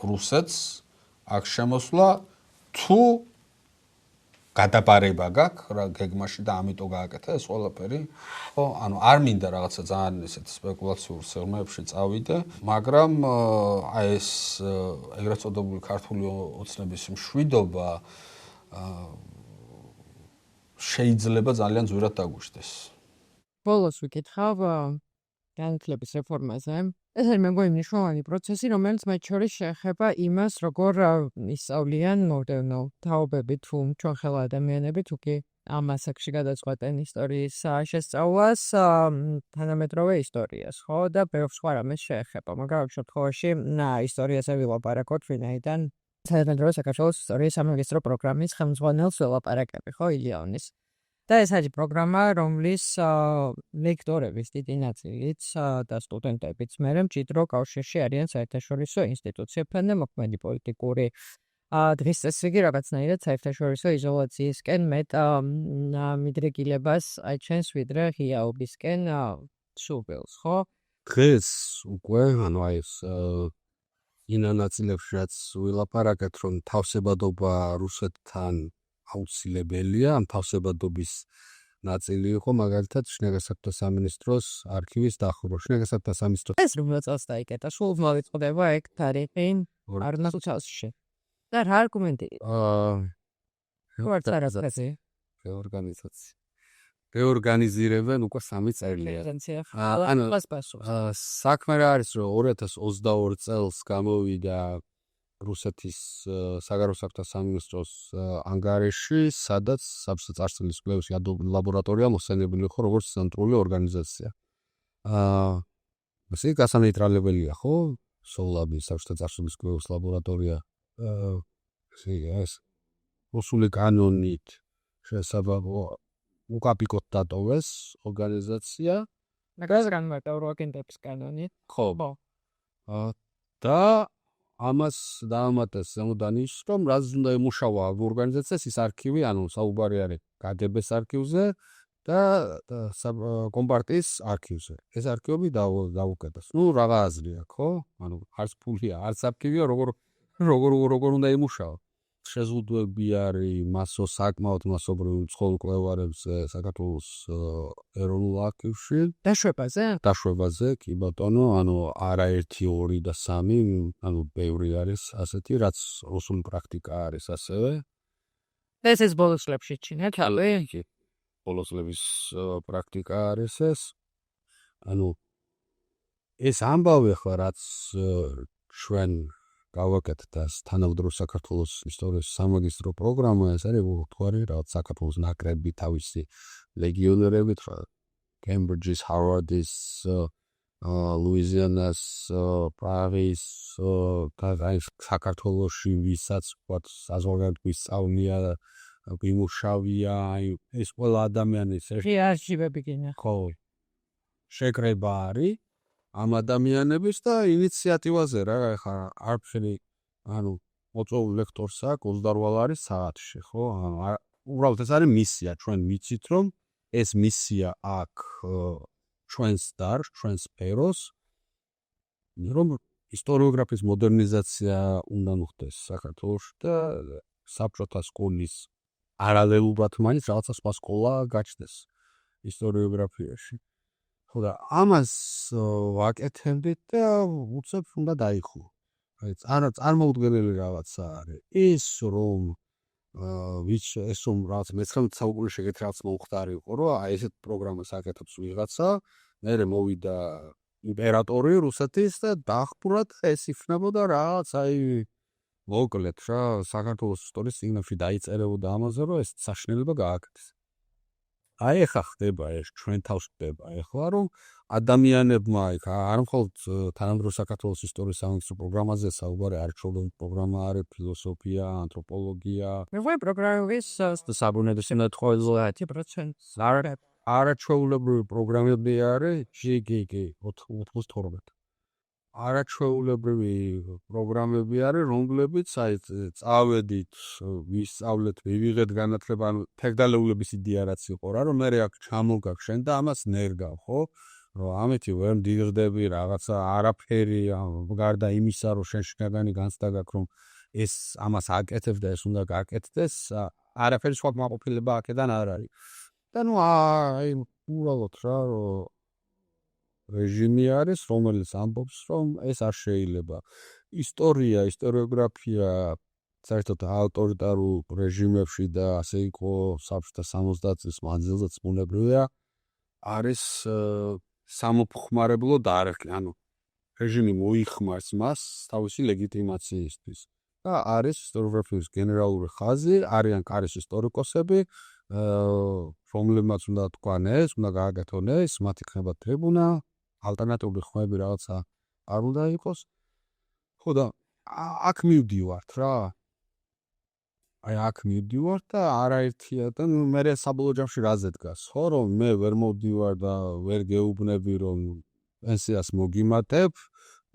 რუსეთს აქ შემოსვლა, თუ გადაბარება გაქვს რა გეგმაში და ამიტომ გააკეთა ეს ყველაფერი. ხო, ანუ არ მინდა რაღაცა ძალიან ესეთ სპეკულაციურ სიღრმეებში წავიდე, მაგრამ აი ეს ეგრეთ წოდებული ქართული ოცნების მშვიდობა შეიძლება ძალიან ძვირად დაგვიშდეს. ბოლოს ვიკითხავ განათლების რეფორმაზე. ეს არის მეგონი მნიშვნელოვანი პროცესი, რომელიც მათ შორის შეეხება იმას, როგორ ისწავლიან მოდერნო თაობები თუ ჩვენ ხელა ადამიანები თუ კი ამ ასაკში გადაწყვეტენ ისტორიის შესწავლას, თანამედროვე ისტორიას, ხო და ბევრ სხვა რამეს შეეხება. მაგრამ ამ შემთხვევაში ისტორიაზე ვილაპარაკოთ, ვინაიდან თანამედროვე საქართველოს ისტორიის სამაგისტრო პროგრამის ხელმძღვანელს ველაპარაკები, ხო, ილიონის. და ეს არის პროგრამა, რომლის ლექტორების დიდი ნაწილიც და სტუდენტებიც მერე მჭიდრო კავშირში არიან საერთაშორისო ინსტიტუციებთან და მოქმედი პოლიტიკური დღის წესრიგი რაღაცნაირად საერთაშორისო იზოლაციისკენ მეტ მიდრეკილებას აჩენს ვიდრე ღიაობისკენ სურვილს, ხო? დღეს უკვე ანუ აი ეს ინა ნაწილებში რაც ვილაპარაკეთ, რომ თავსებადობა რუსეთთან აუცილებელია, ამ თავსებადობის ნაწილი იყო მაგალითად შინაგან საქმეთა სამინისტროს არქივის დახურვა. შინაგან საქმეთა სამინისტრო ეს რომ წელს დაიკეტა, სულ მოიწოდება ეგ თარიღი არნასუცალში. და რა არგუმენტი? ვარ წარაზე. რეორგანიზირებენ უკვე 3 წელია. ანუ საქმე რა არის, რომ 2022 წელს გამოვიდა რუსეთის საგარეო საქმეთა სამინისტროს ანგარიში, სადაც საბჭოთა კვლევის ლაბორატორია მოსენებული იყო როგორც ცენტრალური ორგანიზაცია. ესე გასანეიტრალებელია, ხო? სოლაბი საბჭოთა კვლევის ლაბორატორია. ეს რუსული კანონით შესაბამო უკაპიკოდ დატოვეს ორგანიზაცია. მაგას განმარტა როაგენტების კანონით. ხო. და ამას დაამატეს ზემოდან ის, რომ რაც უნდა ემუშავა ორგანიზაციას ის არქივი, ანუ საუბარი არის კადების არქივზე და კომპარტიის არქივზე. ეს არქივები დაუკეტეს. ნუ რაღა აზრი აქვს, ხო? ანუ არც ფულია, არც არქივია, როგორ უნდა ემუშავა. შეზღუდვები არის მასო საკმაოდ მასობრივ უცხოელ მკვლევარებზე საქართველოს ეროვნულ არქივში. დაშვებაზე, კი ბატონო, ანუ არა 1, 2 და 3, ანუ ბევრი არის ასეთი, რაც რუსული პრაქტიკა არის ასევე. ეს ბოლოს წლებში ჩინეთ, ხალხი. ბოლოს წლების პრაქტიკა არის ეს. ანუ ეს ამბავი ხო რაც ჩვენ გავაკეთეთ და თანამედროვე საქართველოს ისტორიის სამაგისტრო პროგრამა, ეს არის ვთქვარი, რაღაც საქართველოს ნაკრები თავისი ლეგიონერებით, რა Cambridge-ის, Harvard-ის, Louisiana-ს, Paris-ის, და საქართველოში ვისაც ვთქვათ, საზოგადოების სწავლია, იმუშავია, ეს ყველა ადამიანის არქივები გინახავთ. ხო. შეკრება არის ამ ადამიანების და ინიციატივაზე რა ხა არაფერი ანუ მოწვეულ ლექტორს აქვს 28 ლარი საათში, ხო? უბრალოდ ეს არის მისია, ჩვენ ვიცით რომ ეს მისია აქვს ჩვენს ჩვენს სფეროს, რომ ისტორიოგრაფიის მოდერნიზაცია უნდა მოხდეს საქართველოში და საბჭოთა სკოლის პარალელურად მაინც რაღაცა სხვა სკოლა გაჩნდეს ისტორიოგრაფიაში. ხო და ამას ვაკეთებდით და უცებ უნდა დაიხო. აი წარმოუდგენელი რაღაცა არის. ის რომ ეს რომ რაღაც მე-19 საუკუნეში ეგეთ რაღაც მოუხდარიყო, რომ აი ესეთ პროგრამას აკეთებს ვიღაცა, მერე მოვიდა იმპერატორი რუსეთის და დაახპურად ეს იქნებოდა რაღაც აი მოკლედ რა საქართველოს ისტორიის წიგნებში დაიწერებოდა ამაზე, რომ ეს საშინელება გააკეთეს. აი ახლა ხდება ეს ჩვენ თავს ხდება ახლა რომ ადამიანებმა არ მხოლოდ თანამედროვე საქართველოს ისტორიის სამაგისტრო პროგრამაზე საუბარი არის, ჩვეულებრივი პროგრამა არის ფილოსოფია, ანთროპოლოგია. მე პროგრამების საბუნებისმეტყველო სინათხოველია 10%. არაჩვეულებრივი პროგრამები არის GGG 92. არაჩვეულებრივი პროგრამები არის, რომლებიც აი წავედით, ვისწავლეთ, ვივიღეთ განათლება, ანუ თეგდალეულების იდეა რაც იყო რა, რომ მე აქ ჩამოგაგშენ და ამას ნერგავ, ხო? რომ ამეთი ვერ მდიღდები რაღაცა არაფერი, გარდა იმისა, რომ შენ შინაგანი განცდა გაქვს, რომ ეს ამას აკეთებ და ეს უნდა გააკეთდეს, არაფერი სხვა კმაყოფილება აქედან არ არის. და ნუ აი უბრალოდ რა რომ რეჟიმი არის, რომელიც ამბობს, რომ ეს არ შეიძლება. ისტორია, ისტორიოგრაფია საერთოდ ავტორიტარულ რეჟიმებში და ასე იყო საბჭოთა 70 წლის მანძილზეც ბუნებრივია არის სამოფხმარებლო დარგი, ანუ რეჟიმი მოიხმარს მას თავისი ლეგიტიმაციისთვის. და არის ისტორიოგრაფიის გენერალური ხაზი, არიან კარის ისტორიკოსები, რომლებმაც უნდა თქვან ეს, უნდა გააკეთონ ეს, მათ იქნება ტრიბუნა, ალტერნატიული ხმები რაღაცა არ უნდა იყოს. ხო და აქ მივდივართ რა. აი აქ მივდივარ და არაერთია და მე საბოლოო ჯამში რაზე დგას, ხო რომ მე ვერ მოვდივარ და ვერ გეუბნები რომ პენსიას მოგიმატებ,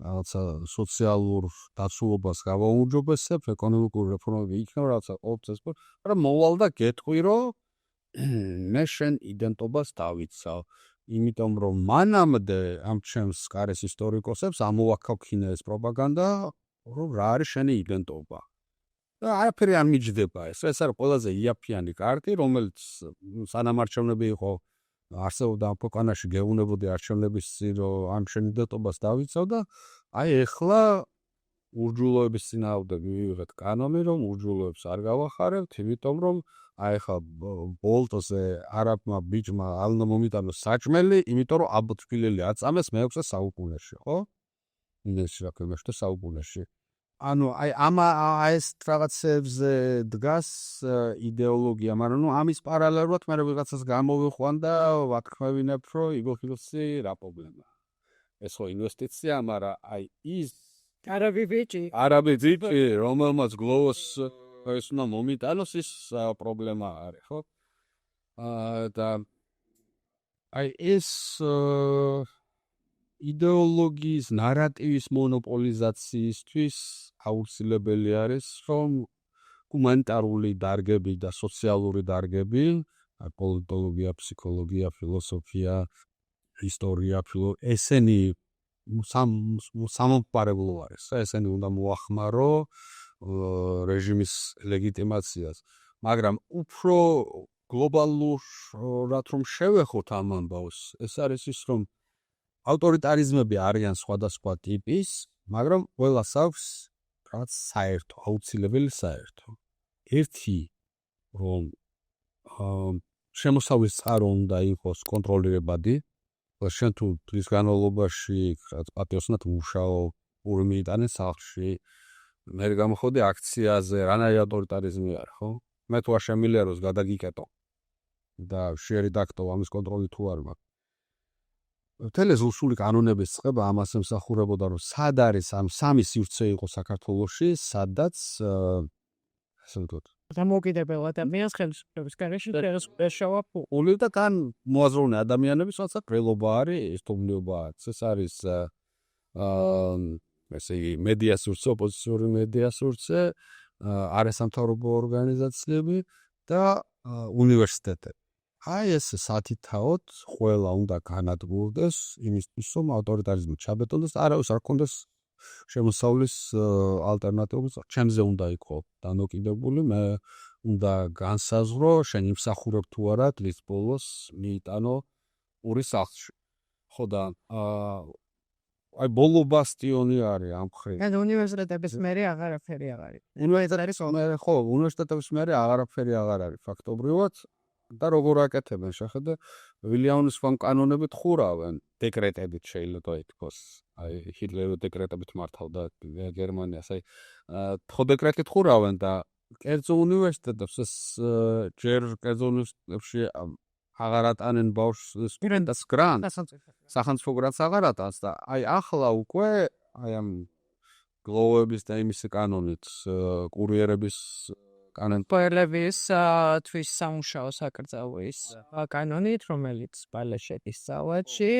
რაღაცა სოციალურ დაცულობას გავაუმჯობესებ, ეკონომიკური რეფორმები იქნება, რაღაცა ოპციის, მაგრამ მოვალ და გეტყვი რომ მე შენ იდენტობას დავიცავ, იმიტომ რომ მანამდე ამ ჩემს კარის ისტორიკოსებს ამოვაქალაქინე ეს პროპაგანდა, რომ რა არის შენი იდენტობა. და არაფერი არ მიჯდება ეს. ეს არის ყველაზე იაფიანი კარტი, რომელიც სანამ არჩევნები იყო არსებობდა ამ ქვეყანაში გეუბნებოდი არჩევნების წინ რომ ამ შენ იდენტობას დავიცავ და აი ეხლა ურჯულოების წინააღმდეგ მივიღეთ კანონი, რომ ურჯულოებს არ გავახარებთ, იმიტომ რომ აი ეხლა ბოლტზე არაბმა ბიჭმა ალნა მომიტანოს საჭმელი, იმიტომ რომ აბოთფილელი აწამეს მე-6 საუკუნეში, ხო? ინეს რა ქვემეშტო საუკუნეში. ანუ აი ეს რაღაცებზე დგას იდეოლოგია, მაგრამ ნუ ამის პარალელურად მე ვიღაცას გამოვიყვან და ვათქმევინებ, რომ იგოხილოსი რა პრობლემაა. ეს ხო ინვესტიცია, მაგრამ აი ის არაბი ბიჭი, რომელმაც გლოვოს ეს უნდა მომიტანოს, ის პრობლემა არის, ხო? და აი ეს იდეოლოგიის ნარატივის მონოპოლიზაციისთვის აუცილებელი არის, რომ ჰუმანიტარული დარგები და სოციალური დარგები, პოლიტოლოგია, ფსიქოლოგია, ფილოსოფია, ისტორია, ესენი სამომხმარებლო არის. ესენი უნდა მოახმარო რეჟიმის ლეგიტიმაციას. მაგრამ უფრო გლობალურად რომ შევეხოთ ამ ამბავს, ეს არის ის, რომ ავტორიტარიზმები არიან სხვადასხვა ტიპის, მაგრამ ყველას აქვს რაც საერთო, აუცილებელი საერთო. ერთი რომ შემოსავლის წყარო უნდა იყოს კონტროლირებადი, შენ თუ დღის განმავლობაში რაც პატიოსნად მუშაო, ორი მიიტანე სახლში, მე გამოხოდი აქციაზე, რანაირი ავტორიტარიზმი არის, ხო? მე თუ არ შემიძლია რომ გადაგიკეტო და შეერიდაქტო ამის კონტროლი თუ არ მაქვს. მთელი ზუსტული კანონების წყება ამას ემსახურებოდა, რომ სად არის ამ სამი სივრცე იყო საქართველოში, სადაც ასე ვთქვათ, დამოუკიდებელ ადამიანს ხელისუფლების გარეშე შეშავა ფული და თან მოაზროვნე ადამიანების რაცა ბრელობა არის, ერთობლიობა არის. ეს არის ესე იგი მედია სივრცე, ოპოზიციური მედია სივრცე, არასამთავრობო ორგანიზაციები და უნივერსიტეტები. აი ეს სათითაოდ ყველა უნდა განადგურდეს იმისთვის, რომ ავტორიტარიზმი ჩაბეტონდეს, არავის არ კონდეს შემოსავლის ალტერნატივები. ჩემზე უნდა იყოს დამოკიდებული, მე უნდა განსაზღვრო, შენ იმსახურებ თუ არა დღის ბოლოს მიიტანო ორი სახლში. ხო და აი ბოლო ბასტიონი არის ამ ხრით. ან უნივერსიტეტების მერე აღარაფერი აღარ არის. უნივერსიტეტების მერე აღარაფერი აღარ არის ფაქტობრივად. და როგორ აკეთებენ შეხედე ვილიამის ფონ კანონებით ხურავენ დეკრეტებით შეიძლება ითქვას აი ჰიტლერის დეკრეტებით მართავდა გერმანიას აი ხო დეკრეტით ხურავენ და კერძო უნივერსიტეტებს ეს ჯერ კერძო უნივერსიტეტებში აღარ ატანენ ბავშვს გრანტს სახელმწიფო გრანტს აღარ ატანს და აი ახლა უკვე აი ამ გლოვების და იმის კანონით კურიერების კანონპოელების თვის სამუშაო საკრძალვის კანონით, რომელიც ბალაშეთის სალაჩი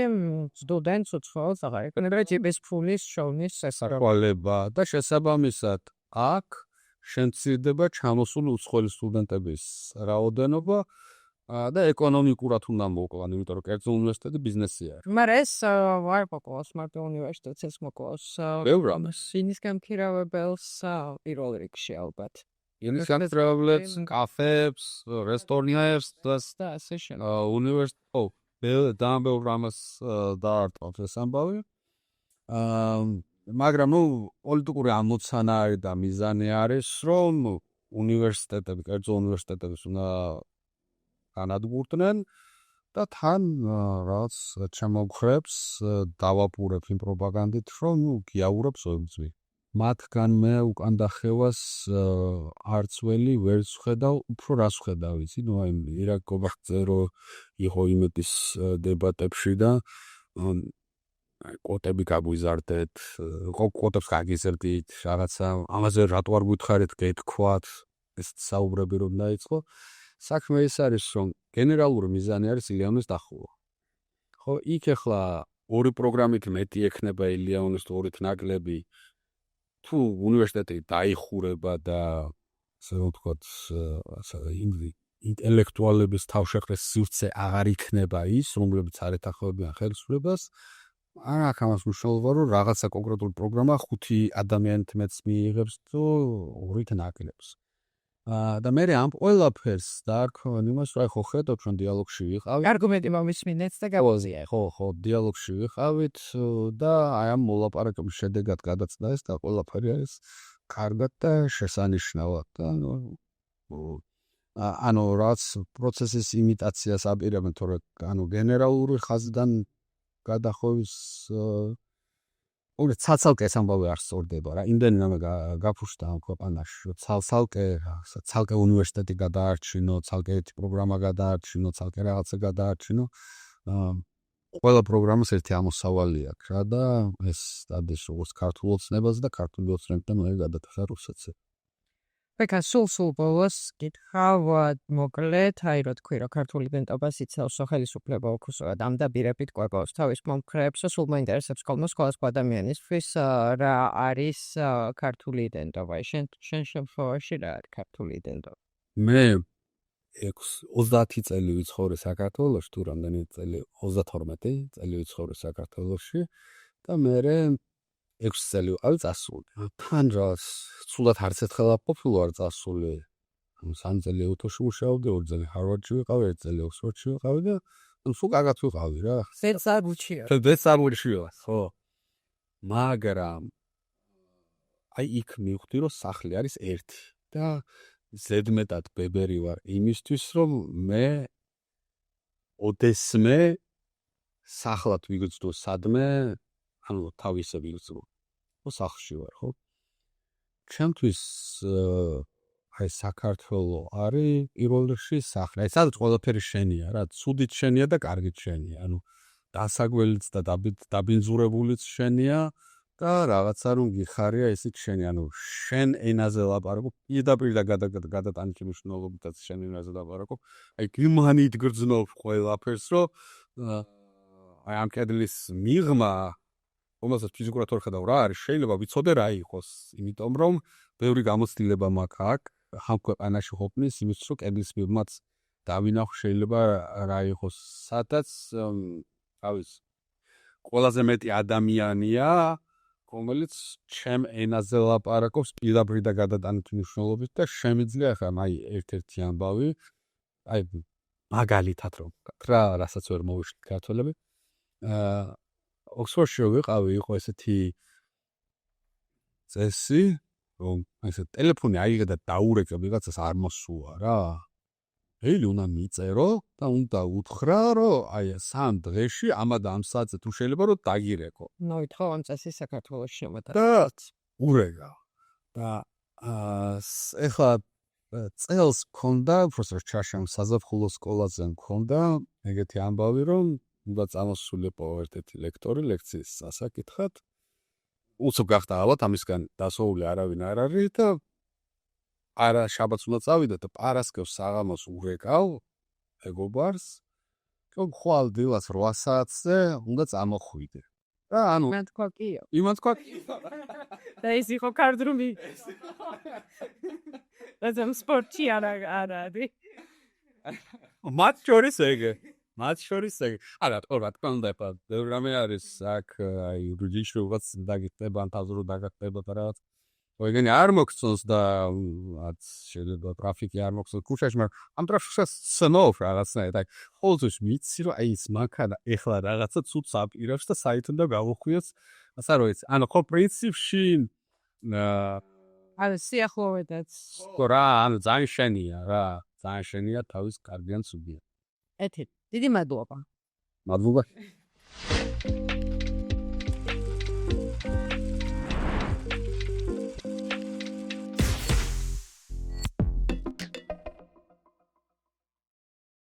სტუდენტს უცხოელს აღარ ეკონებია ჯიბის ფულის შოვნის შესაძლებლობა და შესაბამისად აქ შემცირდება ჩამოსული უცხოელი სტუდენტების რაოდენობა და ეკონომიკურად უნდა მოკლან, იმიტომ რომ კერძო უნივერსიტეტი ბიზნესია. მაგრამ ეს არ მოკლავს მარტო უნივერსიტეტს, ეს მოკლავს ბევრ რამეს. სინის გამქირავებელს პირველ რიგში ალბათ. ინგლისის ტრაბლებს, კაფეებს, რესტორნებს და ასე შემდეგ. უნივერსიტეტ დამბელ რამას დაარტყამს ეს ამბავი. მაგრამ პოლიტიკური ამოცანა არის და მიზანი არის, რომ უნივერსიტეტები, კერძო უნივერსიტეტებს უნდა განადგურდნენ და თან რაც ჩემოგხრებს დავაპურებ იმ პროპაგანდით, რომ გიაურებს ოებძვი. მათგანმე უკან დახევას არც ველი ვერ ვხედავ, უფრო რას ვხედავ, იცი? აი ირაკ გობახწერო იყო იმეთის დებატებში და კოტები გაგვიზარდეთ, კოტებს გაგიზრდით, რაღაცა ამაზე რატო არ გითხარით, გეთქვათ, ეს საუბრები რომ დაიწყო. საქმე ის არის, რომ გენერალური მიზანი არის ილიანოს დახურვა. ხო, იქ ახლა ორი პროგრამით მეტი ექნება ილიანოს და ორით ნაკლები. თუ უნივერსიტეტი დაიხურება და ასე ვთქვათ, ინტელექტუალების თავშეყრის სივრცე აღარ იქნება ის, რომლებიც არ ეთანხმებიან ხელისუფლებას, არ აქვს ამას მნიშვნელობა, რომ რაღაცა კონკრეტული პროგრამა 5 ადამიანით მეტს მიიღებს თუ ორით ნაკლებს. და მე ამ ყველაფერს დაარქვენ იმას, რომ ხო ხედავთ, რომ დიალოგში ვიყავით. არგუმენტი მომისმინეთ და გავოზია. ხო, დიალოგში ვიყავით და აი ამ მოლაპარაკების შედეგად გადაწყდა ეს და ყველაფერი არის კარგად და შესანიშნავად და ანუ რაც პროცესის იმიტაციას აპირებენ, თორე გენერალური ხაზიდან გადახოვის ცალკე ეს ამბავი არ სწორდება რა. იმდენიმე გაფუშტა ამ ქვეყანაში, ცალკე უნივერსიტეტი გადაარჩინო, ცალკე ერთი პროგრამა გადაარჩინო, ცალკე რაღაცა გადაარჩინო. ყველა პროგრამას ერთი ამოსავალი აქვს რა და ეს დადეს როგორც ქართულ ოცნებას და ქართული ოცნებიდან მე გადათხარ რუსეთზე. ვეკა სულ ბოლოს გითხრავ მოკლედ, აი რა თქვი, რომ ქართული იდენტობას იცავს ხელისუფლება უქუსოდ ამ დაპირებით ყვებავს თავის მომხრეებს, სულ მოინტერესებს სხვადასხვა ადამიანისთვის რა არის ქართული იდენტობა. შენ შემთხვევაში რა არის ქართული იდენტობა? მე 30 წელი ვიცხოვრე საქართველოში, თუ რამდენი წელი 32 წელი ვიცხოვრე საქართველოში და მე 6 წელი ვიყავი წასული. თან რას სულად არც ერთხელ ყოფილი ვარ წასული. 3 წელი უთოში ვუშავდი, 2 წელი ჰარვარდში ვიყავი, 1 წელი ოქსფორდში ვიყავი და სულ კარგად ვიყავი რა. ბესარბუჩია, ხო. მაგრამ აი იქ მივხვდი, რომ სახლი არის ერთი და ზედმეტად ბებერი ვარ იმისთვის, რომ მე ოდესმე სახლად ვიგრძნო სადმე, ანუ თავისე ვიგრძნო. სახლში ვარ, ხო? ჩემთვის აი საქართველო არის პირველ რიგში სახლი. აი სადაც ყველაფერი შენია რა, ცუდით შენია და კარგით შენია. ანუ დასაგველიც და დაბინძურებულიც შენია და რაღაცა რომ გიხარია ისიც შენი. ანუ შენ ენაზე ლაპარაკობ, პირდაპირ და გადატანილი მნიშვნელობითაც შენ ენაზე ლაპარაკობ. აი გიმანით გრძნობ ყველაფერს, რომ აი ამ კედლის მიღმა რომელსაც ფიზიკურად ვერ ხედავ რა არის, შეიძლება ვიცოდე რა იყოს, იმიტომ რომ ბევრი გამოცდილება მაქვს აქ, ამ ქვეყანაში ყოფნის, იმისთვის რომ კედლის მიღმაც დავინახო შეიძლება რა იყოს, სადაც თავის ყველაზე მეტი ადამიანია, რომელიც ჩემ ენაზე ლაპარაკობს პირდაპირ და გადატანილი მნიშვნელობით და შემიძლია ახლა აი ერთ-ერთი ამბავი, აი მაგალითად რომ რა, რასაც ვერ მოვიშლით ქართველები, ოქსფორდში ვიყავი, იყო ესეთი წესი, რომ ესე ტელეფონი აიღე და დაურეკე ვიღაცას არ მოსულა რა. ელი უნდა მიწერო და უნდა უთხრა, რომ აი 3 დღეში ამა და ამ საათზე თუ შეიძლება რომ დაგირეკო. მოითხოვ ამ წესის საქართველოში შემოდა. და ურეკა. და ეხლა წელს მქონდა, პროფესორ ჩაშამ საზაფხულო სკოლაზე მქონდა ეგეთი ამბავი, რომ უნდა წამოსულიყო ერთ-ერთი ლექტორი ლექციის ასაკითხად. უცებ გახდა ალბათ ამისგან დასაული არავინ არ არის და არა შაბათს უნდა წავიდე და პარასკევს საღამოს ურეკავ მეგობარს. ხვალ დილას 8 საათზე უნდა წამოხვიდე. და ანუ მე თქვა კიო. იმან თქვა და ეს იყო კარდრუმი. და სპორტი არა არის. მათ შორის ეგე. არა, რა თქმა უნდა, ბევრი რამე არის აქ, აი რუჯიში რაღაც დაგიწება, ან თავზე რომ დაგაკეთება და რაღაც. ოიგენი არ მოგწონს და რაც შეიძლება ტრაფიკი არ მოგწონს ქუჩაში, მაგრამ ამ ტრაფიკსაც ცნობს რაღაცნაირად. აი, ყოველთვის ვიცი, რომ აი ის მანქანა ეხლა რაღაცა ცუდს აპირებს და საით უნდა გავუხვიოს, ასე რომ იცი. ანუ ხო პრინციპში ანუ სიახლოვედაც ხო რა, ანუ ძალიან შენია რა, ძალიან შენია თავის კარგიან ცუდია. ეთით დიდი მადლობა მადლობა.